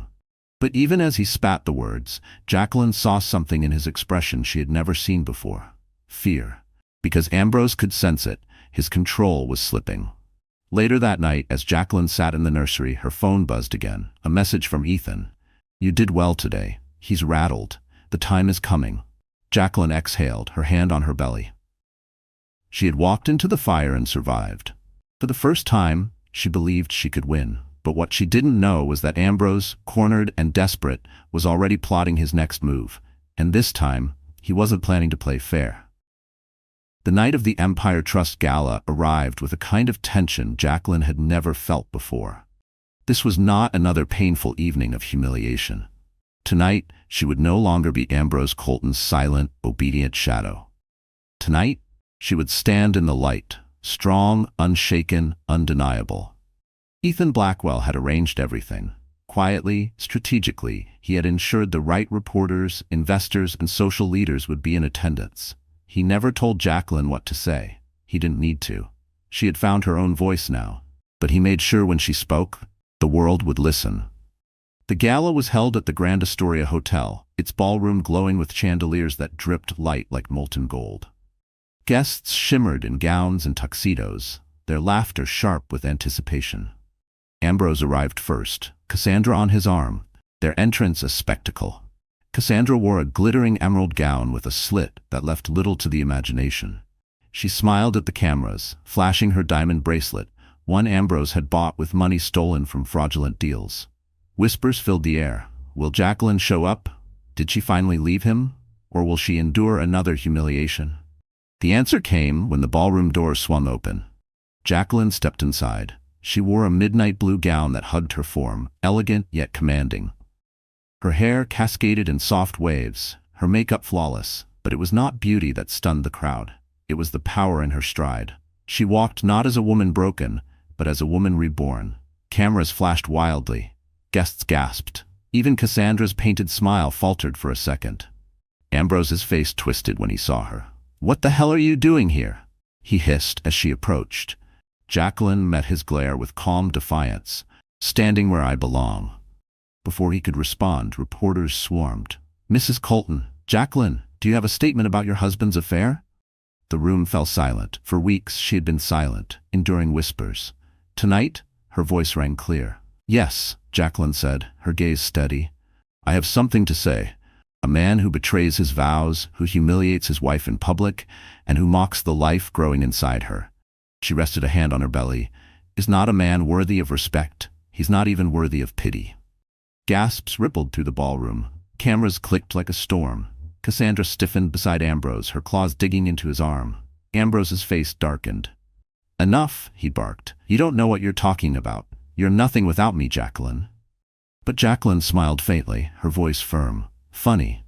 But even as he spat the words, Jacqueline saw something in his expression she had never seen before. Fear. Because Ambrose could sense it, his control was slipping. Later that night, as Jacqueline sat in the nursery, her phone buzzed again. A message from Ethan. "You did well today. He's rattled. The time is coming." Jacqueline exhaled, her hand on her belly. She had walked into the fire and survived. For the first time, she believed she could win. But what she didn't know was that Ambrose, cornered and desperate, was already plotting his next move. And this time, he wasn't planning to play fair. The night of the Empire Trust Gala arrived with a kind of tension Jacqueline had never felt before. This was not another painful evening of humiliation. Tonight, she would no longer be Ambrose Colton's silent, obedient shadow. Tonight, she would stand in the light, strong, unshaken, undeniable. Ethan Blackwell had arranged everything. Quietly, strategically, he had ensured the right reporters, investors, and social leaders would be in attendance. He never told Jacqueline what to say. He didn't need to. She had found her own voice now. But he made sure when she spoke, the world would listen. The gala was held at the Grand Astoria Hotel, its ballroom glowing with chandeliers that dripped light like molten gold. Guests shimmered in gowns and tuxedos, their laughter sharp with anticipation. Ambrose arrived first, Cassandra on his arm, their entrance a spectacle. Cassandra wore a glittering emerald gown with a slit that left little to the imagination. She smiled at the cameras, flashing her diamond bracelet, one Ambrose had bought with money stolen from fraudulent deals. Whispers filled the air. Will Jacqueline show up? Did she finally leave him? Or will she endure another humiliation? The answer came when the ballroom doors swung open. Jacqueline stepped inside. She wore a midnight blue gown that hugged her form, elegant yet commanding. Her hair cascaded in soft waves, her makeup flawless, but it was not beauty that stunned the crowd. It was the power in her stride. She walked not as a woman broken, but as a woman reborn. Cameras flashed wildly. Guests gasped. Even Cassandra's painted smile faltered for a second. Ambrose's face twisted when he saw her. "What the hell are you doing here?" he hissed as she approached. Jacqueline met his glare with calm defiance. "Standing where I belong." Before he could respond, reporters swarmed. "Mrs. Colton, Jacqueline, do you have a statement about your husband's affair?" The room fell silent. For weeks she had been silent, enduring whispers. Tonight, her voice rang clear. "Yes," Jacqueline said, her gaze steady. "I have something to say. A man who betrays his vows, who humiliates his wife in public, and who mocks the life growing inside her." She rested a hand on her belly. "Is not a man worthy of respect. He's not even worthy of pity." Gasps rippled through the ballroom. Cameras clicked like a storm. Cassandra stiffened beside Ambrose, her claws digging into his arm. Ambrose's face darkened. "Enough," he barked. "You don't know what you're talking about. You're nothing without me, Jacqueline." But Jacqueline smiled faintly, her voice firm. "Funny.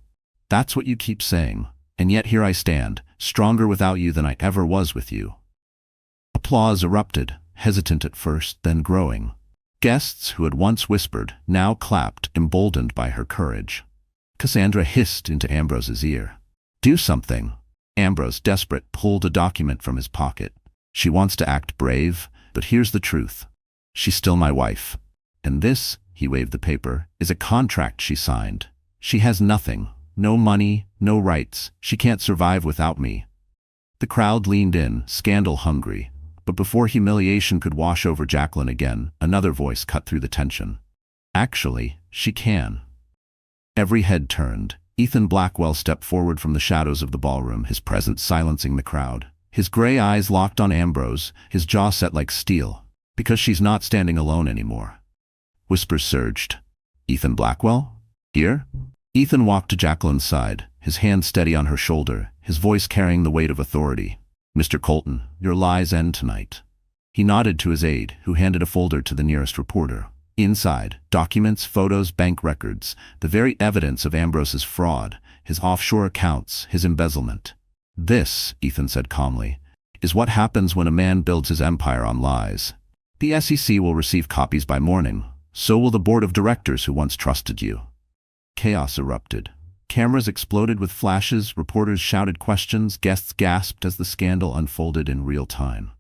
That's what you keep saying. And yet here I stand, stronger without you than I ever was with you." Applause erupted, hesitant at first, then growing. Guests who had once whispered now clapped, emboldened by her courage. Cassandra hissed into Ambrose's ear. "Do something." Ambrose, desperate, pulled a document from his pocket. "She wants to act brave, but here's the truth. She's still my wife. And this," he waved the paper, "is a contract she signed. She has nothing. No money, no rights. She can't survive without me." The crowd leaned in, scandal-hungry. But before humiliation could wash over Jacqueline again, another voice cut through the tension. "Actually, she can." Every head turned. Ethan Blackwell stepped forward from the shadows of the ballroom, his presence silencing the crowd. His gray eyes locked on Ambrose, his jaw set like steel. "Because she's not standing alone anymore." Whispers surged. "Ethan Blackwell? Here?" Ethan walked to Jacqueline's side, his hand steady on her shoulder, his voice carrying the weight of authority. "Mr. Colton, your lies end tonight." He nodded to his aide, who handed a folder to the nearest reporter. Inside, documents, photos, bank records, the very evidence of Ambrose's fraud, his offshore accounts, his embezzlement. "This," Ethan said calmly, "is what happens when a man builds his empire on lies. The SEC will receive copies by morning. So will the board of directors who once trusted you." Chaos erupted. Cameras exploded with flashes, reporters shouted questions, guests gasped as the scandal unfolded in real time.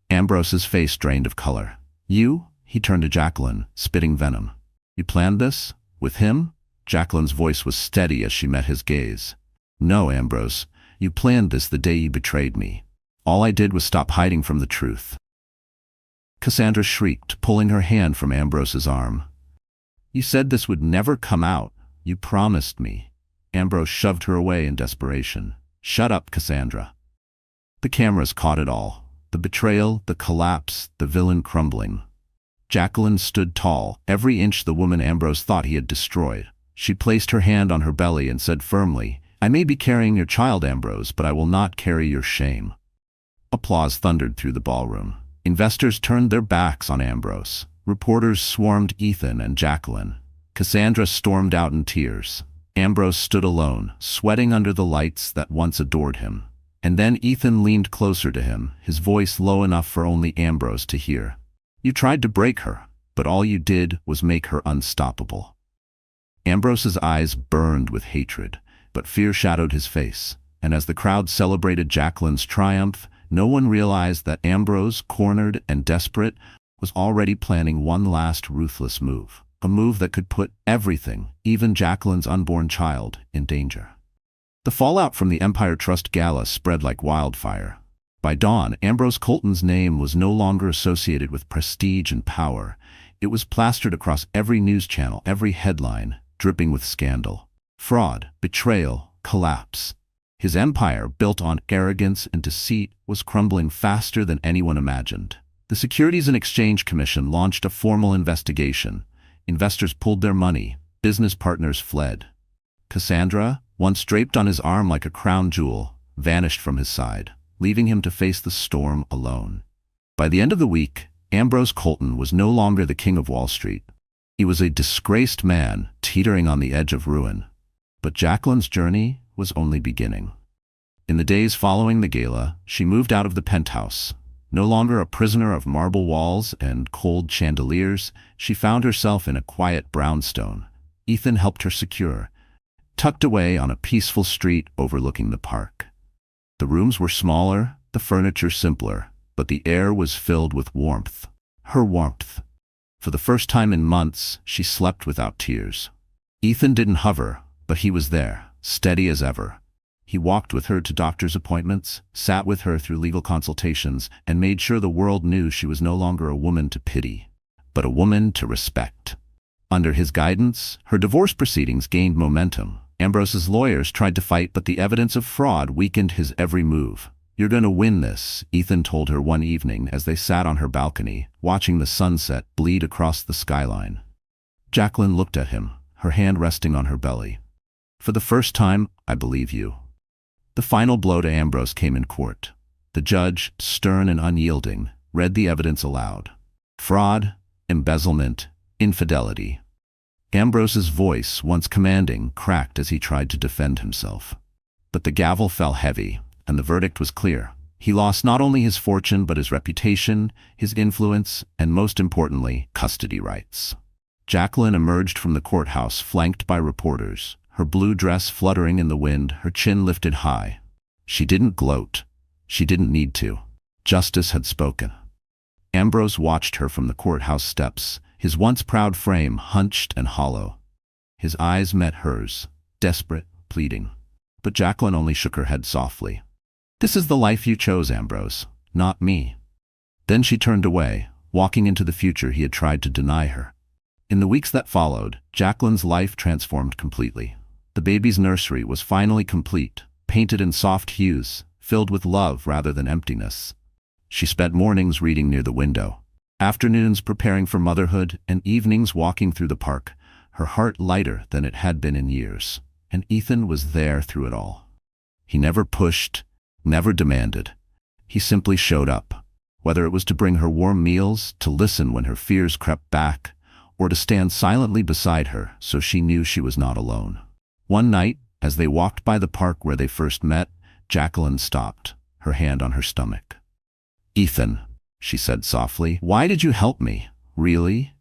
Ambrose's face drained of color. "You?" He turned to Jacqueline, spitting venom. "You planned this? With him?" Jacqueline's voice was steady as she met his gaze. "No, Ambrose. You planned this the day you betrayed me. All I did was stop hiding from the truth." Cassandra shrieked, pulling her hand from Ambrose's arm. "You said this would never come out. You promised me." Ambrose shoved her away in desperation. "Shut up, Cassandra." The cameras caught it all. The betrayal, the collapse, the villain crumbling. Jacqueline stood tall, every inch the woman Ambrose thought he had destroyed. She placed her hand on her belly and said firmly, "I may be carrying your child, Ambrose, but I will not carry your shame." Applause thundered through the ballroom. Investors turned their backs on Ambrose. Reporters swarmed Ethan and Jacqueline. Cassandra stormed out in tears. Ambrose stood alone, sweating under the lights that once adored him. And then Ethan leaned closer to him, his voice low enough for only Ambrose to hear. "You tried to break her, but all you did was make her unstoppable." Ambrose's eyes burned with hatred, but fear shadowed his face, and as the crowd celebrated Jacqueline's triumph, no one realized that Ambrose, cornered and desperate, was already planning one last ruthless move, a move that could put everything, even Jacqueline's unborn child, in danger. The fallout from the Empire Trust Gala spread like wildfire. By dawn, Ambrose Colton's name was no longer associated with prestige and power. It was plastered across every news channel, every headline, dripping with scandal. Fraud, betrayal, collapse. His empire, built on arrogance and deceit, was crumbling faster than anyone imagined. The Securities and Exchange Commission launched a formal investigation. Investors pulled their money. Business partners fled. Cassandra, once draped on his arm like a crown jewel, vanished from his side, leaving him to face the storm alone. By the end of the week, Ambrose Colton was no longer the king of Wall Street. He was a disgraced man, teetering on the edge of ruin. But Jacqueline's journey was only beginning. In the days following the gala, she moved out of the penthouse. No longer a prisoner of marble walls and cold chandeliers, she found herself in a quiet brownstone Ethan helped her secure, tucked away on a peaceful street overlooking the park. The rooms were smaller, the furniture simpler, but the air was filled with warmth. Her warmth. For the first time in months, she slept without tears. Ethan didn't hover, but he was there, steady as ever. He walked with her to doctor's appointments, sat with her through legal consultations, and made sure the world knew she was no longer a woman to pity, but a woman to respect. Under his guidance, her divorce proceedings gained momentum. Ambrose's lawyers tried to fight, but the evidence of fraud weakened his every move. "You're going to win this," Ethan told her one evening as they sat on her balcony, watching the sunset bleed across the skyline. Jacqueline looked at him, her hand resting on her belly. "For the first time, I believe you." The final blow to Ambrose came in court. The judge, stern and unyielding, read the evidence aloud. Fraud, embezzlement, infidelity. Ambrose's voice, once commanding, cracked as he tried to defend himself. But the gavel fell heavy, and the verdict was clear. He lost not only his fortune but his reputation, his influence, and most importantly, custody rights. Jacqueline emerged from the courthouse flanked by reporters, her blue dress fluttering in the wind, her chin lifted high. She didn't gloat. She didn't need to. Justice had spoken. Ambrose watched her from the courthouse steps, his once proud frame hunched and hollow. His eyes met hers, desperate, pleading. But Jacqueline only shook her head softly. "This is the life you chose, Ambrose, not me." Then she turned away, walking into the future he had tried to deny her. In the weeks that followed, Jacqueline's life transformed completely. The baby's nursery was finally complete, painted in soft hues, filled with love rather than emptiness. She spent mornings reading near the window, afternoons preparing for motherhood, and evenings walking through the park, her heart lighter than it had been in years. And Ethan was there through it all. He never pushed, never demanded. He simply showed up, whether it was to bring her warm meals, to listen when her fears crept back, or to stand silently beside her so she knew she was not alone. One night, as they walked by the park where they first met, Jacqueline stopped, her hand on her stomach. "Ethan," she said softly, "why did you help me? Really?"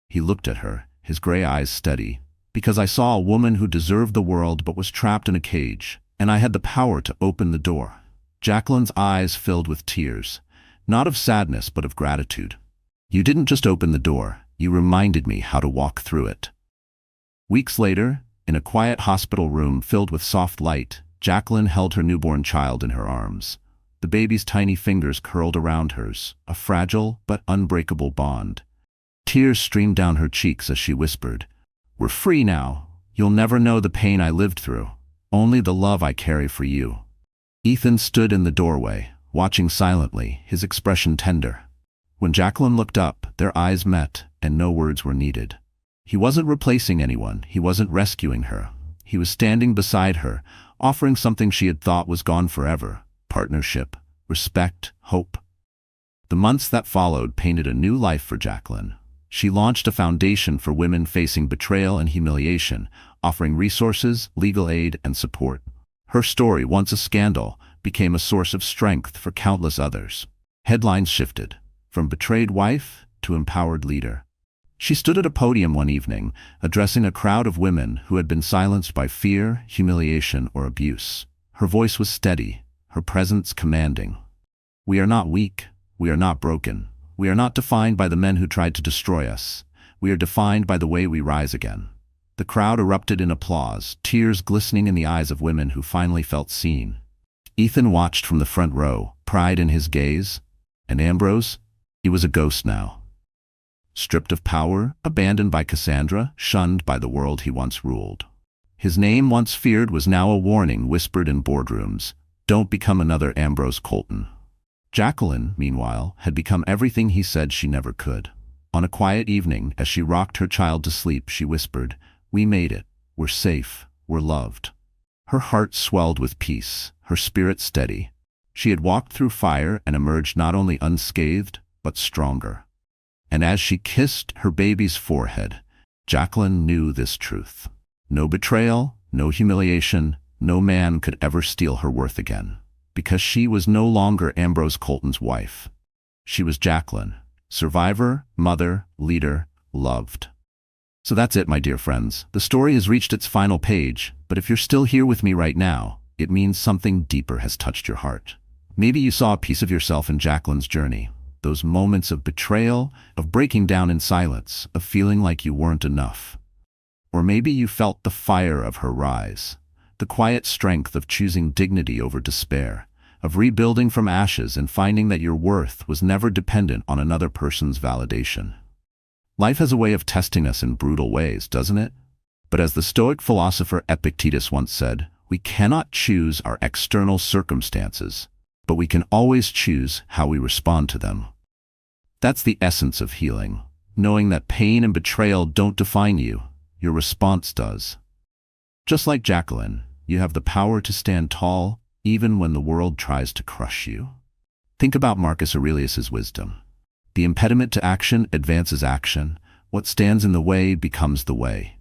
He looked at her, his gray eyes steady. "Because I saw a woman who deserved the world but was trapped in a cage, and I had the power to open the door." Jacqueline's eyes filled with tears, not of sadness but of gratitude. "You didn't just open the door, you reminded me how to walk through it." Weeks later, in a quiet hospital room filled with soft light, Jacqueline held her newborn child in her arms. The baby's tiny fingers curled around hers, a fragile but unbreakable bond. Tears streamed down her cheeks as she whispered, "We're free now. You'll never know the pain I lived through, only the love I carry for you." Ethan stood in the doorway, watching silently, his expression tender. When Jacqueline looked up, their eyes met, and no words were needed. He wasn't replacing anyone, he wasn't rescuing her. He was standing beside her, offering something she had thought was gone forever: partnership, respect, hope. The months that followed painted a new life for Jacqueline. She launched a foundation for women facing betrayal and humiliation, offering resources, legal aid, and support. Her story, once a scandal, became a source of strength for countless others. Headlines shifted, from betrayed wife to empowered leader. She stood at a podium one evening, addressing a crowd of women who had been silenced by fear, humiliation, or abuse. Her voice was steady, her presence commanding. "We are not weak. We are not broken. We are not defined by the men who tried to destroy us. We are defined by the way we rise again." The crowd erupted in applause, tears glistening in the eyes of women who finally felt seen. Ethan watched from the front row, pride in his gaze. And Ambrose? He was a ghost now. Stripped of power, abandoned by Cassandra, shunned by the world he once ruled. His name, once feared, was now a warning whispered in boardrooms: "Don't become another Ambrose Colton." Jacqueline, meanwhile, had become everything he said she never could. On a quiet evening, as she rocked her child to sleep, she whispered, "We made it. We're safe. We're loved." Her heart swelled with peace, her spirit steady. She had walked through fire and emerged not only unscathed, but stronger. And as she kissed her baby's forehead, Jacqueline knew this truth. No betrayal, no humiliation, no man could ever steal her worth again. Because she was no longer Ambrose Colton's wife. She was Jacqueline, survivor, mother, leader, loved. So that's it, my dear friends. The story has reached its final page, but if you're still here with me right now, it means something deeper has touched your heart. Maybe you saw a piece of yourself in Jacqueline's journey. Those moments of betrayal, of breaking down in silence, of feeling like you weren't enough. Or maybe you felt the fire of her rise, the quiet strength of choosing dignity over despair, of rebuilding from ashes and finding that your worth was never dependent on another person's validation. Life has a way of testing us in brutal ways, doesn't it? But as the Stoic philosopher Epictetus once said, we cannot choose our external circumstances, but we can always choose how we respond to them. That's the essence of healing, knowing that pain and betrayal don't define you. your response does. Just like Jacqueline, you have the power to stand tall even when the world tries to crush you. Think about Marcus Aurelius's wisdom. The impediment to action advances action. What stands in the way becomes the way.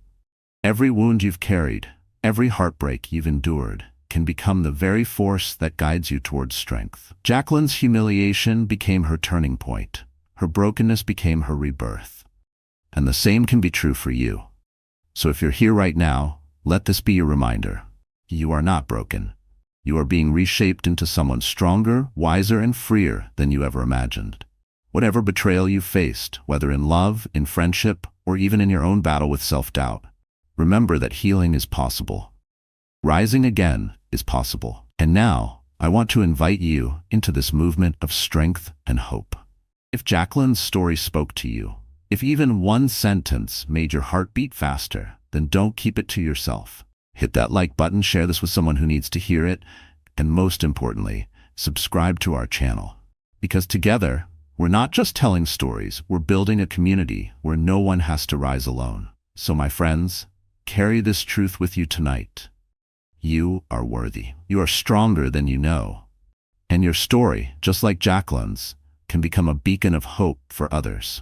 Every wound you've carried, every heartbreak you've endured, can become the very force that guides you towards strength. Jacqueline's humiliation became her turning point. Her brokenness became her rebirth. And the same can be true for you. So if you're here right now, let this be your reminder. You are not broken. You are being reshaped into someone stronger, wiser, and freer than you ever imagined. Whatever betrayal you've faced, whether in love, in friendship, or even in your own battle with self-doubt, remember that healing is possible. Rising again is possible. And now, I want to invite you into this movement of strength and hope. If Jacqueline's story spoke to you, if even one sentence made your heart beat faster, then don't keep it to yourself. Hit that like button, share this with someone who needs to hear it, and most importantly, subscribe to our channel. Because together, we're not just telling stories, we're building a community where no one has to rise alone. So my friends, carry this truth with you tonight. You are worthy. You are stronger than you know. And your story, just like Jacqueline's, can become a beacon of hope for others.